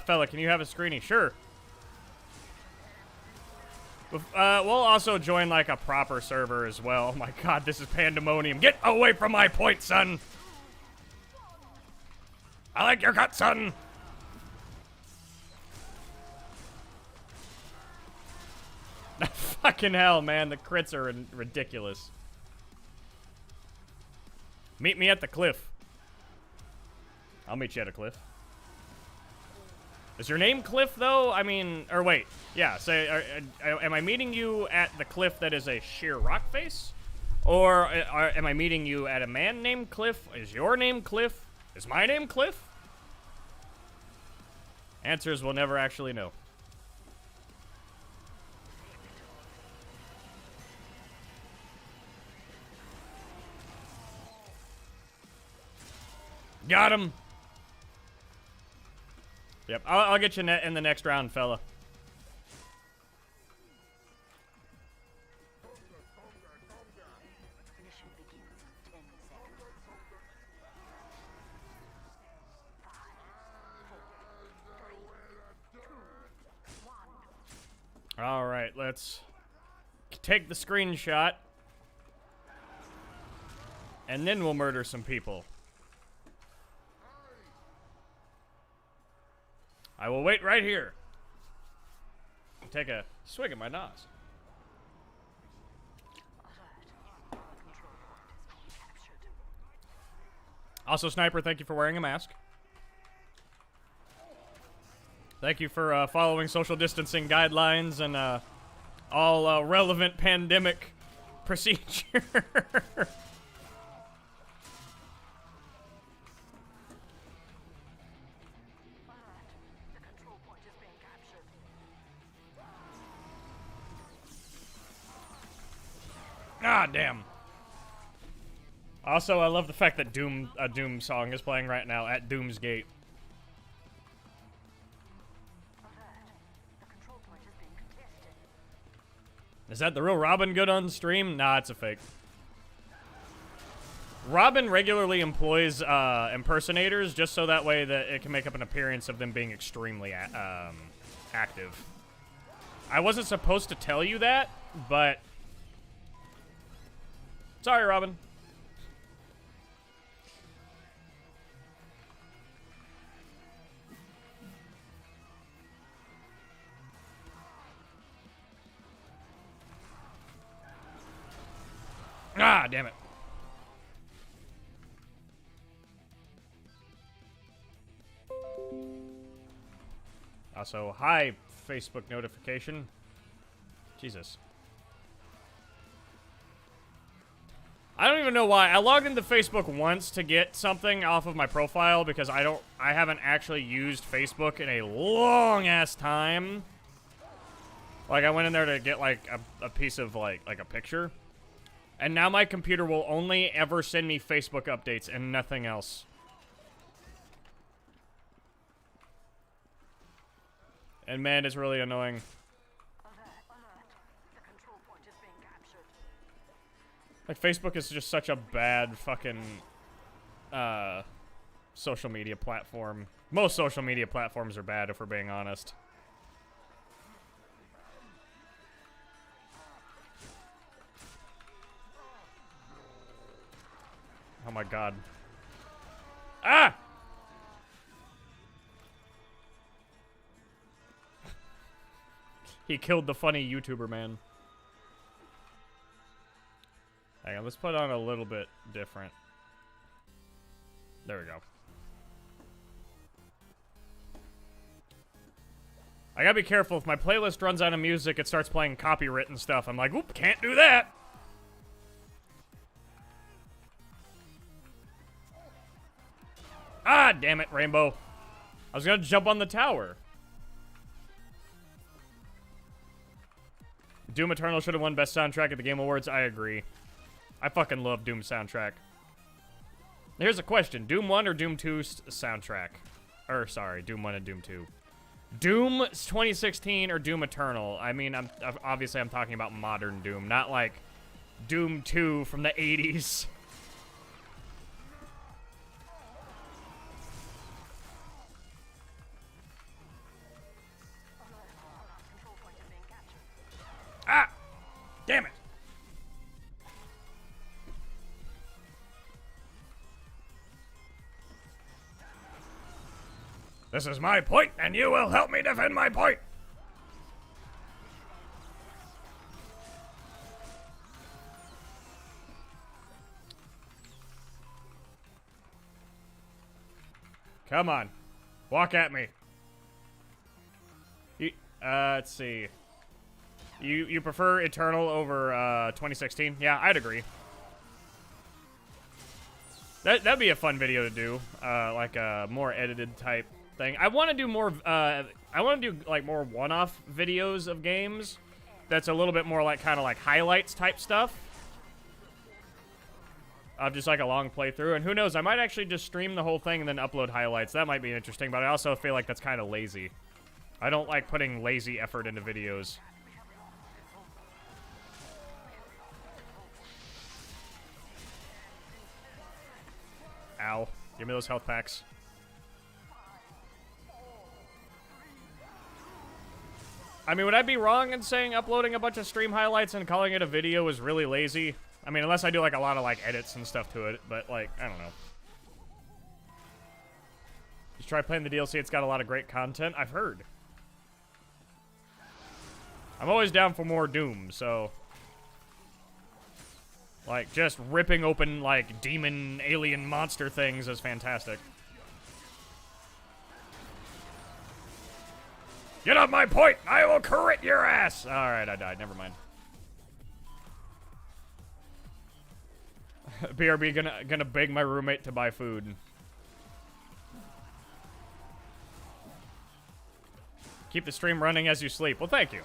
Fella, can you have a screening? Sure. We'll also join, like, a proper server as well. Oh my god, this is pandemonium. Get away from my point, son! I like your cut, son! Fucking hell, man. The crits are ridiculous. Meet me at the cliff. I'll meet you at a cliff. Is your name Cliff, though? I mean, or wait. Yeah, say, am I meeting you at the cliff that is a sheer rock face? Or am I meeting you at a man named Cliff? Is your name Cliff? Is my name Cliff? Answers we'll never actually know. Got him. Yep, I'll get you in the next round, fella. let's take the screenshot. And then we'll murder some people. I will wait right here. Take a swig at my nos. Also, Sniper, thank you for wearing a mask. Thank you for following social distancing guidelines and all relevant pandemic procedure. Ah, damn. Also, I love the fact that a Doom song is playing right now at Doom's Gate. Is that the real Robin good on stream? Nah, it's a fake. Robin regularly employs impersonators just so that way that it can make up an appearance of them being extremely active. I wasn't supposed to tell you that, but... Sorry, Robin. Ah, damn it. Also, hi, Facebook notification. Jesus. I don't even know why. I logged into Facebook once to get something off of my profile because I haven't actually used Facebook in a long ass time. Like, I went in there to get like a piece of like a picture. And now my computer will only ever send me Facebook updates and nothing else. And man, it's really annoying. Like, Facebook is just such a bad fucking social media platform. Most social media platforms are bad, if we're being honest. Oh my god. Ah! He killed the funny YouTuber man. Hang on, let's put on a little bit different. There we go. I gotta be careful. If my playlist runs out of music, it starts playing copywritten stuff. I'm like, oop, can't do that. Ah, damn it, Rainbow. I was gonna jump on the tower. Doom Eternal should have won Best Soundtrack at the Game Awards. I agree. I fucking love Doom soundtrack. Here's a question. Doom 1 or Doom 2 soundtrack? Or, sorry, Doom 1 and Doom 2. Doom 2016 or Doom Eternal? I mean, obviously I'm talking about modern Doom, not like Doom 2 from the 80s. Ah! Damn it! This is my point, and you will help me defend my point! Come on. Walk at me. Let's see. You prefer Eternal over 2016? Yeah, I'd agree. That'd be a fun video to do, like a more edited type thing. I want to do more. I want to do like more one-off videos of games. That's a little bit more like kind of like highlights type stuff. Of just like a long playthrough, and who knows? I might actually just stream the whole thing and then upload highlights. That might be interesting, but I also feel like that's kind of lazy. I don't like putting lazy effort into videos. Ow. Give me those health packs. I mean, would I be wrong in saying uploading a bunch of stream highlights and calling it a video is really lazy? I mean, unless I do, like, a lot of, like, edits and stuff to it, but, like, I don't know. Just try playing the DLC, it's got a lot of great content, I've heard. I'm always down for more Doom, so... Like, just ripping open, like, demon, alien, monster things is fantastic. Get off my point! I will crit your ass! Alright, I died. Never mind. BRB gonna beg my roommate to buy food. Keep the stream running as you sleep. Well, thank you.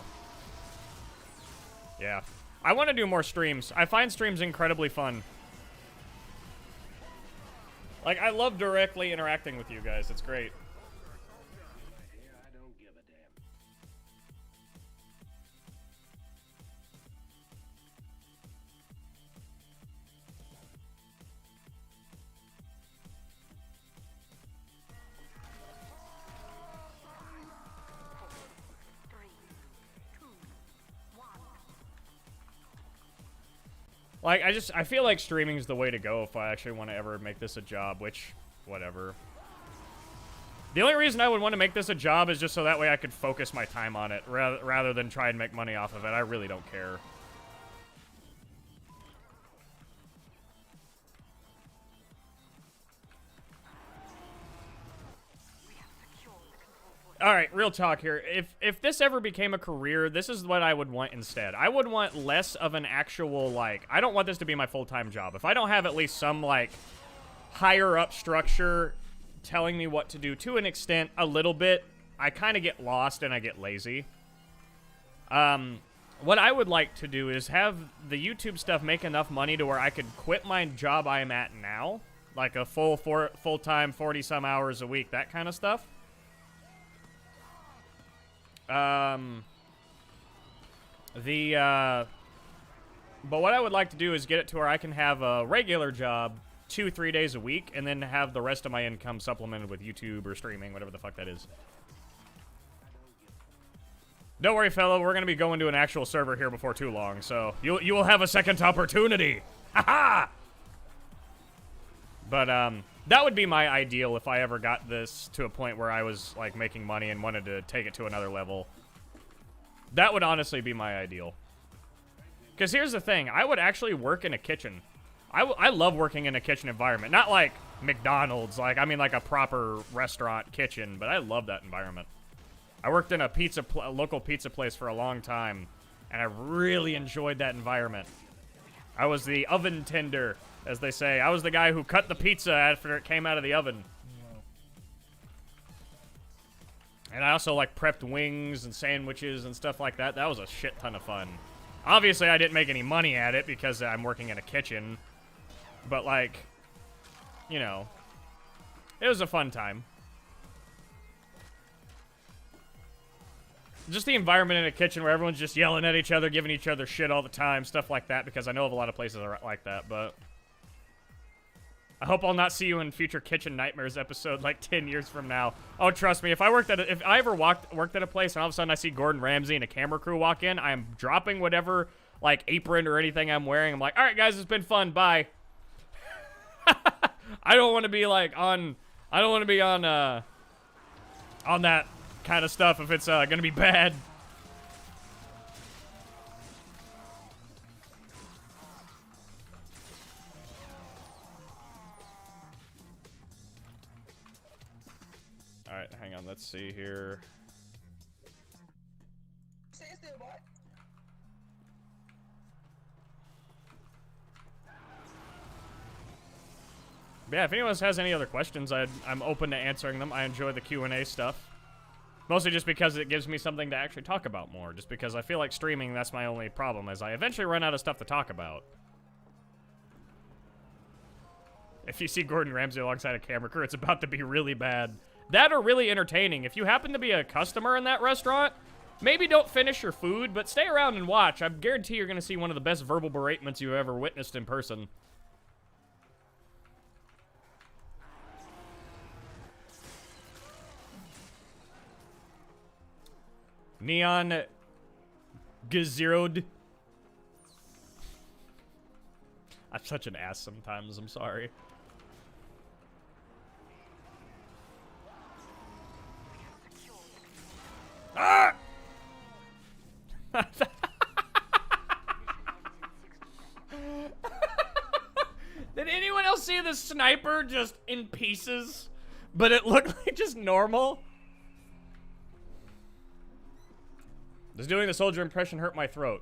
Yeah. I want to do more streams. I find streams incredibly fun. Like, I love directly interacting with you guys. It's great. Like, I feel like streaming is the way to go if I actually want to ever make this a job, which, whatever. The only reason I would want to make this a job is just so that way I could focus my time on it, rather than try and make money off of it. I really don't care. Alright, real talk here. If this ever became a career, this is what I would want instead. I would want less of an actual, like... I don't want this to be my full-time job. If I don't have at least some, like, higher-up structure telling me what to do to an extent, a little bit, I kind of get lost and I get lazy. What I would like to do is have the YouTube stuff make enough money to where I could quit my job I'm at now. Like a full-time, 40-some hours a week, that kind of stuff. But what I would like to do is get it to where I can have a regular job 2-3 days a week and then have the rest of my income supplemented with YouTube or streaming, whatever the fuck that is. Don't worry, fellow, we're gonna be going to an actual server here before too long, so you will have a second opportunity. Haha! But, that would be my ideal if I ever got this to a point where I was, like, making money and wanted to take it to another level. That would honestly be my ideal. Because here's the thing. I would actually work in a kitchen. I love working in a kitchen environment. Not like McDonald's. Like, I mean, like a proper restaurant kitchen. But I love that environment. I worked in a local pizza place for a long time. And I really enjoyed that environment. I was the oven tender, as they say. I was the guy who cut the pizza after it came out of the oven. And I also, like, prepped wings and sandwiches and stuff like that. That was a shit ton of fun. Obviously, I didn't make any money at it because I'm working in a kitchen. But, like, you know, it was a fun time. Just the environment in a kitchen where everyone's just yelling at each other, giving each other shit all the time, stuff like that, because I know of a lot of places that are like that, but... I hope I'll not see you in future Kitchen Nightmares episode like 10 years from now. Oh, trust me, if I ever worked at a place and all of a sudden I see Gordon Ramsay and a camera crew walk in, I'm dropping whatever, like, apron or anything I'm wearing. I'm like, alright guys, it's been fun, bye. I don't want to be, like, on that kind of stuff if it's gonna be bad. Alright, hang on, let's see here. Yeah, if anyone has any other questions, I'm open to answering them. I enjoy the Q&A stuff. Mostly just because it gives me something to actually talk about more. Just because I feel like streaming, that's my only problem, is I eventually run out of stuff to talk about. If you see Gordon Ramsay alongside a camera crew, it's about to be really bad. That or really entertaining. If you happen to be a customer in that restaurant, maybe don't finish your food, but stay around and watch. I guarantee you're going to see one of the best verbal beratements you've ever witnessed in person. Neon Gezerod. I'm such an ass sometimes, I'm sorry. Ah! Did anyone else see the sniper just in pieces? But it looked like just normal? Does doing the soldier impression hurt my throat?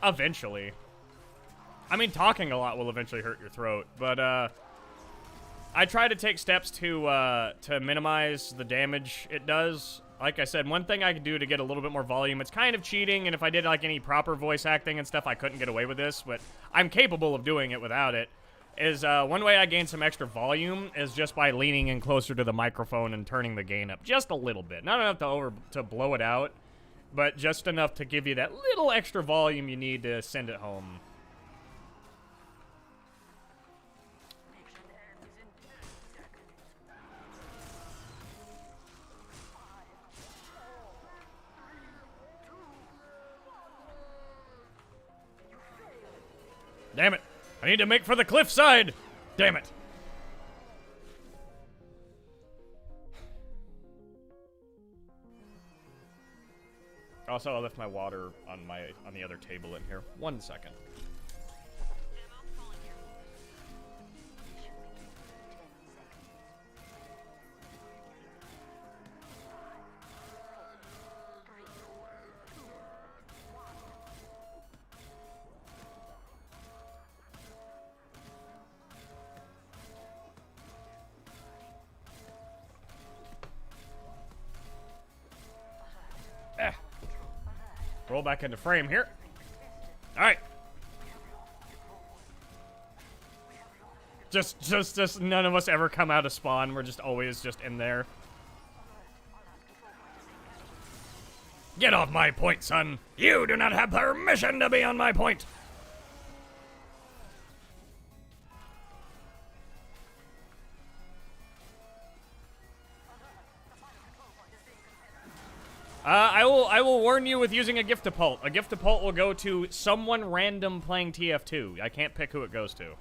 Eventually. I mean, talking a lot will eventually hurt your throat, but, I try to take steps to minimize the damage it does. Like I said, one thing I could do to get a little bit more volume, it's kind of cheating, and if I did, like, any proper voice acting and stuff, I couldn't get away with this, but I'm capable of doing it without it, is, one way I gain some extra volume is just by leaning in closer to the microphone and turning the gain up just a little bit. Not enough to blow it out, but just enough to give you that little extra volume you need to send it home. Damn it. I need to make for the cliffside. Damn it. Also, I left my water on the other table in here. 1 second. Roll back into frame here. All right. Just none of us ever come out of spawn. We're just always just in there. Get off my point, son. You do not have permission to be on my point. I will warn you with using a gift-a-pult. A gift-a-pult will go to someone random playing TF2. I can't pick who it goes to.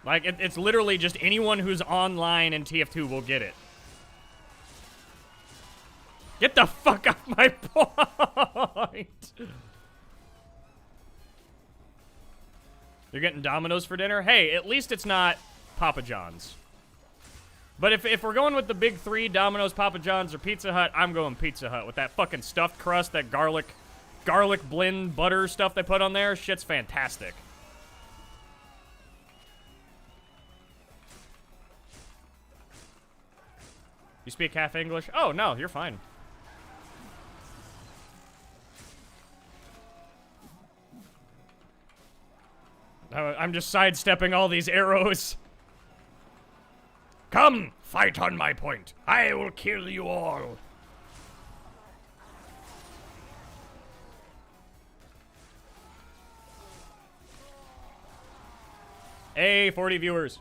Like, it's literally just anyone who's online in TF2 will get it. Get the fuck off my point! You're getting Domino's for dinner? Hey, at least it's not Papa John's. But if we're going with the big three, Domino's, Papa John's, or Pizza Hut, I'm going Pizza Hut with that fucking stuffed crust, that garlic blend butter stuff they put on there. Shit's fantastic. You speak half English? Oh, no, you're fine. I'm just sidestepping all these arrows. Come, fight on my point. I will kill you all. Hey, 40 viewers.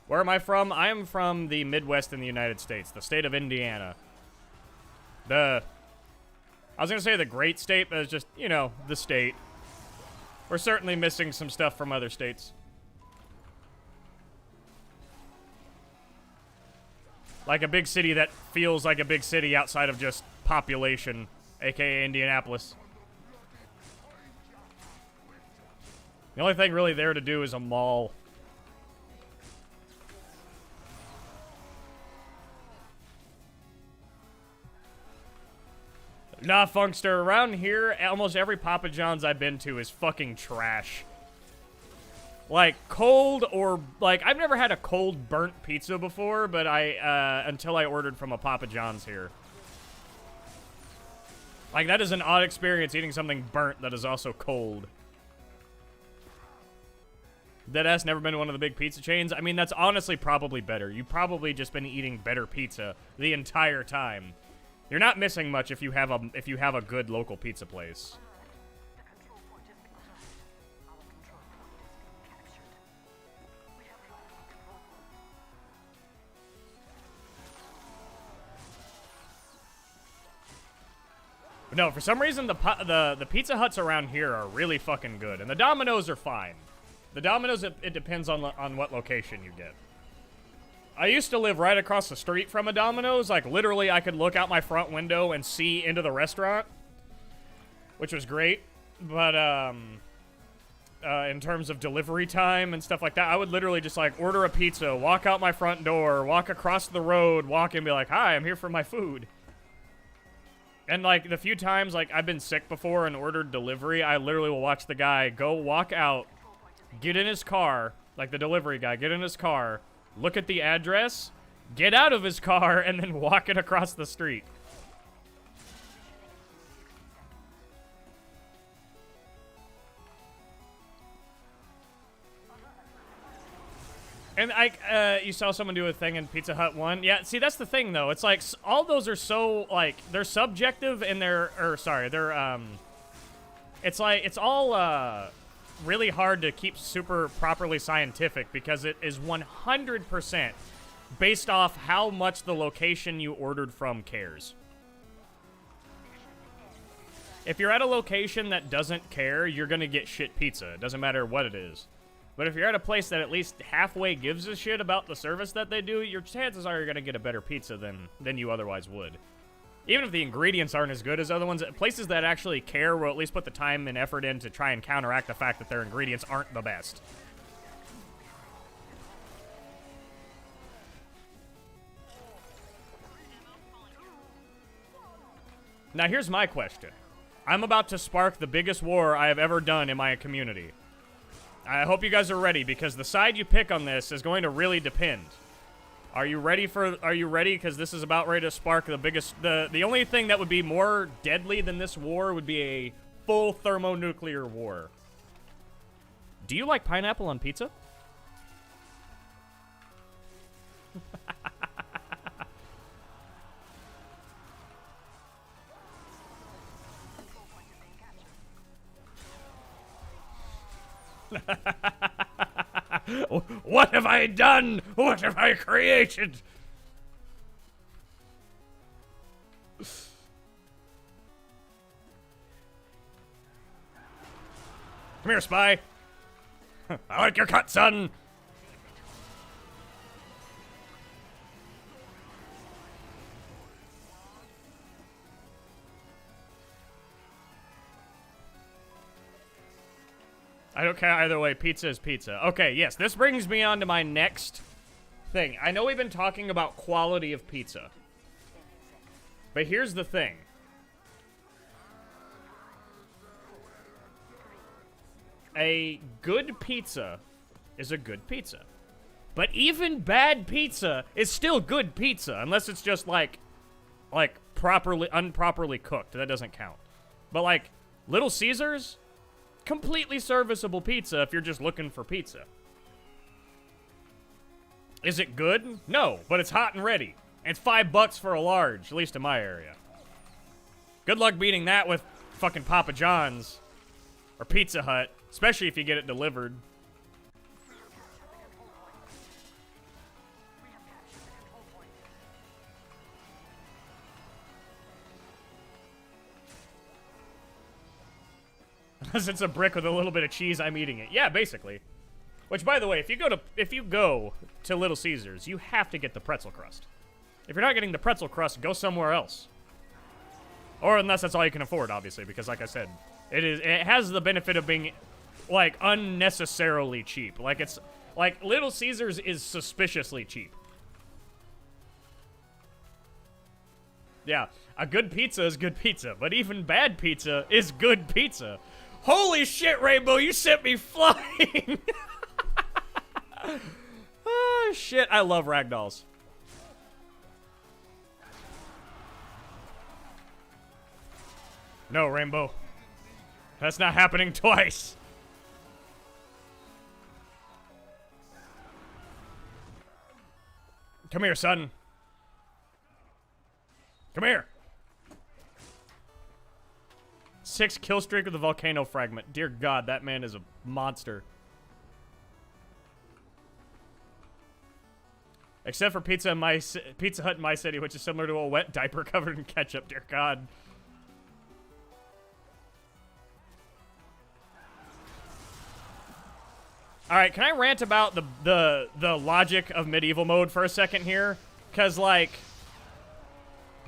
Where am I from? I am from the Midwest in the United States, the state of Indiana. I was gonna say the great state, but it's just, you know, the state. We're certainly missing some stuff from other states. Like a big city that feels like a big city outside of just population, aka Indianapolis. The only thing really there to do is a mall. Nah, Funkster, around here, almost every Papa John's I've been to is fucking trash. Like, cold or, like, I've never had a cold burnt pizza before, but until I ordered from a Papa John's here. Like, that is an odd experience, eating something burnt that is also cold. Deadass never been to one of the big pizza chains? I mean, that's honestly probably better. You've probably just been eating better pizza the entire time. You're not missing much if you have a good local pizza place. No, for some reason the Pizza Huts around here are really fucking good, and the Domino's are fine. The Domino's, it depends on what location you get. I used to live right across the street from a Domino's. Like, literally, I could look out my front window and see into the restaurant, which was great. But, in terms of delivery time and stuff like that, I would literally just, like, order a pizza, walk out my front door, walk across the road, walk in and be like, hi, I'm here for my food. And, like, the few times, like, I've been sick before and ordered delivery, I literally will watch the guy go walk out, get in his car, like the delivery guy, get in his car, look at the address, get out of his car, and then walk it across the street. And you saw someone do a thing in Pizza Hut 1. Yeah, see, that's the thing, though. It's like, all those are so, like, they're subjective and they're, it's like, it's all, really hard to keep super properly scientific because it is 100% based off how much the location you ordered from cares. If you're at a location that doesn't care, you're gonna get shit pizza. It doesn't matter what it is. But if you're at a place that at least halfway gives a shit about the service that they do, your chances are you're gonna get a better pizza than you otherwise would. Even if the ingredients aren't as good as other ones, places that actually care will at least put the time and effort in to try and counteract the fact that their ingredients aren't the best. Now here's my question. I'm about to spark the biggest war I have ever done in my community. I hope you guys are ready, because the side you pick on this is going to really depend. Are you ready? Because this is about ready to spark the biggest... The only thing that would be more deadly than this war would be a full thermonuclear war. Do you like pineapple on pizza? What have I done? What have I created? Come here, spy. I like your cut, son. I don't care either way. Pizza is pizza. Okay, yes, this brings me on to my next thing. I know we've been talking about quality of pizza, but here's the thing. A good pizza is a good pizza. But even bad pizza is still good pizza, unless it's just like improperly cooked. That doesn't count. But like Little Caesars, completely serviceable pizza if you're just looking for pizza. Is it good? No, but it's hot and ready. And it's $5 for a large, at least in my area. Good luck beating that with fucking Papa John's or Pizza Hut, especially if you get it delivered. Unless it's a brick with a little bit of cheese, I'm eating it. Yeah, basically. Which, by the way, if you go to Little Caesars, you have to get the pretzel crust. If you're not getting the pretzel crust, go somewhere else. Or unless that's all you can afford, obviously, because like I said, it has the benefit of being like unnecessarily cheap. Like it's like Little Caesars is suspiciously cheap. Yeah, a good pizza is good pizza, but even bad pizza is good pizza. Holy shit, Rainbow, you sent me flying! Oh, shit, I love ragdolls. No, Rainbow. That's not happening twice. Come here, son. Come here. 6 kill streak with a volcano fragment. Dear God, that man is a monster. Except for Pizza Hut in my city, which is similar to a wet diaper covered in ketchup. Dear God. All right, can I rant about the logic of medieval mode for a second here? Cause like,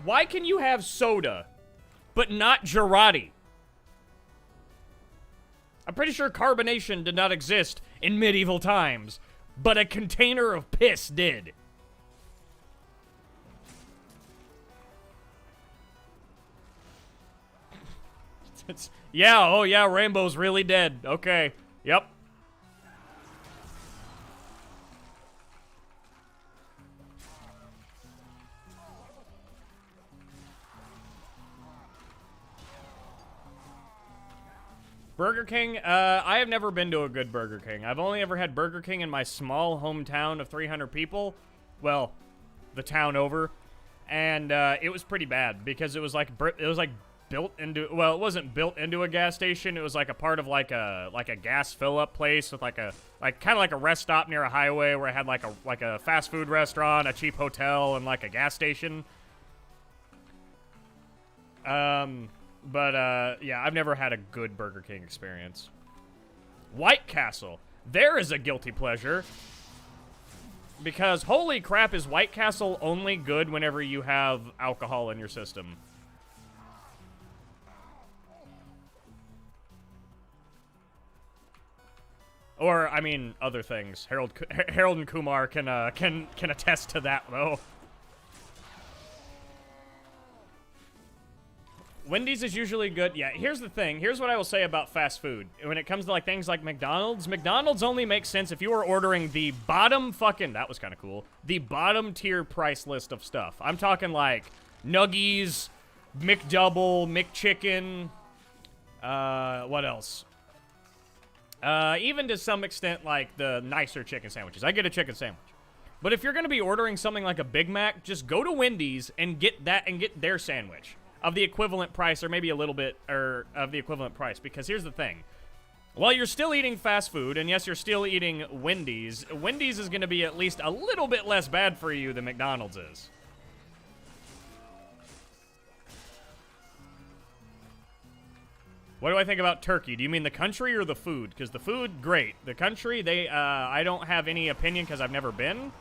why can you have soda, but not Girardi? I'm pretty sure carbonation did not exist in medieval times, but a container of piss did. Yeah, oh yeah, Rainbow's really dead. Okay, yep. Burger King, I have never been to a good Burger King. I've only ever had Burger King in my small hometown of 300 people. Well, the town over. And it was pretty bad because it was like built into, well, it wasn't built into a gas station. It was like a part of like a gas fill-up place with kind of like a rest stop near a highway where it had like a fast food restaurant, a cheap hotel, and like a gas station. But yeah, I've never had a good Burger King experience. White Castle. There is a guilty pleasure. Because holy crap, is White Castle only good whenever you have alcohol in your system? Or, I mean, other things. Harold and Kumar can attest to that, though. Wendy's is usually good. Yeah, here's the thing. Here's what I will say about fast food. When it comes to like things like McDonald's, McDonald's only makes sense if you are ordering the bottom fucking, that was kind of cool, the bottom tier price list of stuff. I'm talking like Nuggies, McDouble, McChicken, what else? Even to some extent like the nicer chicken sandwiches. I get a chicken sandwich. But if you're going to be ordering something like a Big Mac, just go to Wendy's and get that and get their sandwich of the equivalent price, or maybe a little bit of the equivalent price. Because here's the thing. While you're still eating fast food, and yes, you're still eating Wendy's, Wendy's is going to be at least a little bit less bad for you than McDonald's is. What do I think about Turkey? Do you mean the country or the food? Because the food, great. The country, I don't have any opinion because I've never been.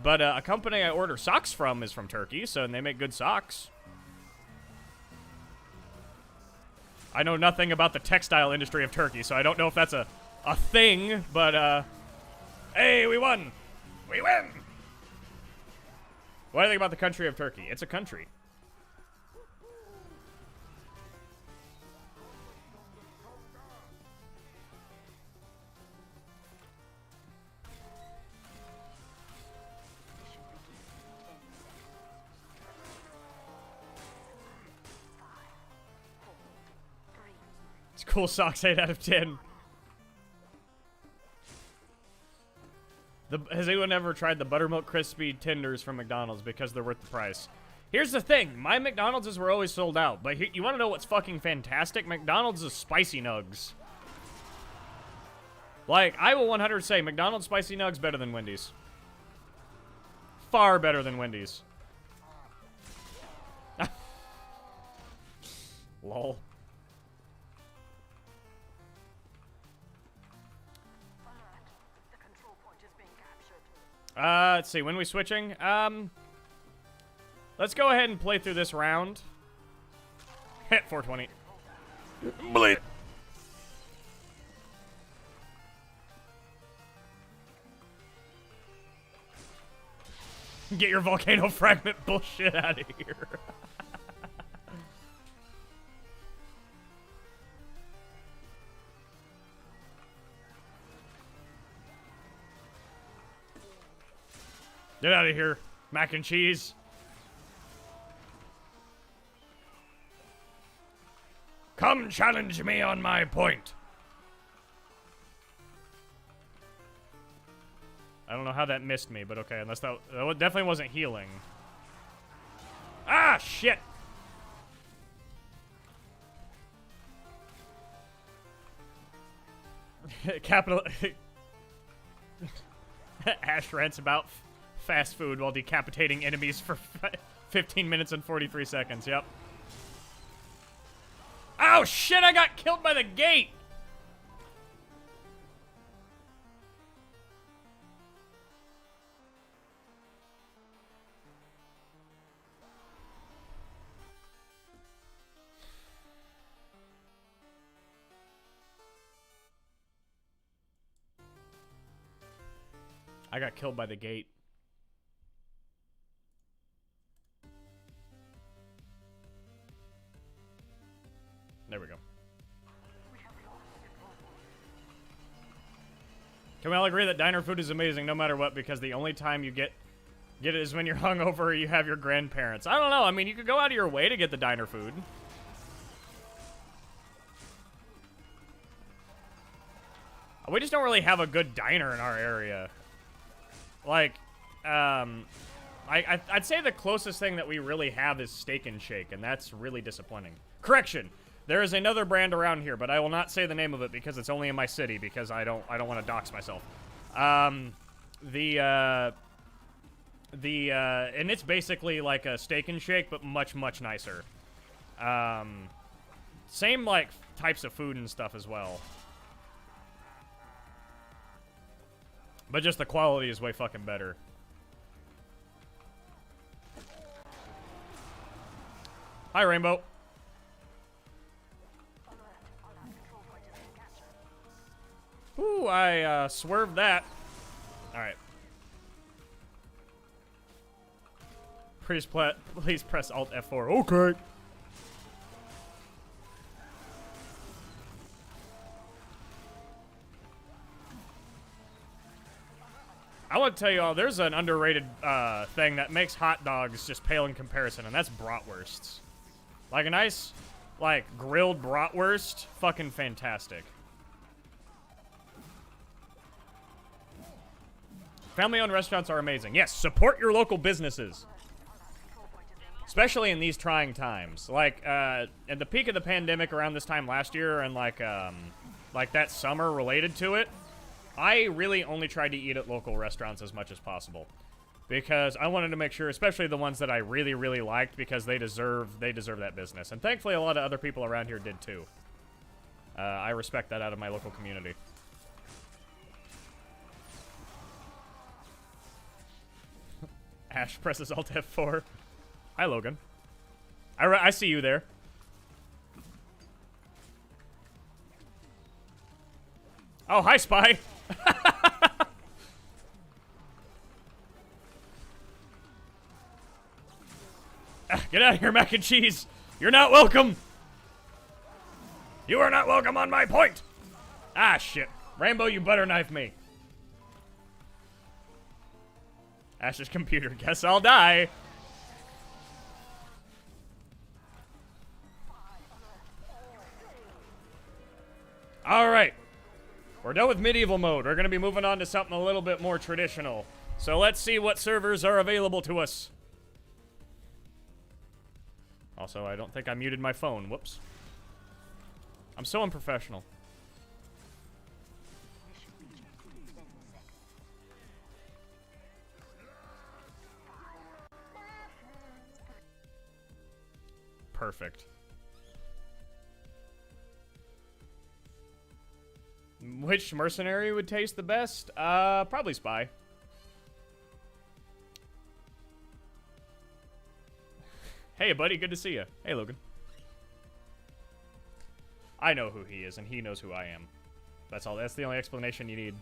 But a company I order socks from is from Turkey, so and they make good socks. I know nothing about the textile industry of Turkey, so I don't know if that's a thing, but, hey, we won! We win! What do you think about the country of Turkey? It's a country. Cool socks, 8 out of 10. Has anyone ever tried the buttermilk crispy tenders from McDonald's because they're worth the price? Here's the thing. My McDonald's were always sold out. But you want to know what's fucking fantastic? McDonald's is spicy nugs. Like, I will 100 say McDonald's spicy nugs better than Wendy's. Far better than Wendy's. Lol. Let's see, when are we switching? Let's go ahead and play through this round. Hit 420. Bleed. Get your volcano fragment bullshit out of here. Get out of here, mac and cheese. Come challenge me on my point. I don't know how that missed me, but okay, unless that definitely wasn't healing. Ah, shit. Capital. Ash rants about fast food while decapitating enemies for 15 minutes and 43 seconds. Yep. Oh, shit, I got killed by the gate. I got killed by the gate. There we go. Can we all agree that diner food is amazing no matter what, because the only time you get it is when you're hungover or you have your grandparents? I don't know. I mean, you could go out of your way to get the diner food. We just don't really have a good diner in our area. Like, I'd say the closest thing that we really have is Steak and Shake, and that's really disappointing. Correction. There is another brand around here, but I will not say the name of it because it's only in my city, because I don't want to dox myself. And it's basically like a Steak and Shake, but much, much nicer. Same, like, types of food and stuff as well. But just the quality is way fucking better. Hi, Rainbow. Ooh, I swerved that. Alright. Please press Alt F4. Okay. I want to tell you all, there's an underrated thing that makes hot dogs just pale in comparison, and that's bratwursts. Like a nice, like, grilled bratwurst, fucking fantastic. Family-owned restaurants are amazing. Yes, support your local businesses. Especially in these trying times. Like, at the peak of the pandemic around this time last year and, like that summer related to it, I really only tried to eat at local restaurants as much as possible. Because I wanted to make sure, especially the ones that I really, really liked, because they deserve that business. And thankfully, a lot of other people around here did too. I respect that out of my local community. Ash presses Alt F4. Hi, Logan. I see you there. Oh, hi, Spy. Get out of here, mac and cheese. You're not welcome. You are not welcome on my point. Ah, shit. Rainbow, you butter knife me. Ash's computer. Guess I'll die. Alright. We're done with medieval mode. We're going to be moving on to something a little bit more traditional. So let's see what servers are available to us. Also, I don't think I muted my phone. Whoops. I'm so unprofessional. Perfect. Which mercenary would taste the best? Probably Spy. Hey, buddy, good to see you. Hey, Logan. I know who he is, and he knows who I am. That's all. That's the only explanation you need.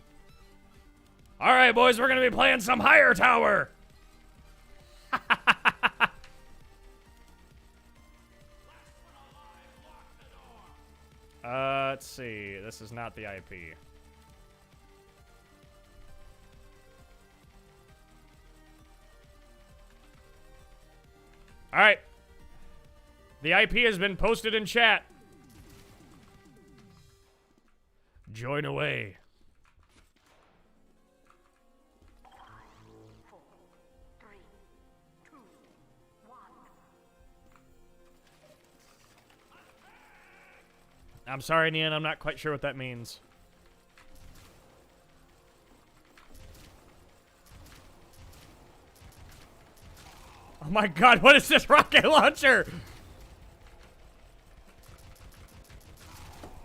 All right, boys, we're gonna be playing some Higher Tower. Let's see. This is not the IP. All right. The IP has been posted in chat. Join away. 5, 4, 3, 2, 1. I'm sorry, Nian. I'm not quite sure what that means. Oh my god, what is this rocket launcher?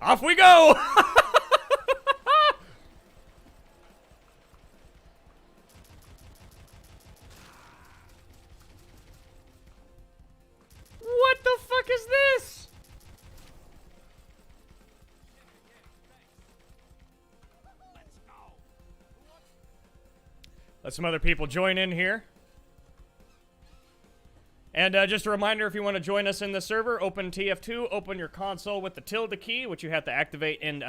Off we go! What the fuck is this? Let some other people join in here. And just a reminder, if you want to join us in the server, open TF2, open your console with the tilde key, which you have to activate in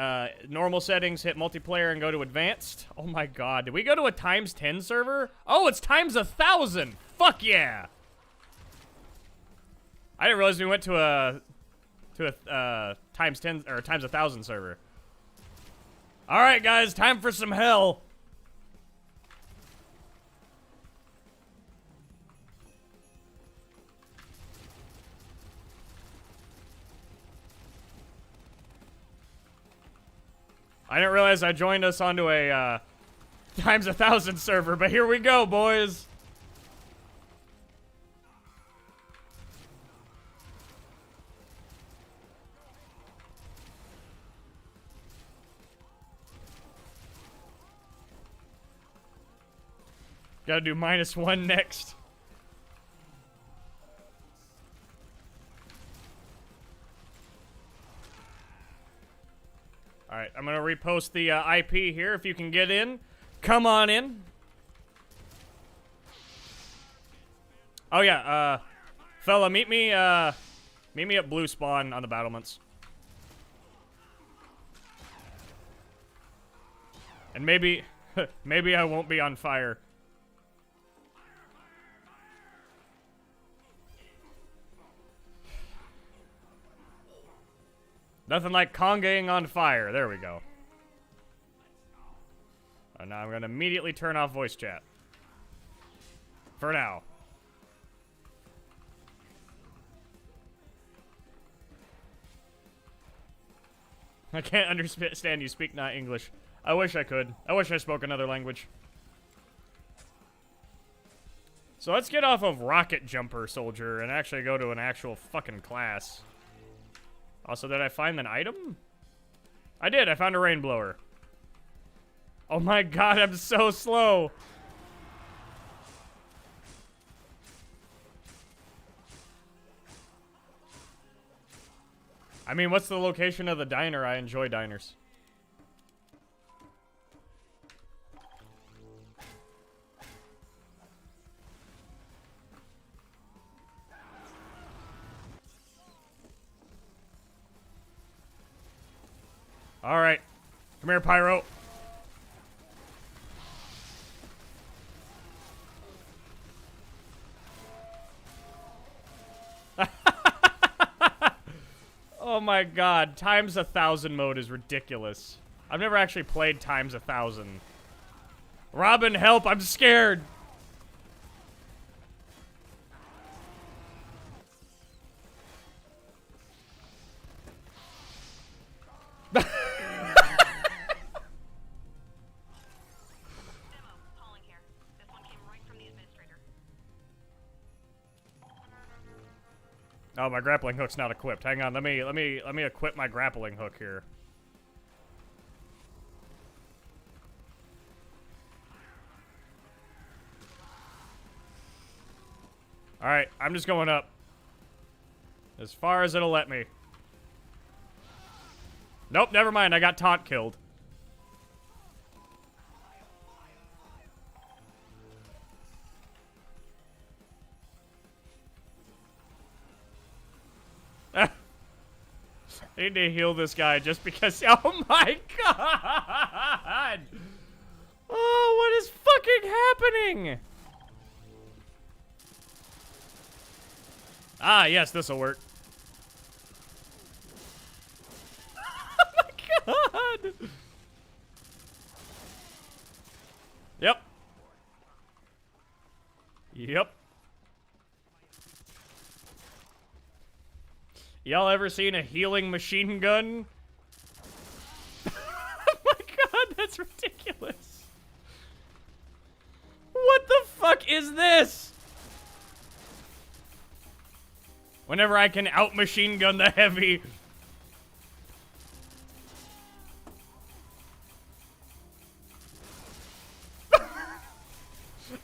normal settings, hit multiplayer, and go to advanced. Oh my god, did we go to a times 10 server? Oh, it's times 1,000! Fuck yeah! I didn't realize we went to a times 10 or times 1,000 server. All right, guys, time for some hell. I didn't realize I joined us onto a times 1,000 server, but here we go, boys. Gotta do -1 next. Alright, I'm gonna repost the IP here. If you can get in, come on in. Oh yeah, fella, meet me at Blue Spawn on the battlements. And maybe, maybe I won't be on fire. Nothing like congaing on fire. There we go. And now I'm going to immediately turn off voice chat. For now. I can't understand you speak not English. I wish I could. I wish I spoke another language. So let's get off of Rocket Jumper Soldier and actually go to an actual fucking class. Also, did I find an item? I did. I found a rain blower. Oh my god, I'm so slow. I mean, what's the location of the diner? I enjoy diners. All right. Come here, Pyro. Oh my god. Times 1,000 mode is ridiculous. I've never actually played times 1,000. Robin, help. I'm scared. Oh, my grappling hook's not equipped. Hang on, let me equip my grappling hook here. All right, I'm just going up. As far as it'll let me. Nope, never mind. I got taunt killed. I need to heal this guy just because. Oh my god! Oh, what is fucking happening? Ah, yes, this'll work. Oh my god! Yep. Yep. Y'all ever seen a healing machine gun? Oh my god, that's ridiculous. What the fuck is this? Whenever I can out-machine gun the heavy.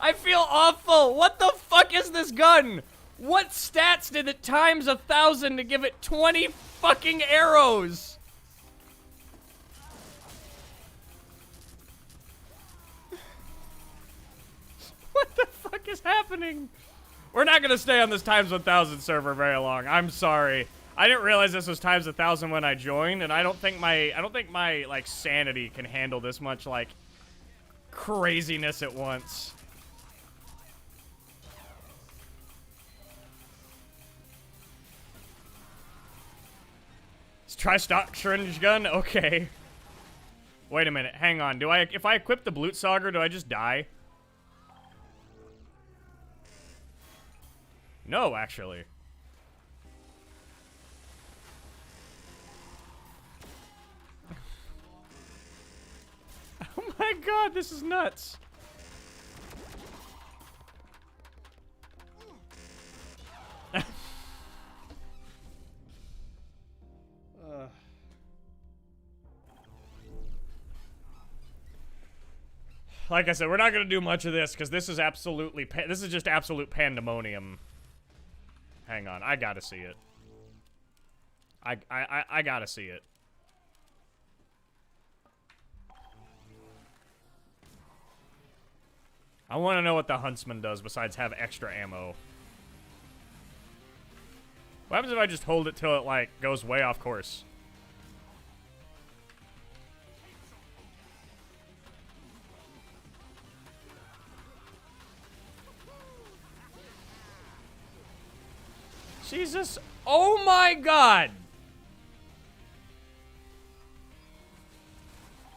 I feel awful. What the fuck is this gun? What stats did it times 1,000 to give it 20 fucking arrows? is happening? We're not gonna stay on this times 1000 server very long. I'm sorry. I didn't realize this was times 1000 when I joined, and I don't think my like sanity can handle this much like craziness at once. Let's try stock syringe gun. Okay. Wait a minute. Hang on. If I equip the Blutsauger, do I just die? No, actually. Oh my god, this is nuts. Like I said, we're not gonna do much of this because this is absolutely this is just absolute pandemonium. Hang on, I gotta see it. I gotta see it. I want to know what the Huntsman does besides have extra ammo. What happens if I just hold it till it like goes way off course? Jesus. Oh my god.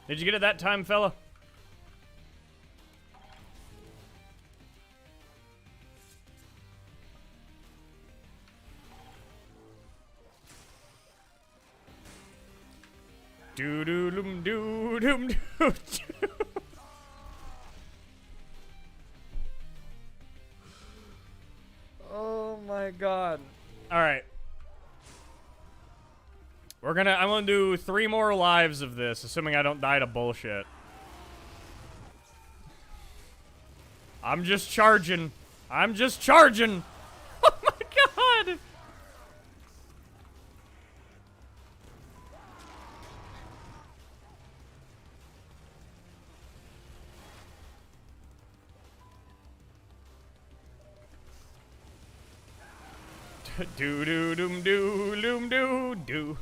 Did you get it that time, fella? Do do dum do dum do. Oh my god. All right. I'm gonna do 3 more lives of this, assuming I don't die to bullshit. I'm just charging. I'm just charging. Oh my god. Do do dum do dum do do.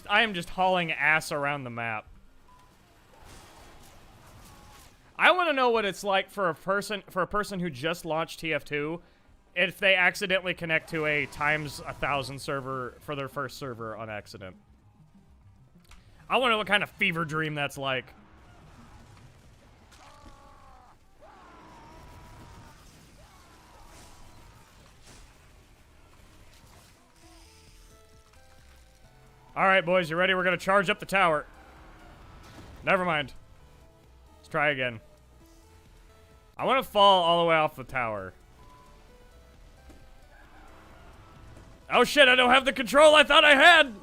I am just hauling ass around the map. I want to know what it's like for a person who just launched TF2 if they accidentally connect to a times 1000 server for their first server on accident. I want to know what kind of fever dream that's like. Alright, boys, you ready? We're gonna charge up the tower. Never mind. Let's try again. I want to fall all the way off the tower. Oh shit, I don't have the control I thought I had!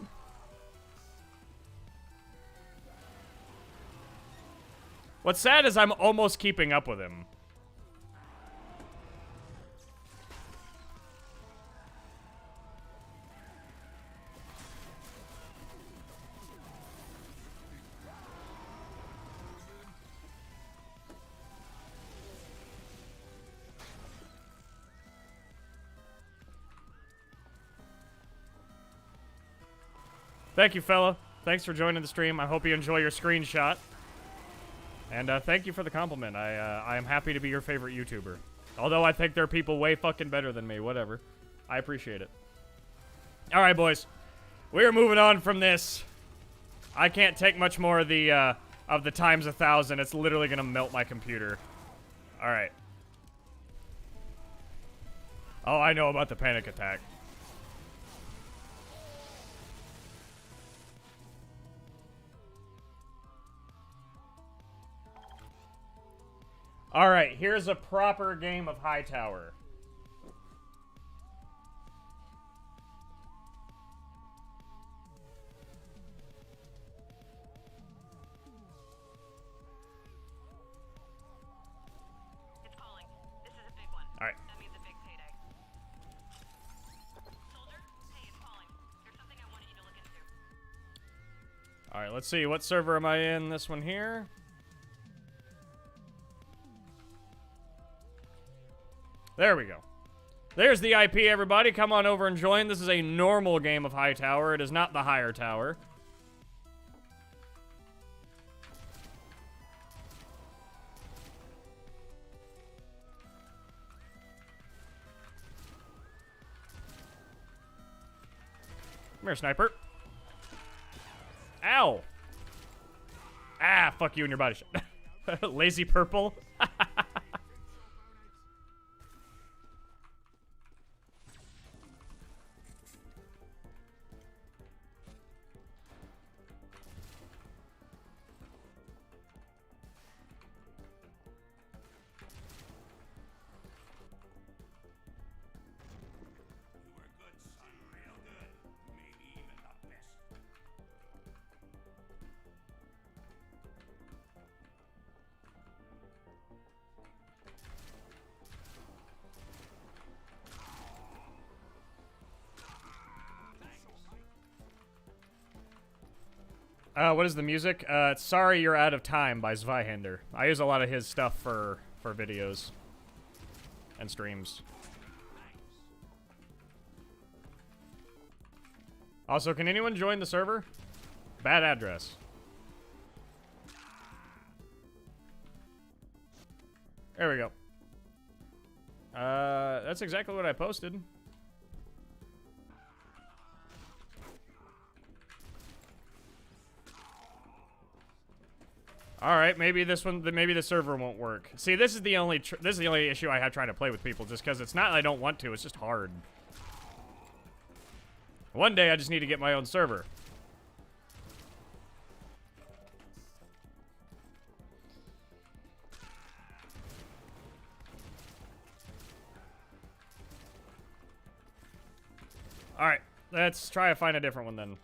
What's sad is I'm almost keeping up with him. Thank you, fella. Thanks for joining the stream. I hope you enjoy your screenshot. And thank you for the compliment. I am happy to be your favorite YouTuber. Although I think there are people way fucking better than me. Whatever. I appreciate it. Alright, boys. We're moving on from this. I can't take much more of the times 1000. It's literally gonna melt my computer. Alright. Oh, I know about the panic attack. Alright, here's a proper game of Hightower. It's calling. This is a big one. Alright. That means a big payday. Soldier? Hey, it's calling. There's something I wanted you to look into. Alright, let's see. What server am I in? This one here. There we go. There's the IP, everybody. Come on over and join. This is a normal game of High Tower. It is not the Higher Tower. Come here, sniper. Ow. Ah, fuck you and your body shot. Lazy purple. What is the music? It's Sorry You're Out of Time by Zweihander. I use a lot of his stuff for videos and streams. Also, can anyone join the server? Bad address. There we go. That's exactly what I posted. All right, maybe this one, maybe the server won't work. See, this is the only issue I have trying to play with people, just because it's not I don't want to, it's just hard. One day I just need to get my own server. All right, let's try to find a different one then.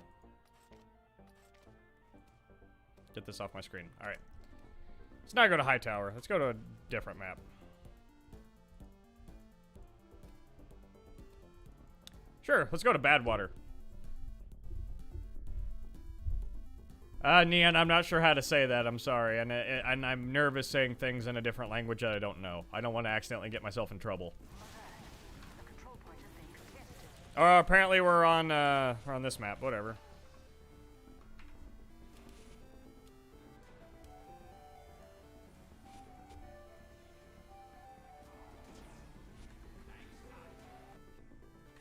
Get this off my screen. All right. Let's not go to High Tower. Let's go to a different map. Sure, let's go to Badwater. Neon, I'm not sure how to say that. I'm sorry. And I'm nervous saying things in a different language that I don't know. I don't want to accidentally get myself in trouble. Apparently we're on this map. Whatever.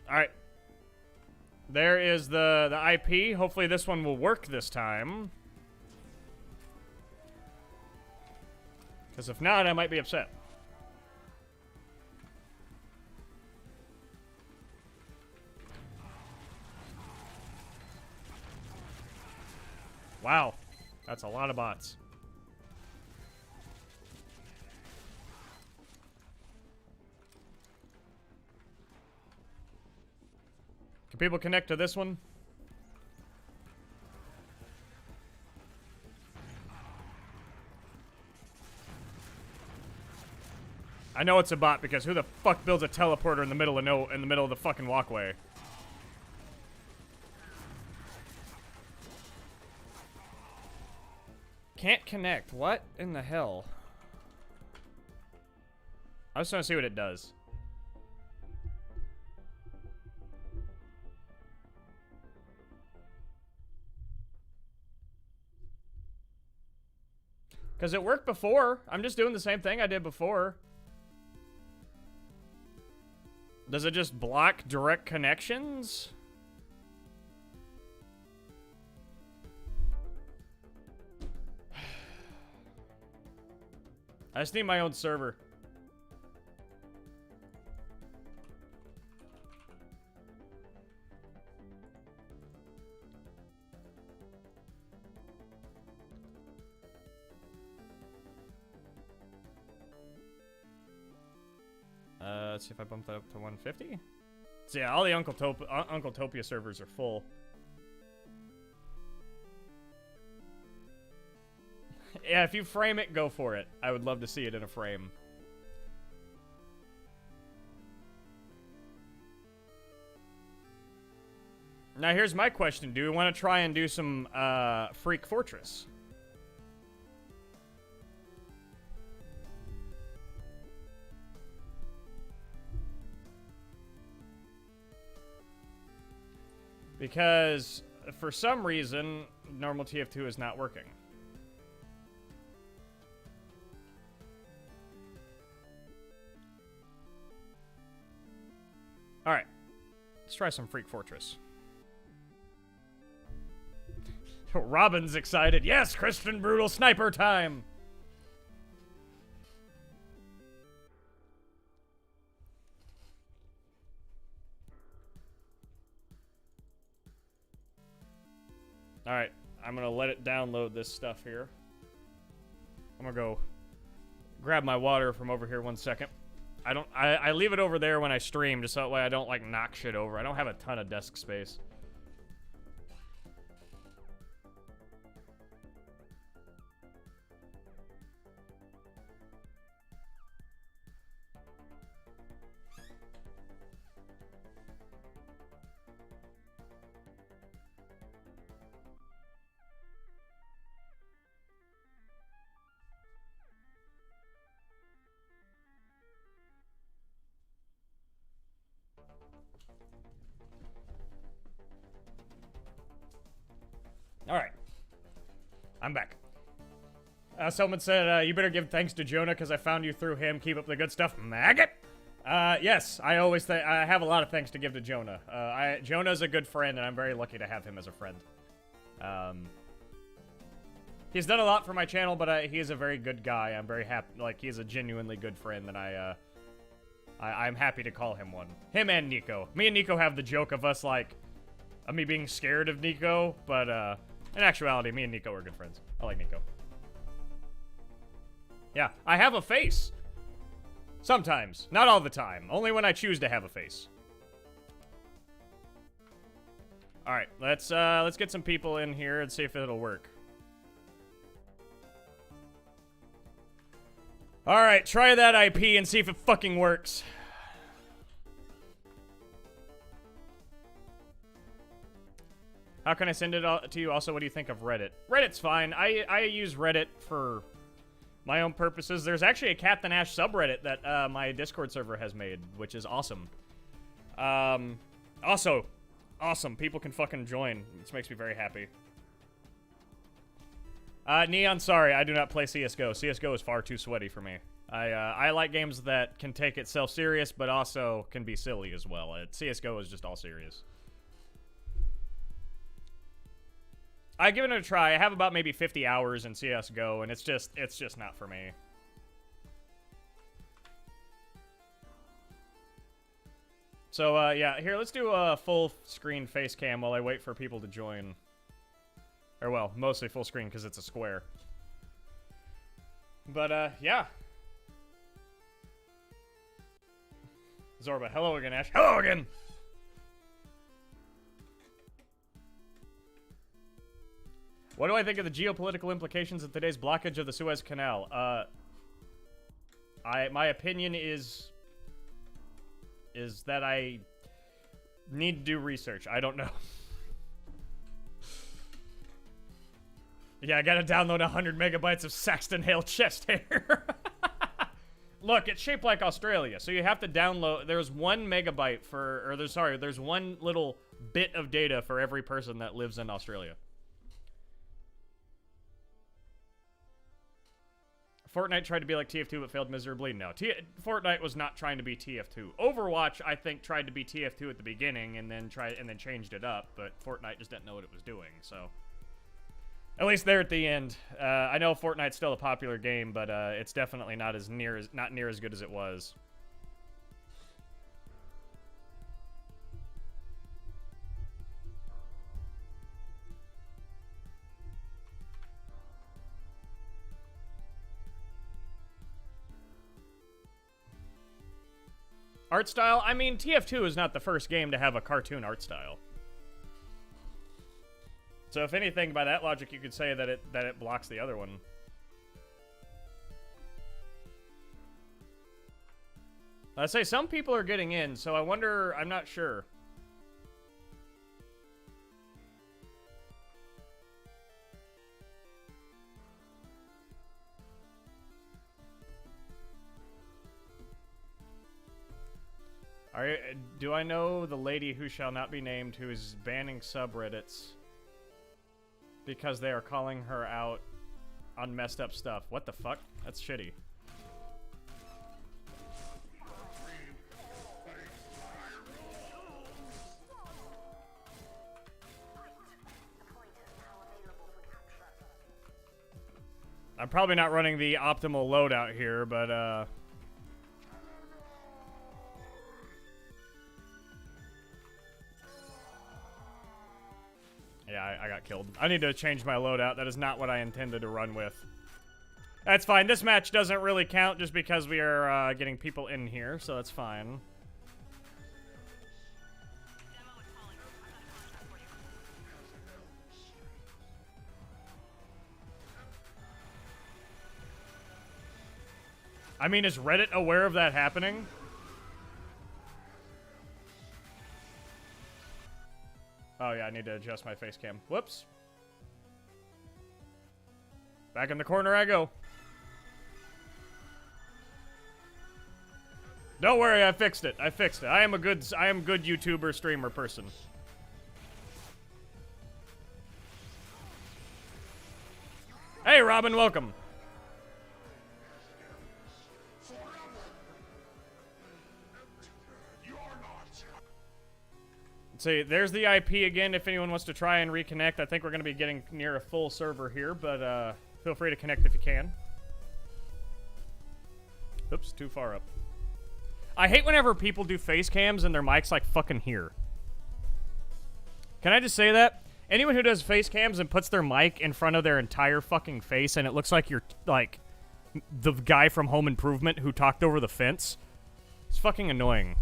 All right. There is the IP. Hopefully this one will work this time. Because if not, I might be upset. Wow. That's a lot of bots. Can people connect to this one? I know it's a bot because who the fuck builds a teleporter in the middle of the fucking walkway? Can't connect. What in the hell? I just want to see what it does. Because it worked before. I'm just doing the same thing I did before. Does it just block direct connections? I just need my own server. Let's see if I bump that up to 150. So yeah, all the Uncle Topia servers are full. Yeah, if you frame it, go for it. I would love to see it in a frame. Now here's my question. Do we want to try and do some Freak Fortress? Because for some reason, normal TF2 is not working. Alright. Let's try some Freak Fortress. Robin's excited. Yes, Christian Brutal Sniper time! Alright, I'm gonna let it download this stuff here. I'm gonna go grab my water from over here 1 second. I leave it over there when I stream, just so that way I don't, like, knock shit over. I don't have a ton of desk space. Alright. I'm back. Someone said, you better give thanks to Jonah because I found you through him. Keep up the good stuff, maggot! Yes, I always I have a lot of thanks to give to Jonah. Jonah's a good friend, and I'm very lucky to have him as a friend. He's done a lot for my channel, but he is a very good guy. I'm very happy, like, he's a genuinely good friend, and I'm happy to call him one. Him and Nico. Me and Nico have the joke of us, like, of me being scared of Nico, but, in actuality, me and Nico are good friends. I like Nico. Yeah, I have a face. Sometimes. Not all the time. Only when I choose to have a face. Alright, let's get some people in here and see if it'll work. Alright, try that IP and see if it fucking works. How can I send it to you? Also, what do you think of Reddit? Reddit's fine. I use Reddit for my own purposes. There's actually a Captain Ash subreddit that my Discord server has made, which is awesome. Also, awesome. People can fucking join. This makes me very happy. Neon, sorry, I do not play CSGO. CSGO is far too sweaty for me. I like games that can take itself serious, but also can be silly as well. CSGO is just all serious. I give it a try. I have about maybe 50 hours in CSGO, and it's just not for me. So, yeah, here, let's do a full screen face cam while I wait for people to join. Or, well, mostly full screen because it's a square. But, yeah. Zorba, hello again, Ash. Hello again! What do I think of the geopolitical implications of today's blockage of the Suez Canal? My opinion is that I need to do research. I don't know. Yeah, I gotta download 100 megabytes of Saxton Hale chest hair. Look, it's shaped like Australia, so you have to download. There's 1 megabyte for, or there's one little bit of data for every person that lives in Australia. Fortnite tried to be like TF2 but failed miserably. No, Fortnite was not trying to be TF2. Overwatch, I think, tried to be TF2 at the beginning and then changed it up, but Fortnite just didn't know what it was doing. So, at least there at the end, I know Fortnite's still a popular game, but it's definitely not near as good as it was. Art style? I mean, TF2 is not the first game to have a cartoon art style. So if anything, by that logic, you could say that it blocks the other one. I'd say some people are getting in, so I wonder, I'm not sure. Do I know the lady who shall not be named who is banning subreddits because they are calling her out on messed up stuff? What the fuck? That's shitty. I'm probably not running the optimal loadout here, but yeah, I got killed. I need to change my loadout. That is not what I intended to run with. That's fine. This match doesn't really count just because we are getting people in here, so that's fine. I mean, is Reddit aware of that happening? Oh yeah, I need to adjust my face cam. Whoops. Back in the corner I go. Don't worry, I fixed it. I fixed it. I am good YouTuber streamer person. Hey Robin, welcome. See, there's the IP again if anyone wants to try and reconnect. I think we're going to be getting near a full server here, but feel free to connect if you can. Oops, too far up. I hate whenever people do face cams and their mic's like fucking here. Can I just say that? Anyone who does face cams and puts their mic in front of their entire fucking face and it looks like you're like the guy from Home Improvement who talked over the fence, it's fucking annoying.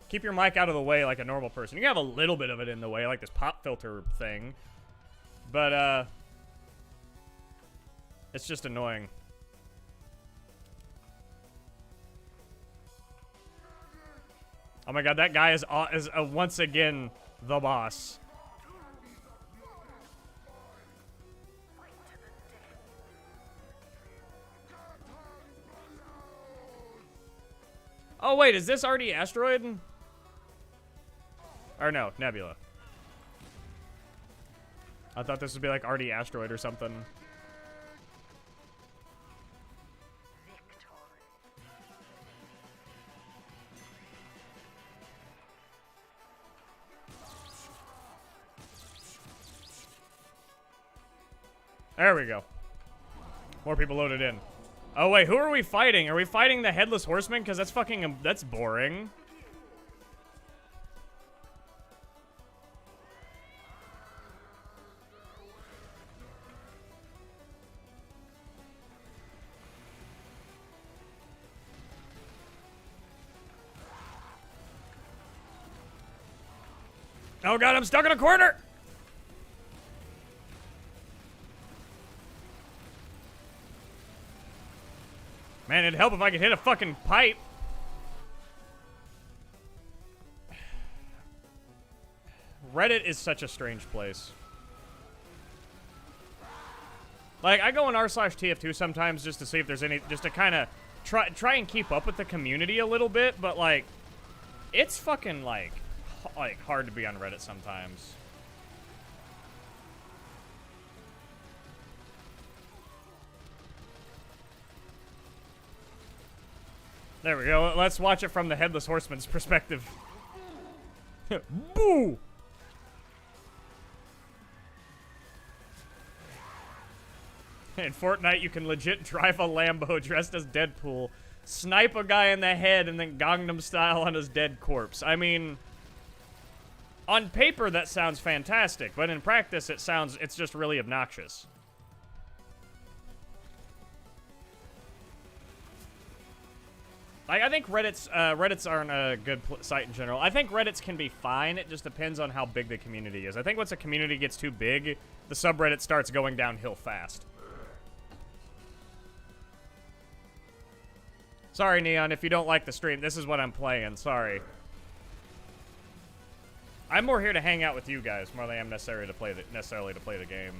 Keep your mic out of the way like a normal person. You can have a little bit of it in the way, like this pop filter thing. But, it's just annoying. Oh my god, that guy is once again the boss. Oh wait, is this already Asteroid? Or no, Nebula. I thought this would be like RD Asteroid or something. There we go. More people loaded in. Oh wait, who are we fighting? Are we fighting the Headless Horseman? Because that's fucking, that's boring. Oh god, I'm stuck in a corner! Man, it'd help if I could hit a fucking pipe. Reddit is such a strange place. Like, I go on r/TF2 sometimes just to see if there's any, just to kind of try and keep up with the community a little bit, but like, it's fucking like hard to be on Reddit sometimes. There we go. Let's watch it from the Headless Horseman's perspective. Boo! In Fortnite, you can legit drive a Lambo dressed as Deadpool, snipe a guy in the head, and then Gangnam Style on his dead corpse. I mean, on paper that sounds fantastic, but in practice it's just really obnoxious. Like, I think Reddits aren't a good site in general. I think Reddits can be fine. It just depends on how big the community is. I think once a community gets too big, the subreddit starts going downhill fast. Sorry, Neon, if you don't like the stream, this is what I'm playing. Sorry. I'm more here to hang out with you guys more than I am necessarily to play the game.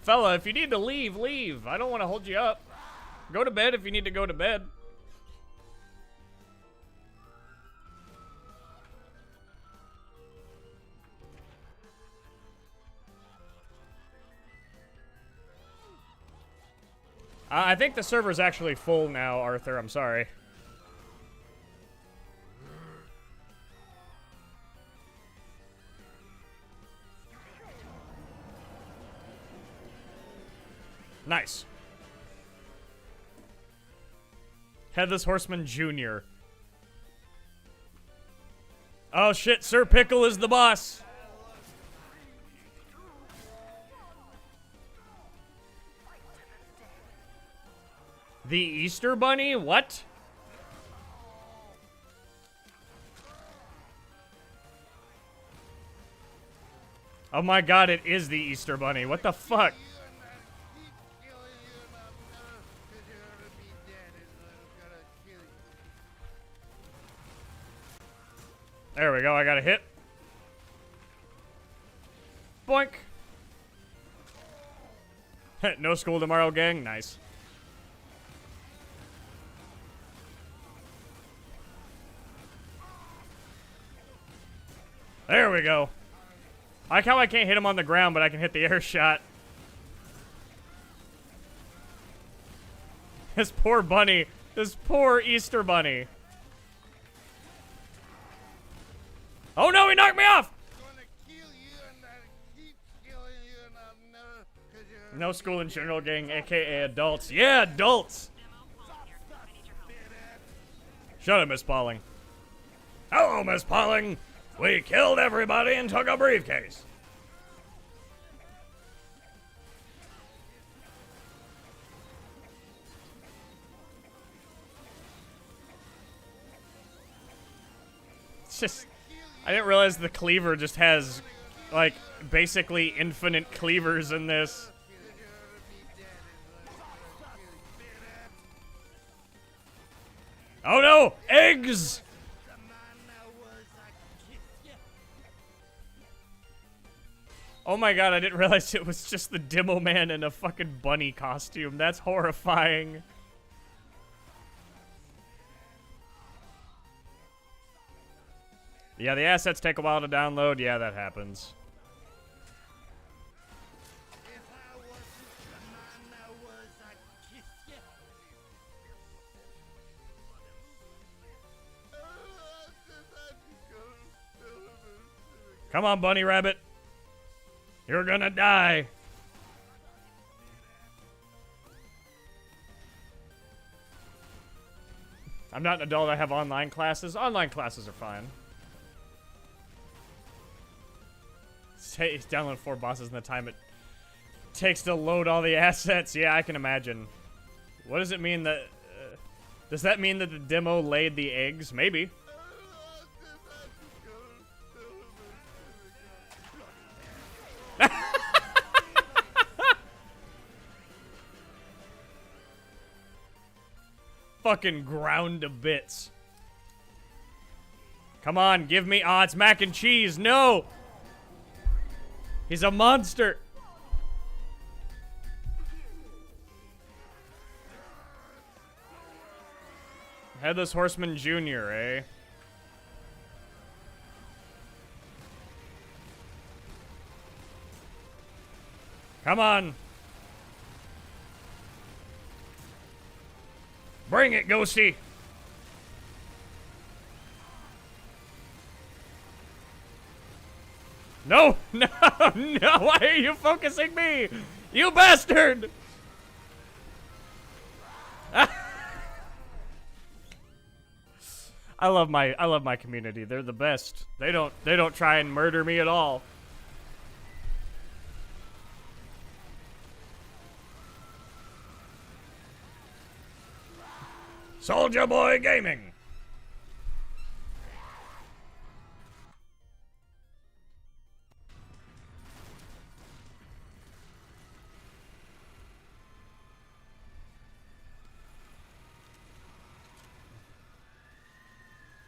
Fella, if you need to leave, leave. I don't want to hold you up. Go to bed if you need to go to bed. I think the server's actually full now, Arthur. I'm sorry. Nice. Headless Horseman Jr. Oh shit, Sir Pickle is the boss. The Easter Bunny? What? Oh my god, it is the Easter Bunny. What the fuck? There we go, I got a hit. Boink. No school tomorrow, gang. Nice. There we go. I like how I can't hit him on the ground, but I can hit the air shot. This poor bunny. This poor Easter bunny. Oh no, he knocked me off! No school in general, gang, aka adults. Yeah, adults! Shut up, Miss Pauling. Hello, Miss Pauling! We killed everybody and took a briefcase. It's just... I didn't realize the cleaver just has, like, basically infinite cleavers in this. Oh no! Eggs! Oh my god, I didn't realize it was just the Demo Man in a fucking bunny costume. That's horrifying. Yeah, the assets take a while to download. Yeah, that happens. Come on, bunny rabbit. You're gonna die. I'm not an adult. I have online classes. Online classes are fine. Download 4 bosses in the time it takes to load all the assets. Yeah, I can imagine. What does it mean that... does that mean that the demo laid the eggs? Maybe. Fucking ground to bits. Come on, give me... Ah, it's mac and cheese. No! He's a monster. Headless Horseman Jr., eh? Come on. Bring it, Ghosty. No, no, no, why are you focusing me? You bastard! I love my community. They're the best. They don't try and murder me at all. Soldier Boy Gaming.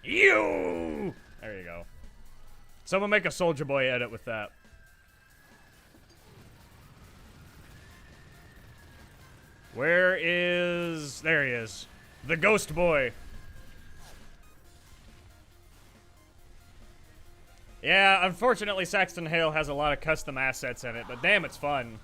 You! There you go. Someone make a Soldier Boy edit with that. Where is... There he is. The Ghost Boy. Yeah, unfortunately Saxton Hale has a lot of custom assets in it, but damn, it's fun.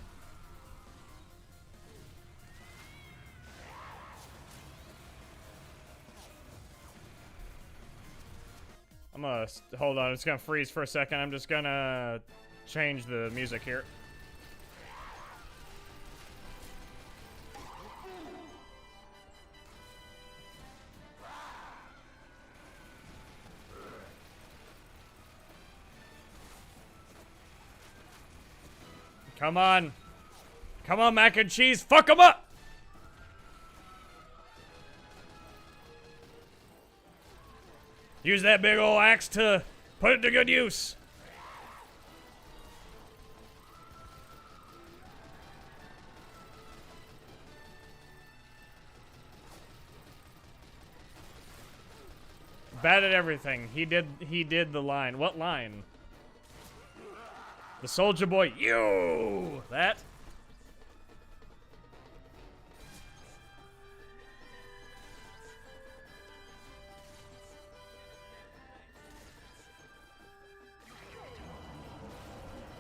I'm gonna hold on. It's gonna freeze for a second. I'm just gonna change the music here. Come on. Come on, mac and cheese. Fuck them up. Use that big old axe to put it to good use. Bad at everything. He did the line. What line? The soldier boy. You! That?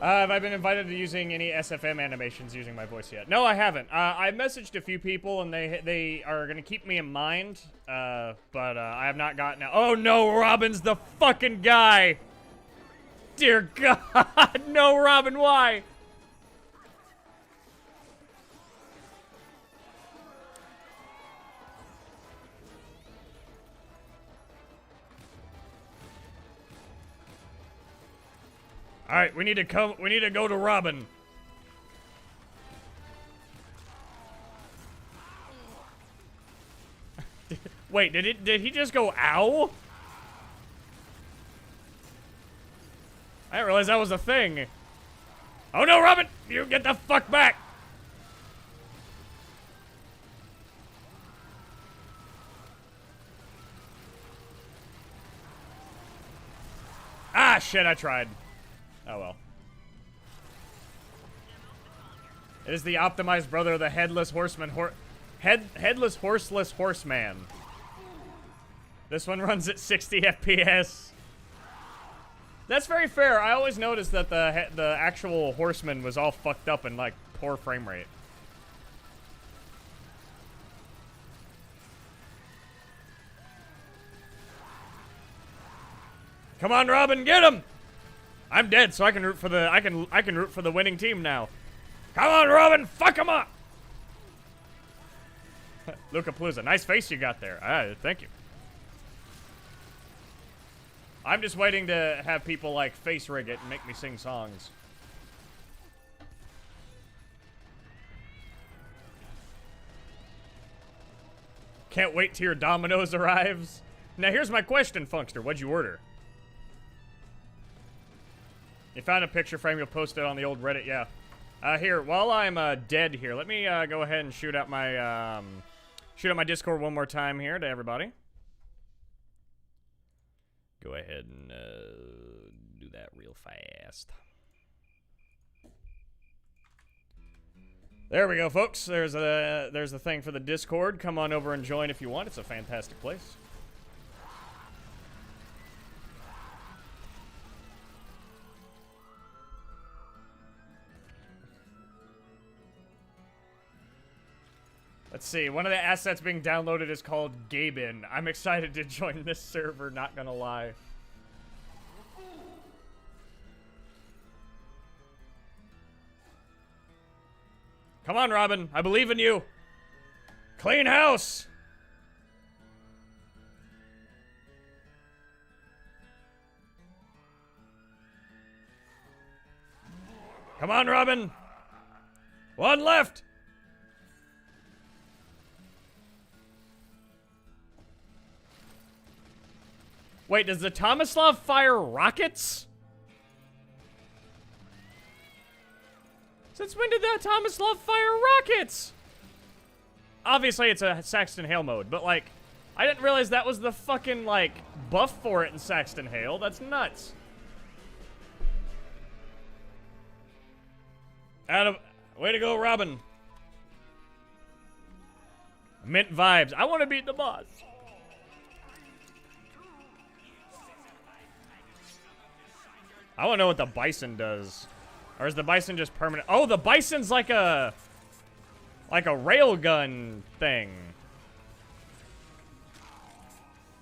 Have I been invited to using any SFM animations using my voice yet? No, I haven't. I messaged a few people and they are gonna keep me in mind, but I have not gotten. Oh no, Robin's the fucking guy. Dear God, no, Robin, why? All right, we need to go to Robin. Wait, did he just go ow? I didn't realize that was a thing. Oh no, Robin! You get the fuck back! Ah, shit, I tried. Oh well. It is the optimized brother of the headless horseman, headless horseless horseman. This one runs at 60 FPS. That's very fair. I always noticed that the actual horseman was all fucked up and like poor frame rate. Come on, Robin, get him! I'm dead, so I can root for the I can root for the winning team now. Come on, Robin, fuck him up! Luca Palooza, nice face you got there. Thank you. I'm just waiting to have people like face rig it and make me sing songs. Can't wait till your Domino's arrives. Now here's my question, Funkster. What'd you order? You found a picture frame, you'll post it on the old Reddit, yeah. Here, while I'm dead here, let me go ahead and shoot out my Discord one more time here to everybody. Go ahead and do that real fast. There we go, folks. There's a thing for the Discord. Come on over and join if you want. It's a fantastic place. Let's see, one of the assets being downloaded is called Gabin. I'm excited to join this server, not gonna lie. Come on, Robin, I believe in you. Clean house. Come on, Robin. One left. Wait, does the Tomislav fire rockets? Since when did that Tomislav fire rockets? Obviously, it's a Saxton Hale mode, but, like, I didn't realize that was the fucking, like, buff for it in Saxton Hale. That's nuts. Way to go, Robin. Mint vibes. I want to beat the boss. I want to know what the bison does. Or is the bison just permanent? Oh, the bison's like a railgun thing.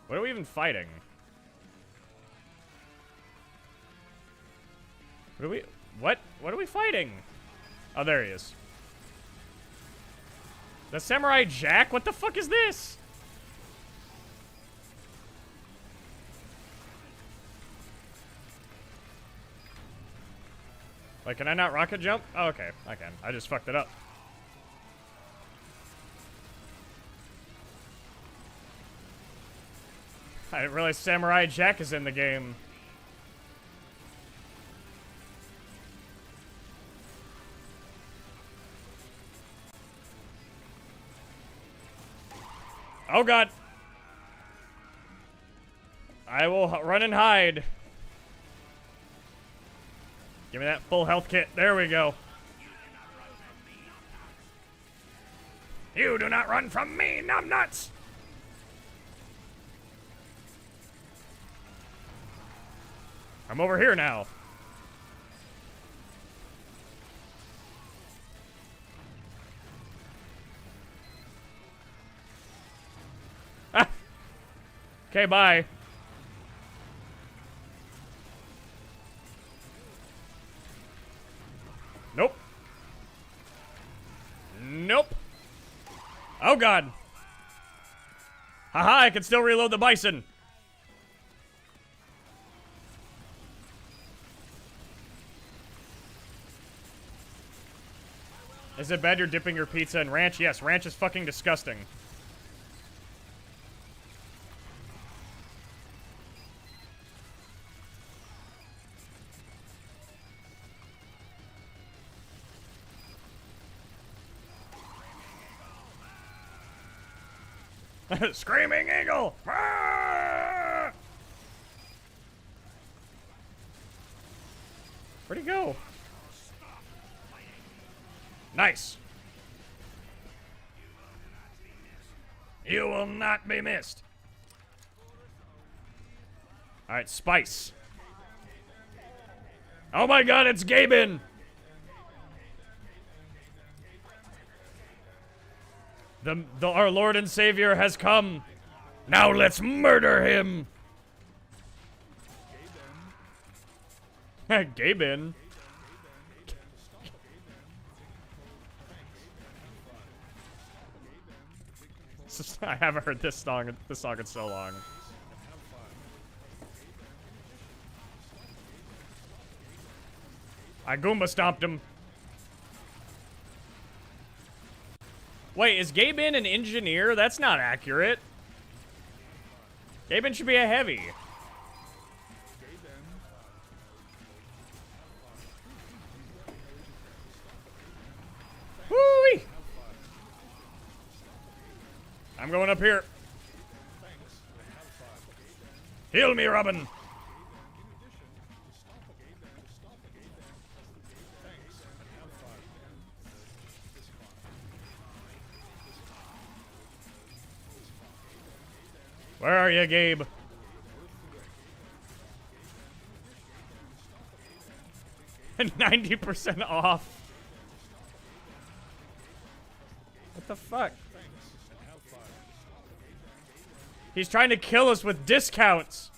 What are we even fighting? What are we fighting? Oh, there he is. The Samurai Jack? What the fuck is this? Like, can I not rocket jump? Oh, okay, I can. I just fucked it up. I didn't realize Samurai Jack is in the game. Oh god. I will run and hide. Give me that full health kit. There we go. You do not run from me, numbnuts! I'm over here now. Ah! Okay, bye. Nope. Nope. Oh god. Haha, I can still reload the bison. Is it bad you're dipping your pizza in ranch? Yes, ranch is fucking disgusting. Screaming eagle! Ah! Where'd he go? Nice. You will not be missed. All right, spice. Oh my god, it's Gaben. Our Lord and Savior has come. Now let's murder him. Gaben. I haven't heard this song in so long. I Goomba stomped him. Wait, is Gaben an engineer? That's not accurate. Gaben should be a heavy. Woo-wee! I'm going up here. Heal me, Robin. Where are you, Gabe? And 90% off. What the fuck? He's trying to kill us with discounts.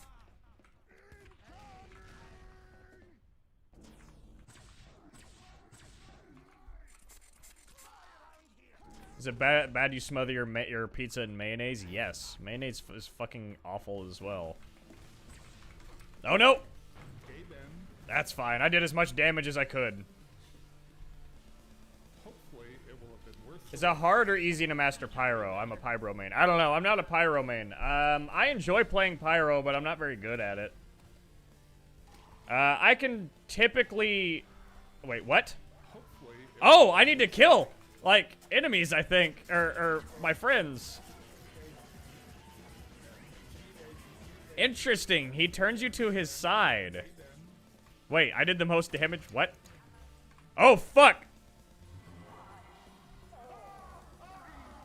Is it bad you smother your pizza in mayonnaise? Yes. Mayonnaise is fucking awful as well. Oh no! That's fine. I did as much damage as I could. Is it hard or easy to master Pyro? I'm a Pyro main. I don't know. I'm not a Pyro main. I enjoy playing Pyro, but I'm not very good at it. I can typically... Wait, what? Oh, I need to kill, like, enemies, I think. Or my friends. Interesting. He turns you to his side. Wait, I did the most damage. What? Oh, fuck!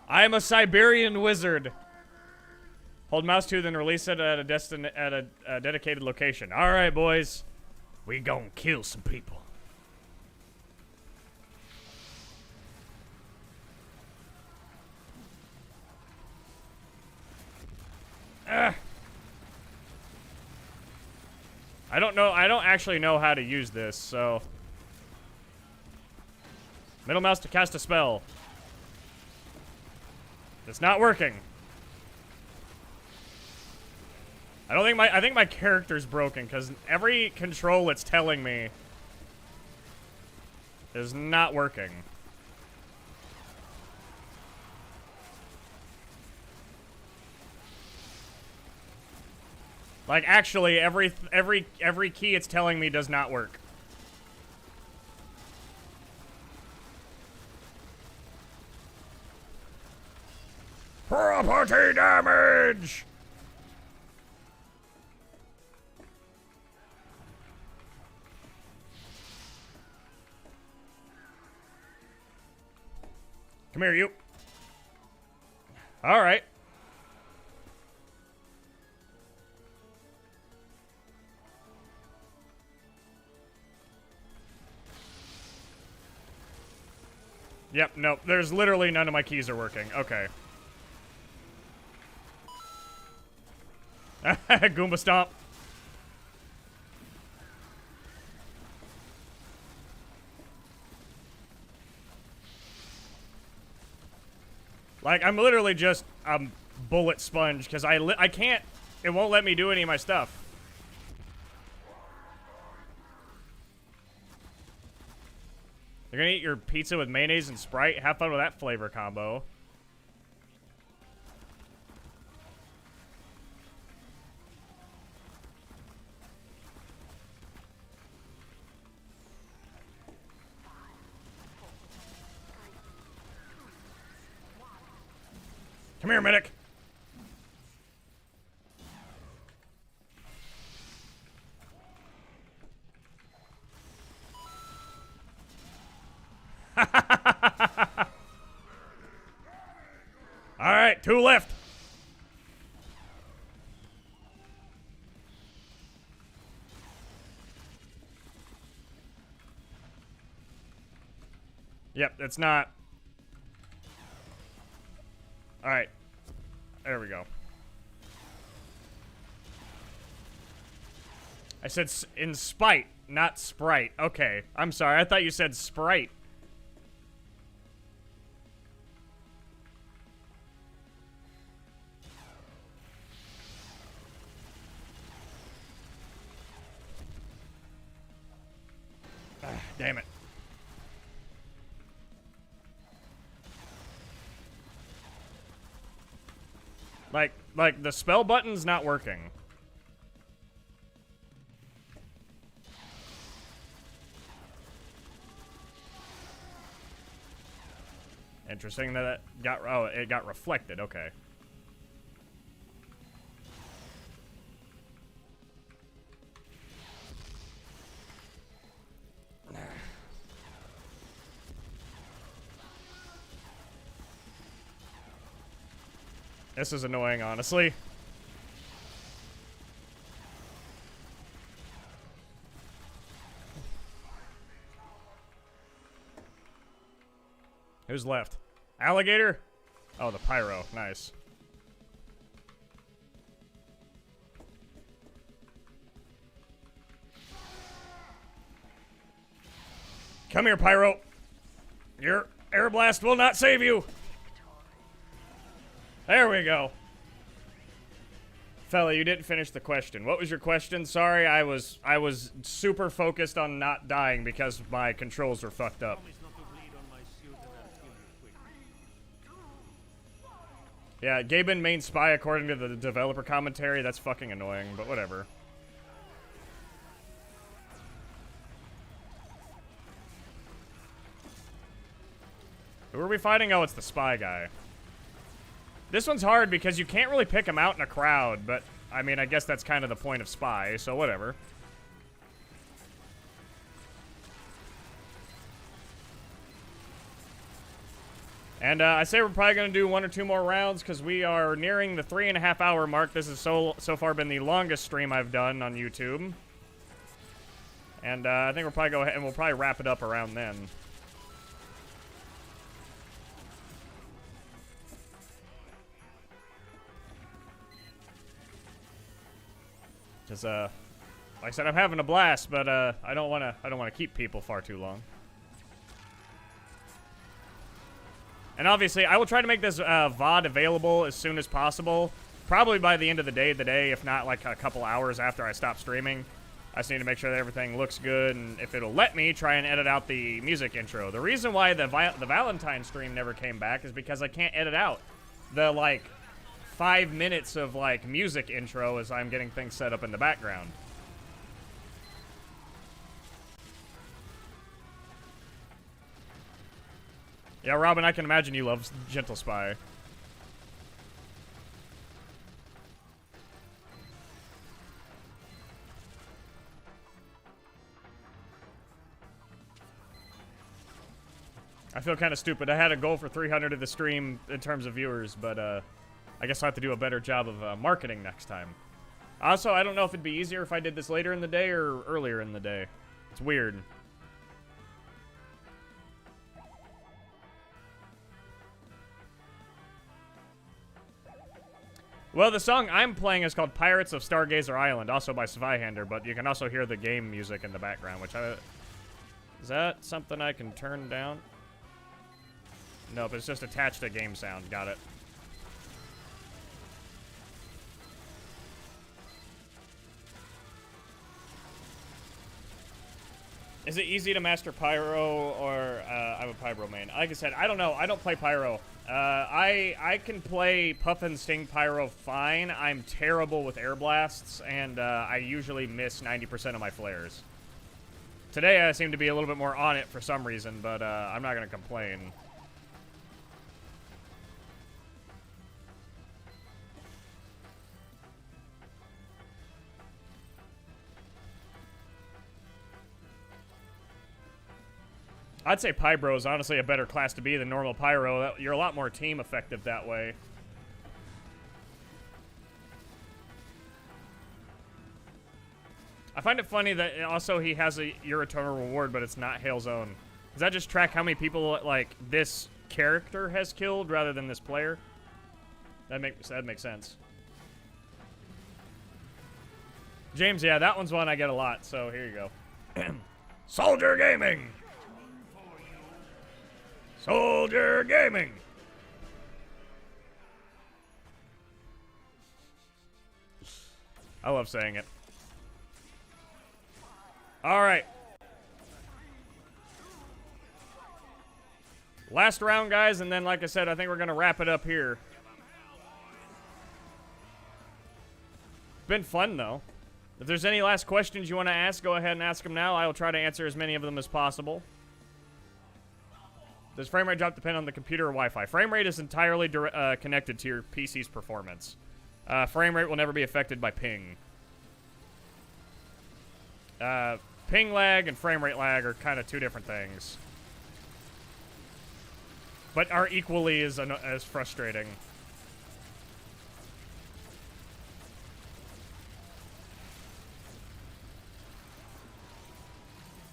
I am a Siberian wizard. Hold mouse 2, then release it at a dedicated location. All right, boys, we gon' kill some people. I don't know. I don't actually know how to use this, so. Middle mouse to cast a spell. It's not working. I think my character's broken because every control it's telling me is not working. Like actually every key it's telling me does not work. Property damage. Come here, you. All right. Yep, nope. There's literally none of my keys are working. Okay. Goomba stomp. Like, I'm literally just bullet sponge because I can't. It won't let me do any of my stuff. You're gonna eat your pizza with mayonnaise and Sprite? Have fun with that flavor combo. Come here, medic. All right, 2 left. Yep, it's not. All right. There we go. I said in spite, not Sprite. Okay, I'm sorry. I thought you said Sprite. Damn it. Like the spell button's not working. Interesting that it got reflected. Okay. This is annoying, honestly. Who's left? Alligator? Oh, the pyro. Nice. Come here, pyro. Your air blast will not save you. There we go. Fella, you didn't finish the question. What was your question? Sorry, I was super focused on not dying because my controls were fucked up. Yeah, Gaben main spy according to the developer commentary. That's fucking annoying, but whatever. Who are we fighting? Oh, it's the spy guy. This one's hard because you can't really pick him out in a crowd, but, I mean, I guess that's kind of the point of spy, so whatever. And I say we're probably going to do 1 or 2 more rounds because we are nearing the 3.5 hour mark. This has so far been the longest stream I've done on YouTube. And I think we'll probably go ahead and we'll probably wrap it up around then. Because, Like I said, I'm having a blast, but I don't want to keep people far too long. And obviously, I will try to make this VOD available as soon as possible. Probably by the end of the day, if not like a couple hours after I stop streaming. I just need to make sure that everything looks good, and if it'll let me, try and edit out the music intro. The reason why the Valentine stream never came back is because I can't edit out the, like, 5 minutes of, like, music intro as I'm getting things set up in the background. Yeah, Robin, I can imagine you love Gentle Spy. I feel kind of stupid. I had a goal for 300 of the stream in terms of viewers, but I guess I'll have to do a better job of marketing next time. Also, I don't know if it'd be easier if I did this later in the day or earlier in the day. It's weird. Well, the song I'm playing is called Pirates of Stargazer Island, also by Zweihander, but you can also hear the game music in the background, which is that something I can turn down? Nope, it's just attached to game sound. Got it. Is it easy to master Pyro, or I'm a Pyro main? Like I said, I don't know. I don't play Pyro. I can play Puff and Sting Pyro fine. I'm terrible with air blasts, and I usually miss 90% of my flares. Today I seem to be a little bit more on it for some reason, but I'm not going to complain. I'd say Pybro is honestly a better class to be than normal Pyro. You're a lot more team effective that way. I find it funny that also he has your eternal reward, but it's not Hail's own. Does that just track how many people like this character has killed rather than this player? That makes sense. James, yeah, that one's one I get a lot. So here you go. Soldier Gaming. Soldier Gaming. I love saying it. All right. Last round, guys, and then, like I said, I think we're going to wrap it up here. Been fun, though. If there's any last questions you want to ask, go ahead and ask them now. I will try to answer as many of them as possible. Does frame rate drop depend on the computer or Wi-Fi? Frame rate is entirely connected to your PC's performance. Frame rate will never be affected by ping. Ping lag and frame rate lag are kind of two different things, but are equally as frustrating.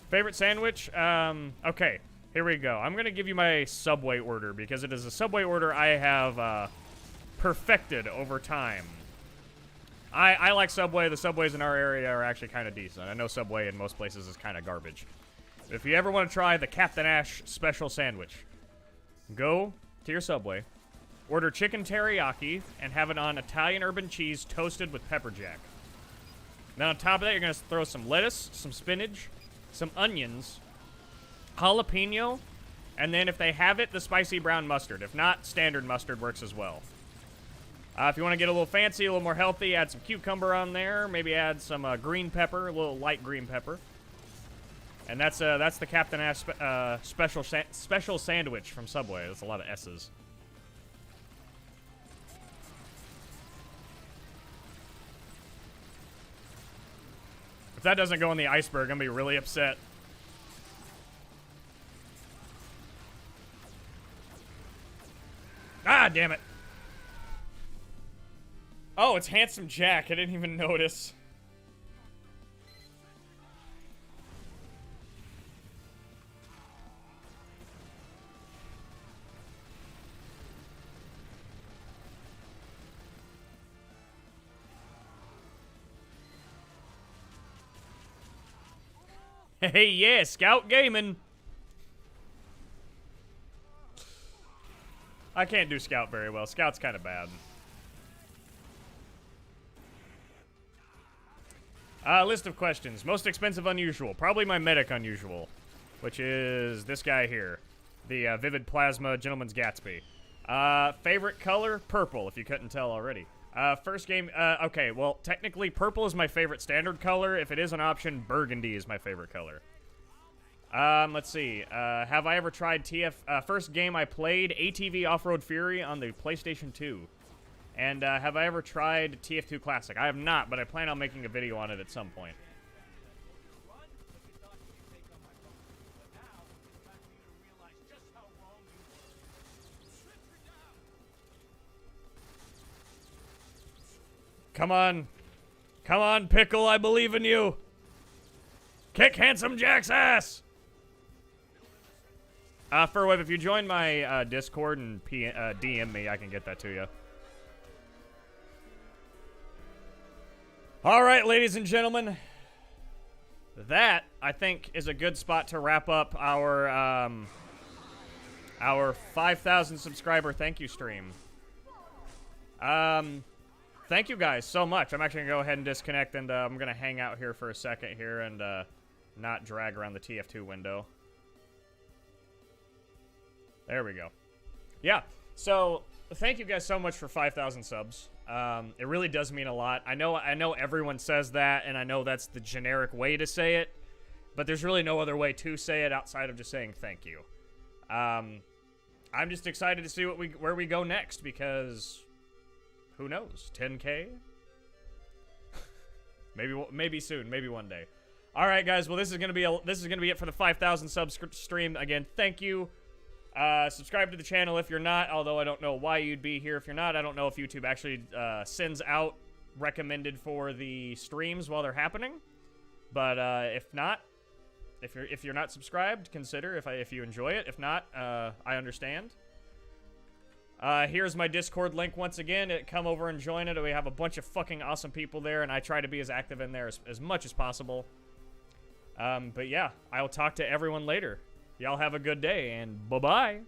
Favorite sandwich? Okay. Here we go. I'm going to give you my Subway order because it is a Subway order I have perfected over time. I like Subway. The Subways in our area are actually kind of decent. I know Subway in most places is kind of garbage. But if you ever want to try the Captain Ash special sandwich, go to your Subway, order chicken teriyaki, and have it on Italian urban cheese toasted with pepper jack. Then on top of that, you're going to throw some lettuce, some spinach, some onions, jalapeno, and then if they have it, the spicy brown mustard. If not, standard mustard works as well. If you want to get a little fancy, a little more healthy, add some cucumber on there. Maybe add some green pepper, a little light green pepper. And that's the Captain Ash special sandwich from Subway. That's a lot of S's. If that doesn't go in the iceberg, I'm going to be really upset. Ah, damn it. Oh, it's Handsome Jack. I didn't even notice. Hey, yeah, Scout Gaming. I can't do Scout very well. Scout's kind of bad. List of questions. Most expensive unusual. Probably my medic unusual, which is this guy here. The Vivid Plasma Gentleman's Gatsby. Favorite color? Purple, if you couldn't tell already. First game, okay, well, technically purple is my favorite standard color. If it is an option, burgundy is my favorite color. Let's see. Have I ever tried first game I played, ATV Off-Road Fury on the PlayStation 2. And, have I ever tried TF2 Classic? I have not, but I plan on making a video on it at some point. Come on. Come on, Pickle, I believe in you. Kick Handsome Jack's ass! Furwave, if you join my Discord and DM me, I can get that to you. All right, ladies and gentlemen. That, I think, is a good spot to wrap up our 5,000 subscriber thank you stream. Thank you guys so much. I'm actually going to go ahead and disconnect, and I'm going to hang out here for a second here and not drag around the TF2 window. There we go. Yeah, so thank you guys so much for 5,000 subs. It really does mean a lot. I know everyone says that, and I know that's the generic way to say it, but there's really no other way to say it outside of just saying thank you. I'm just excited to see where we go next, because who knows? 10K? maybe soon, maybe one day. All right, guys. Well, this is gonna be it for the 5,000 subs stream. Again, thank you. Subscribe to the channel if you're not, although I don't know why you'd be here if you're not. I don't know if YouTube actually sends out recommended for the streams while they're happening. But if not, if you're not subscribed, consider if you enjoy it. If not, I understand. Here's my Discord link once again. Come over and join it. We have a bunch of fucking awesome people there, and I try to be as active in there as much as possible. But yeah, I will talk to everyone later. Y'all have a good day, and bye-bye.